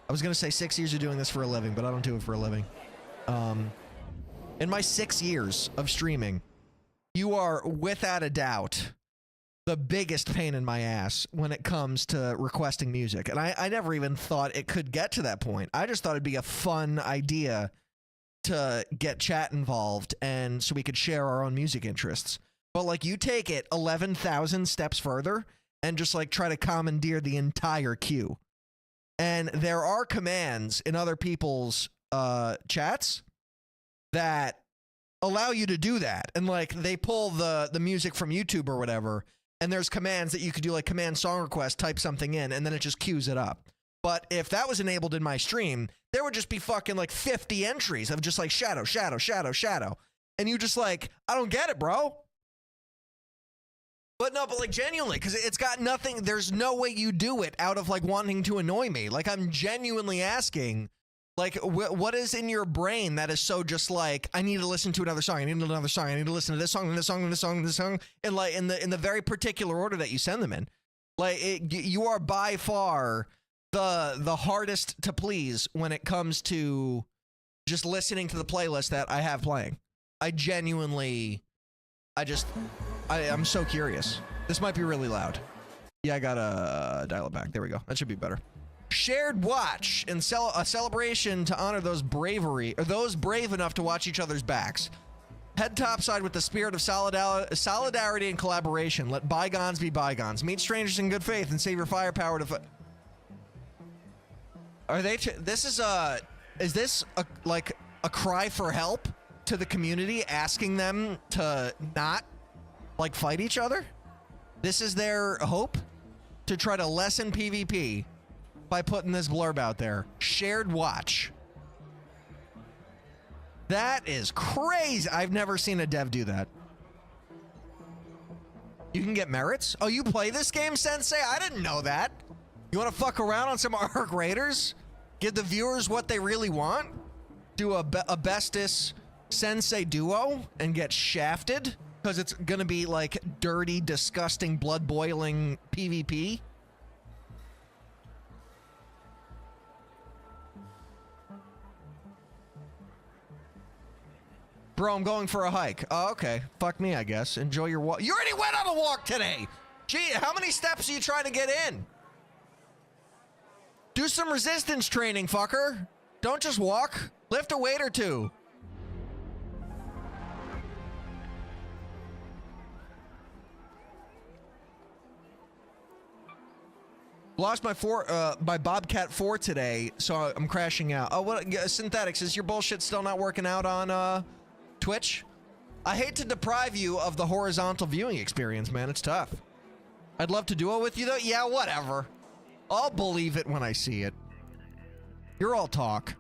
I was going to say 6 years of doing this for a living, but I don't do it for a living. In my 6 years of streaming, you are without a doubt the biggest pain in my ass when it comes to requesting music. And I never even thought it could get to that point. I just thought it'd be a fun idea to get chat involved and so we could share our own music interests. But like you take it 11,000 steps further and just like try to commandeer the entire queue. And there are commands in other people's chats that allow you to do that. And like they pull the music from YouTube or whatever. And there's commands that you could do, like command song request, type something in, and then it just queues it up. But if that was enabled in my stream, there would just be fucking like 50 entries of just like shadow, shadow, shadow, shadow. And you just like, I don't get it, bro. But no, but like genuinely, because it's got nothing, there's no way you do it out of like wanting to annoy me. Like I'm genuinely asking, like what is in your brain that is so just like, I need to listen to another song, I need another song, I need to listen to this song, and this song, and this song, and this song, and like in the very particular order that you send them in. Like you are by far the hardest to please when it comes to just listening to the playlist that I have playing. I genuinely, I'm so curious. This might be really loud. Yeah, I gotta dial it back. There we go. That should be better. Shared watch and a celebration to honor those those brave enough to watch each other's backs. Head topside with the spirit of solidarity and collaboration. Let bygones be bygones. Meet strangers in good faith and save your firepower to. Are they? This is Is this like a cry for help to the community, asking them to not like fight each other? This is their hope to try to lessen PvP. By putting this blurb out there. Shared watch. That is crazy. I've never seen a dev do that. You can get merits? Oh, you play this game, Sensei? I didn't know that. You want to fuck around on some Arc Raiders? Give the viewers what they really want? Do a Bestis Sensei duo and get shafted? Because it's going to be like dirty, disgusting, blood-boiling PvP? Bro, I'm going for a hike. Oh, okay. Fuck me, I guess. Enjoy your walk. You already went on a walk today! Gee, how many steps are you trying to get in? Do some resistance training, fucker. Don't just walk. Lift a weight or two. Lost my Bobcat 4 today, so I'm crashing out. Oh, what? Synthetics, is your bullshit still not working out on, Twitch? I hate to deprive you of the horizontal viewing experience, man. It's tough. I'd love to duo with you, though. Yeah, whatever. I'll believe it when I see it. You're all talk.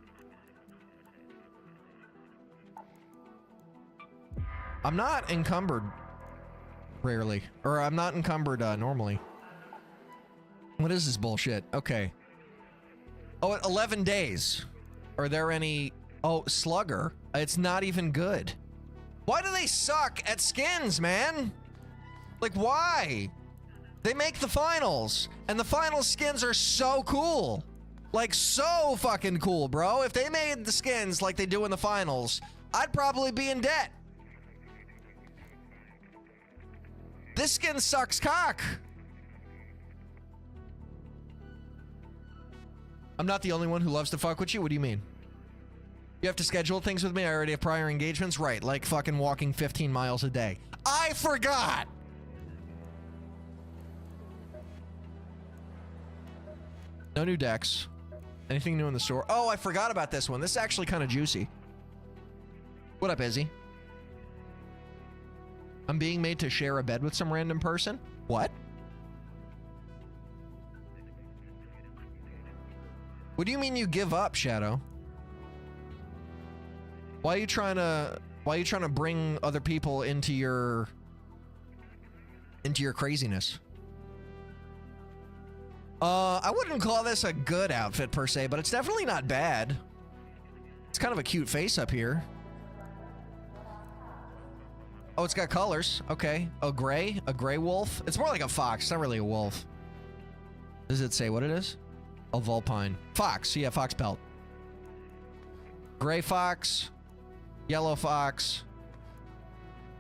I'm not encumbered. Rarely. Or I'm not encumbered, normally. What is this bullshit? Okay. Oh, 11 days. Are there any Oh, Slugger. It's not even good. Why do they suck at skins, man? Like, why? They make the finals, and the final skins are so cool. Like, so fucking cool, bro. If they made the skins like they do in the finals, I'd probably be in debt. This skin sucks cock. I'm not the only one who loves to fuck with you. What do you mean? You have to schedule things with me? I already have prior engagements? Right, like fucking walking 15 miles a day. I forgot! No new decks. Anything new in the store? Oh, I forgot about this one. This is actually kind of juicy. What up, Izzy? I'm being made to share a bed with some random person? What? What do you mean you give up, Shadow? Why are you trying to bring other people into your craziness? I wouldn't call this a good outfit per se, but it's definitely not bad. It's kind of a cute face up here. Oh, it's got colors. Okay. A gray wolf. It's more like a fox. It's not really a wolf. Does it say what it is? A vulpine. Fox. Yeah, fox pelt. Gray fox. Yellow fox.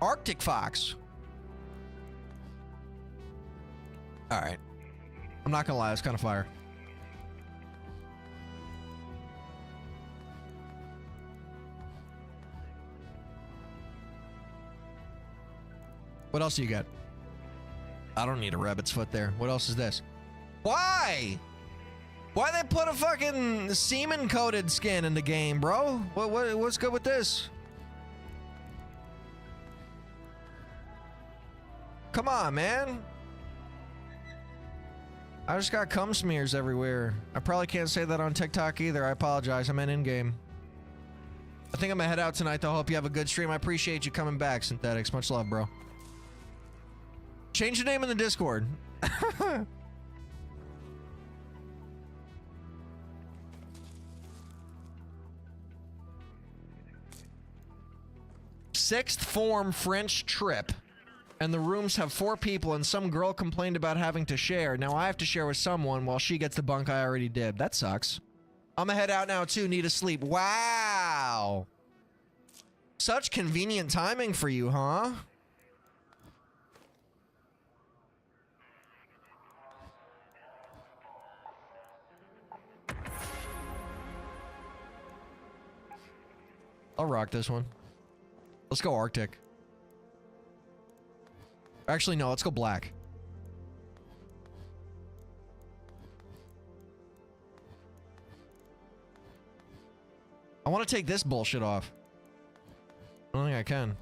Arctic fox. All right. I'm not gonna lie, it's kind of fire. What else do you got? I don't need a rabbit's foot there. What else is this? Why? Why they put a fucking semen coated skin in the game, bro? What's good with this? Come on, man. I just got cum smears everywhere. I probably can't say that on TikTok either. I apologize. I meant in-game. I think I'm gonna head out tonight, though. Hope you have a good stream. I appreciate you coming back, Synthetics. Much love, bro. Change your name in the Discord. Sixth form French trip. And the rooms have 4 people, and some girl complained about having to share. Now I have to share with someone while she gets the bunk I already did. That sucks. I'm gonna head out now too. Need to sleep. Wow. Such convenient timing for you, huh? I'll rock this one. Let's go Arctic. Actually, no, let's go black. I want to take this bullshit off. I don't think I can.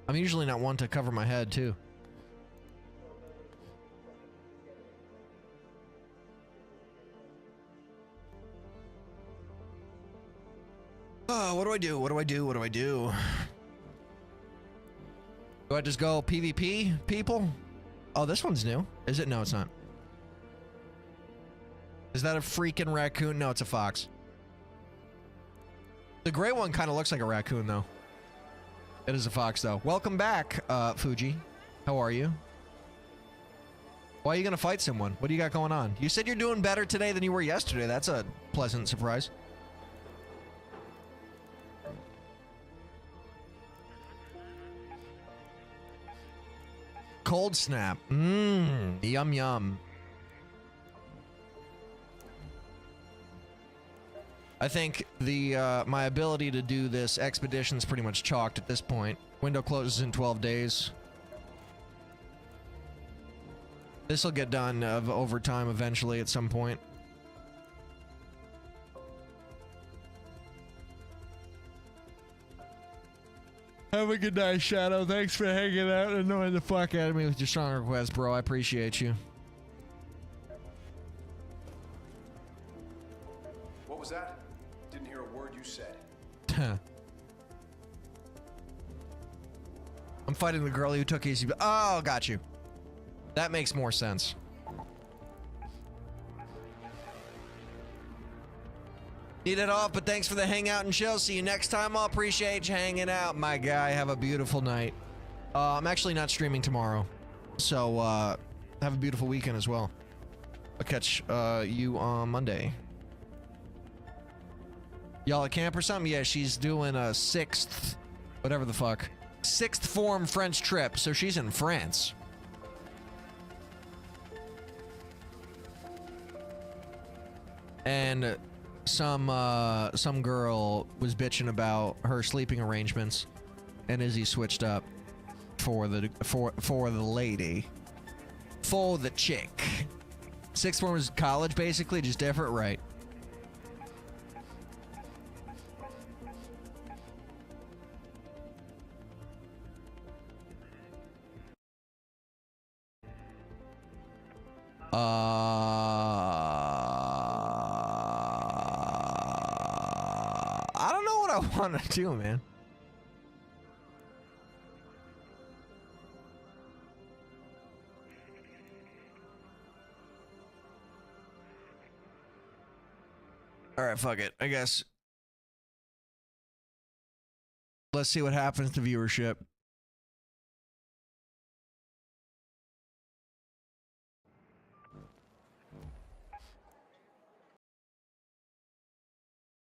I'm usually not one to cover my head, too. Oh, what do I do? What do I do? What do I do? Do I just go PvP, people? Oh, this one's new. Is it? No, it's not. Is that a freaking raccoon? No, it's a fox. The gray one kind of looks like a raccoon, though. It is a fox, though. Welcome back, Fuji. How are you? Why are you gonna fight someone? What do you got going on? You said you're doing better today than you were yesterday. That's a pleasant surprise. Cold snap. Mmm. Yum yum. I think the my ability to do this expedition is pretty much chalked at this point. Window closes in 12 days. This will get done over time eventually at some point. Have a good night, Shadow. Thanks for hanging out and annoying the fuck out of me with your song request, bro. I appreciate you. What was that? Didn't hear a word you said. I'm fighting the girl who took easy. Oh, got you. That makes more sense. Need it off, but thanks for the hangout and chill. See you next time. I'll appreciate you hanging out, my guy. Have a beautiful night. I'm actually not streaming tomorrow, so have a beautiful weekend as well. I'll catch you on Monday. Y'all at camp or something? Yeah, she's doing a sixth, whatever the fuck, sixth form French trip, so she's in France. And some girl was bitching about her sleeping arrangements, and Izzy switched up for the lady, for the chick. Sixth form is college, basically, just different, right? I don't know what I want to do, man. All right, fuck it. I guess. Let's see what happens to viewership.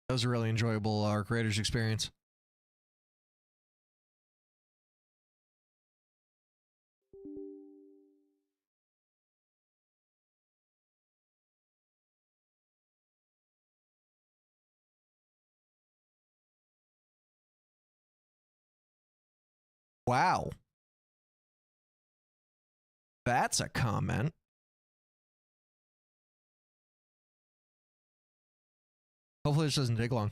That was a really enjoyable creators experience. Wow. That's a comment. Hopefully this doesn't take long.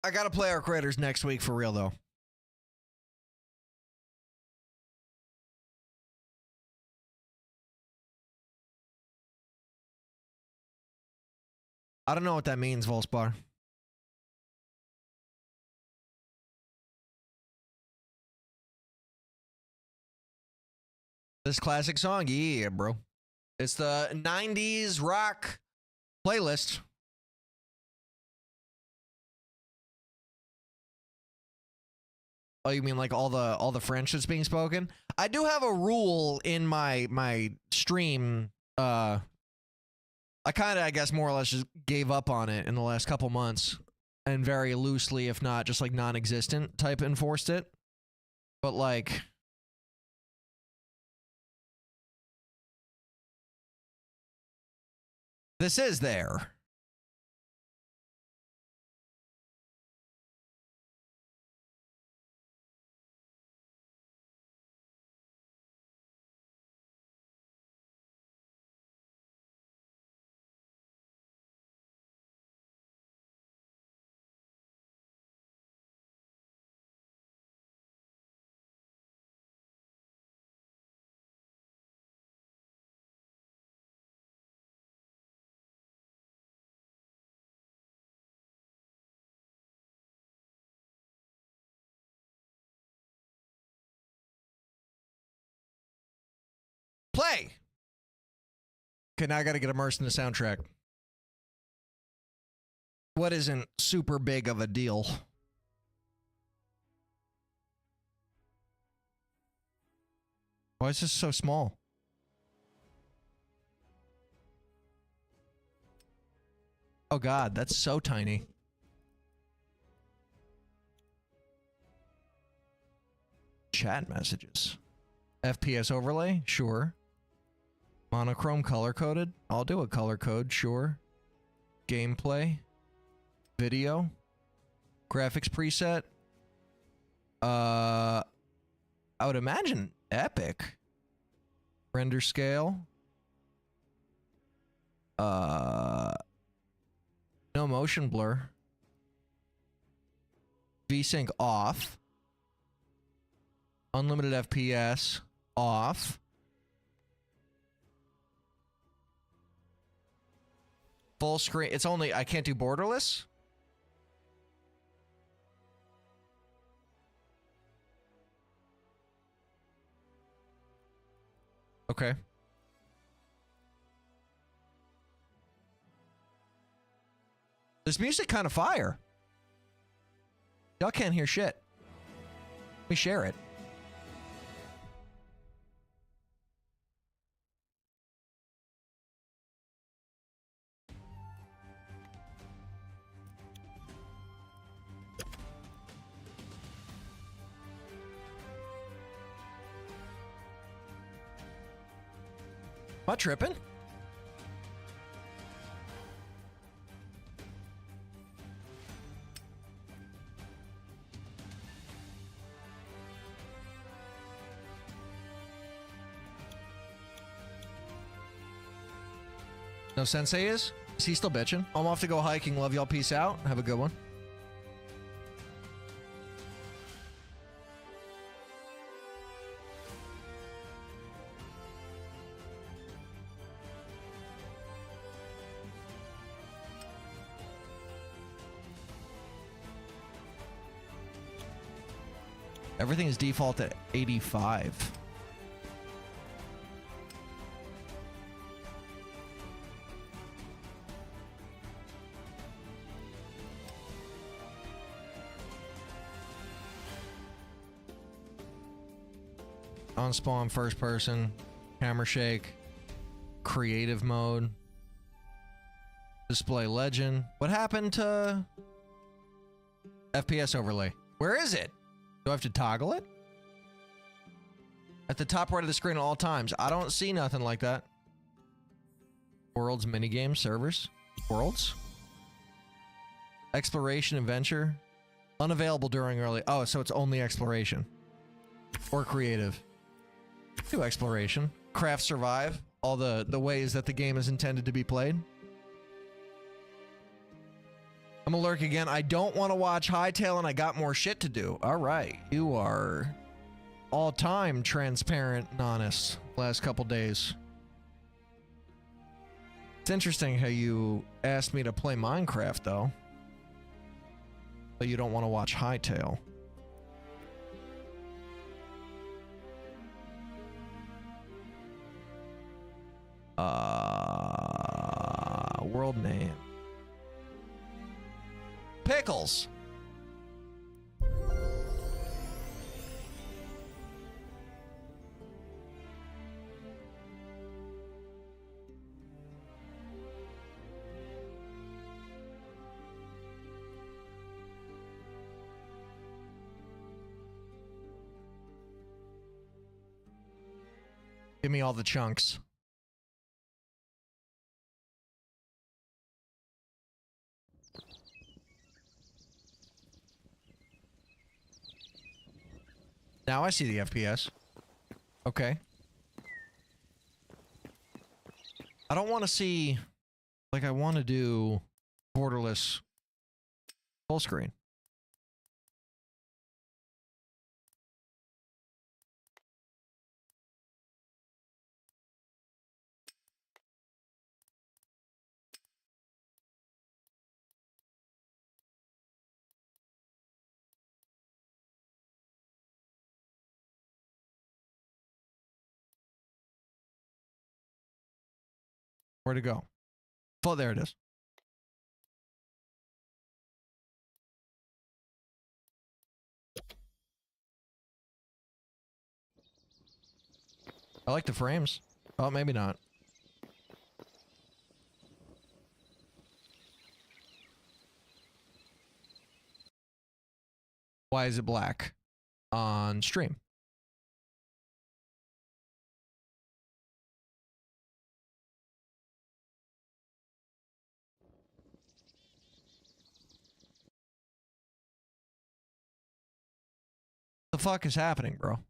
I gotta play our creators next week for real, though. I don't know what that means, Volspar. This classic song? Yeah, bro. It's the 90s rock playlist. Oh, you mean like all the French that's being spoken? I do have a rule in my stream. I kind of, I guess, more or less just gave up on it in the last couple months, and very loosely, if not just like non-existent type, enforced it. But like, this is there. Play. Okay, now I got to get immersed in the soundtrack. What isn't super big of a deal? Why is this so small? Oh God, that's so tiny. Chat messages. FPS overlay? Sure. Monochrome color coded? I'll do a color code, sure. Gameplay. Video. Graphics preset. I would imagine epic. Render scale. No motion blur. VSync off. Unlimited FPS off. Full screen. It's only, I can't do borderless. Okay. This music kind of fire. Y'all can't hear shit. We share it. Am I tripping? No Sensei is? Is he still bitching? I'm off to go hiking. Love y'all. Peace out. Have a good one. Everything is default at 85. On spawn, first person, camera shake, creative mode, display legend. What happened to FPS overlay? Where is it? Do I have to toggle it? At the top right of the screen at all times. I don't see nothing like that. Worlds, minigame, servers, worlds. Exploration, adventure. Unavailable during early. Oh, so it's only exploration. Or creative. Do exploration. Craft, survive. All the ways that the game is intended to be played. I'm gonna lurk again. I don't want to watch Hightail and I got more shit to do. All right. You are all-time transparent and honest last couple days. It's interesting how you asked me to play Minecraft, though. But you don't want to watch Hightail. World name. Pickles. Give me all the chunks. Now I see the FPS. Okay. I don't want to see... Like, I want to do borderless full screen. Where'd it go? Oh, there it is. I like the frames. Oh, maybe not. Why is it black on stream? The fuck is happening, bro?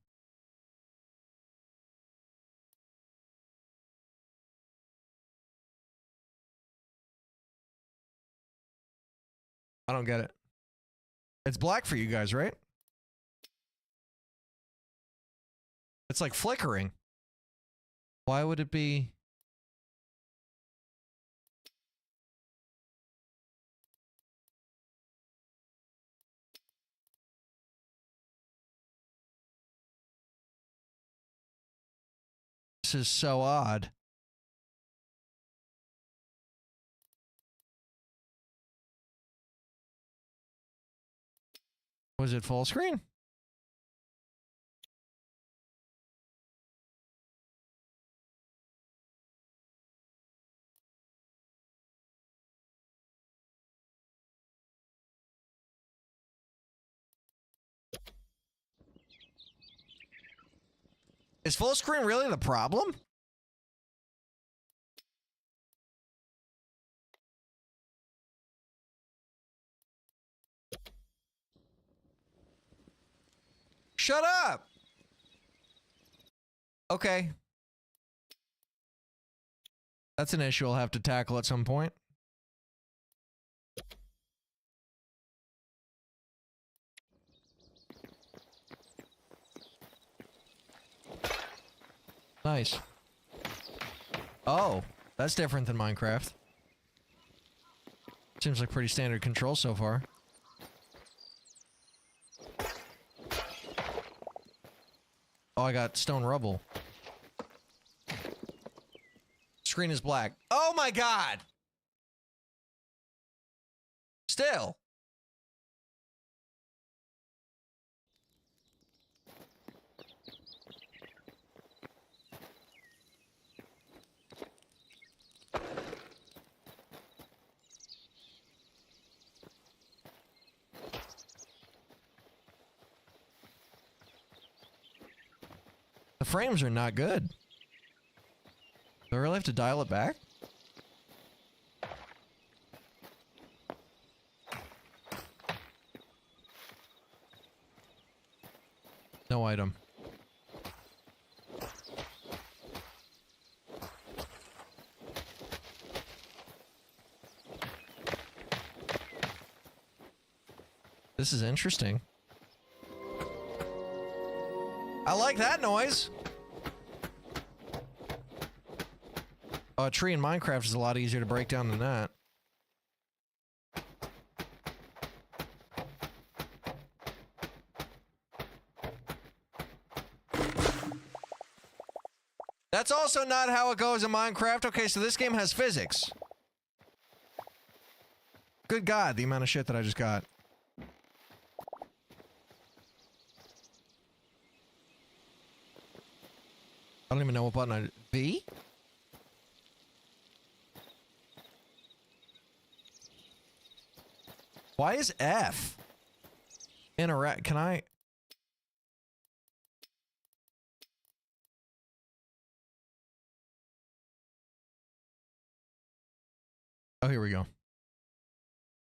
I don't get it. It's black for you guys, right? It's like flickering. Why would it be? This is so odd. Was it full screen? Is full screen really the problem? Shut up! Okay. That's an issue I'll have to tackle at some point. Nice. Oh, that's different than Minecraft. Seems like pretty standard control so far. Oh, I got stone rubble. Screen is black. Oh my god! Still. The frames are not good. Do I really have to dial it back? No item. This is interesting. I like that noise. Oh, a tree in Minecraft is a lot easier to break down than that. That's also not how it goes in Minecraft. Okay, so this game has physics. Good God, the amount of shit that I just got. I don't even know what button I... V? Why is F? Interact... Can I... Oh, here we go.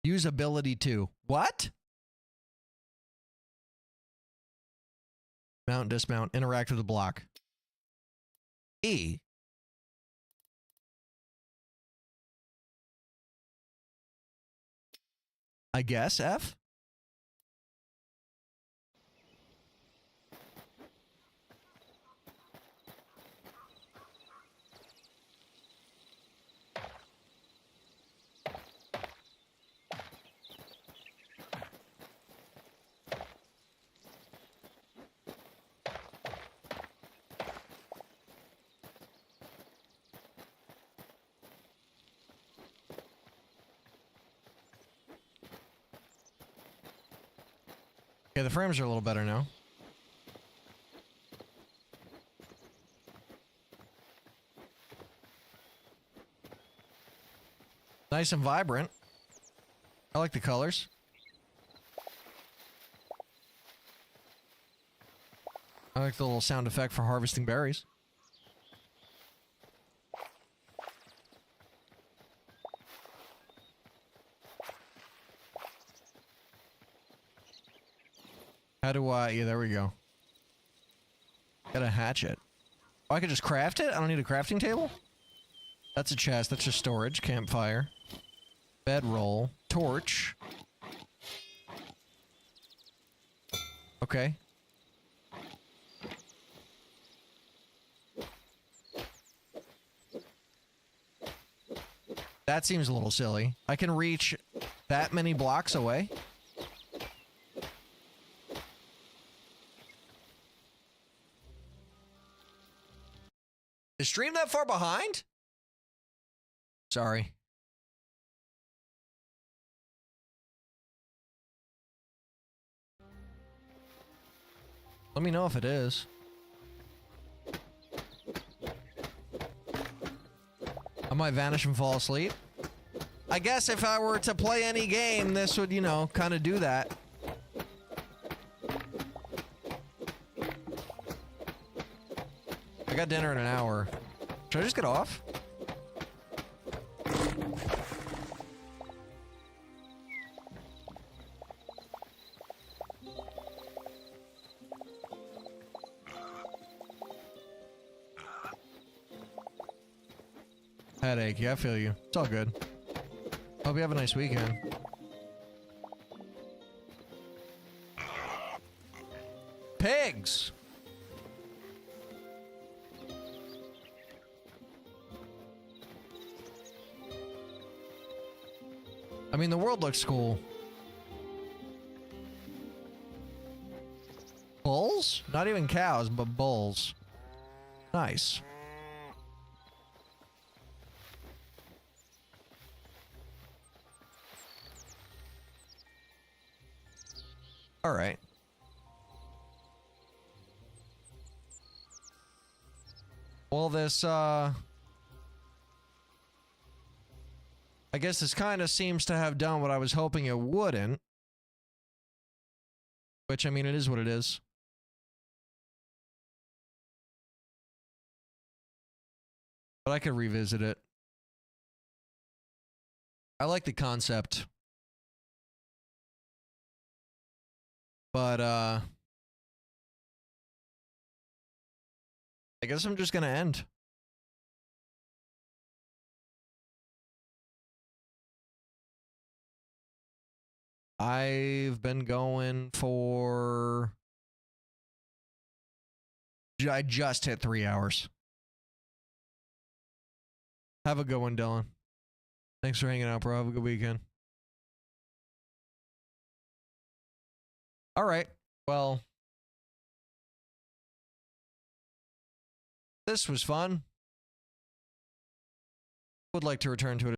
Usability 2. What? Mount, dismount, interact with the block. E. I guess F? Okay, the frames are a little better now. Nice and vibrant. I like the colors. I like the little sound effect for harvesting berries. How do I... Yeah, there we go. Got a hatchet. Oh, I could just craft it? I don't need a crafting table? That's a chest. That's just storage. Campfire. Bedroll. Torch. Okay. That seems a little silly. I can reach that many blocks away? Is stream that far behind? Sorry. Let me know if it is. I might vanish and fall asleep. I guess if I were to play any game, this would, you know, kind of do that. I got dinner in an hour. Should I just get off? Headache, yeah, I feel you. It's all good. Hope you have a nice weekend. Pigs! I mean, the world looks cool. Bulls? Not even cows, but bulls. Nice. All right. Well, this, I guess this kind of seems to have done what I was hoping it wouldn't. Which, I mean, it is what it is. But I could revisit it. I like the concept. But, I guess I'm just gonna end. I've been going for... I just hit 3 hours. Have a good one, Dylan. Thanks for hanging out, bro. Have a good weekend. All right. Well, this was fun. Would like to return to it.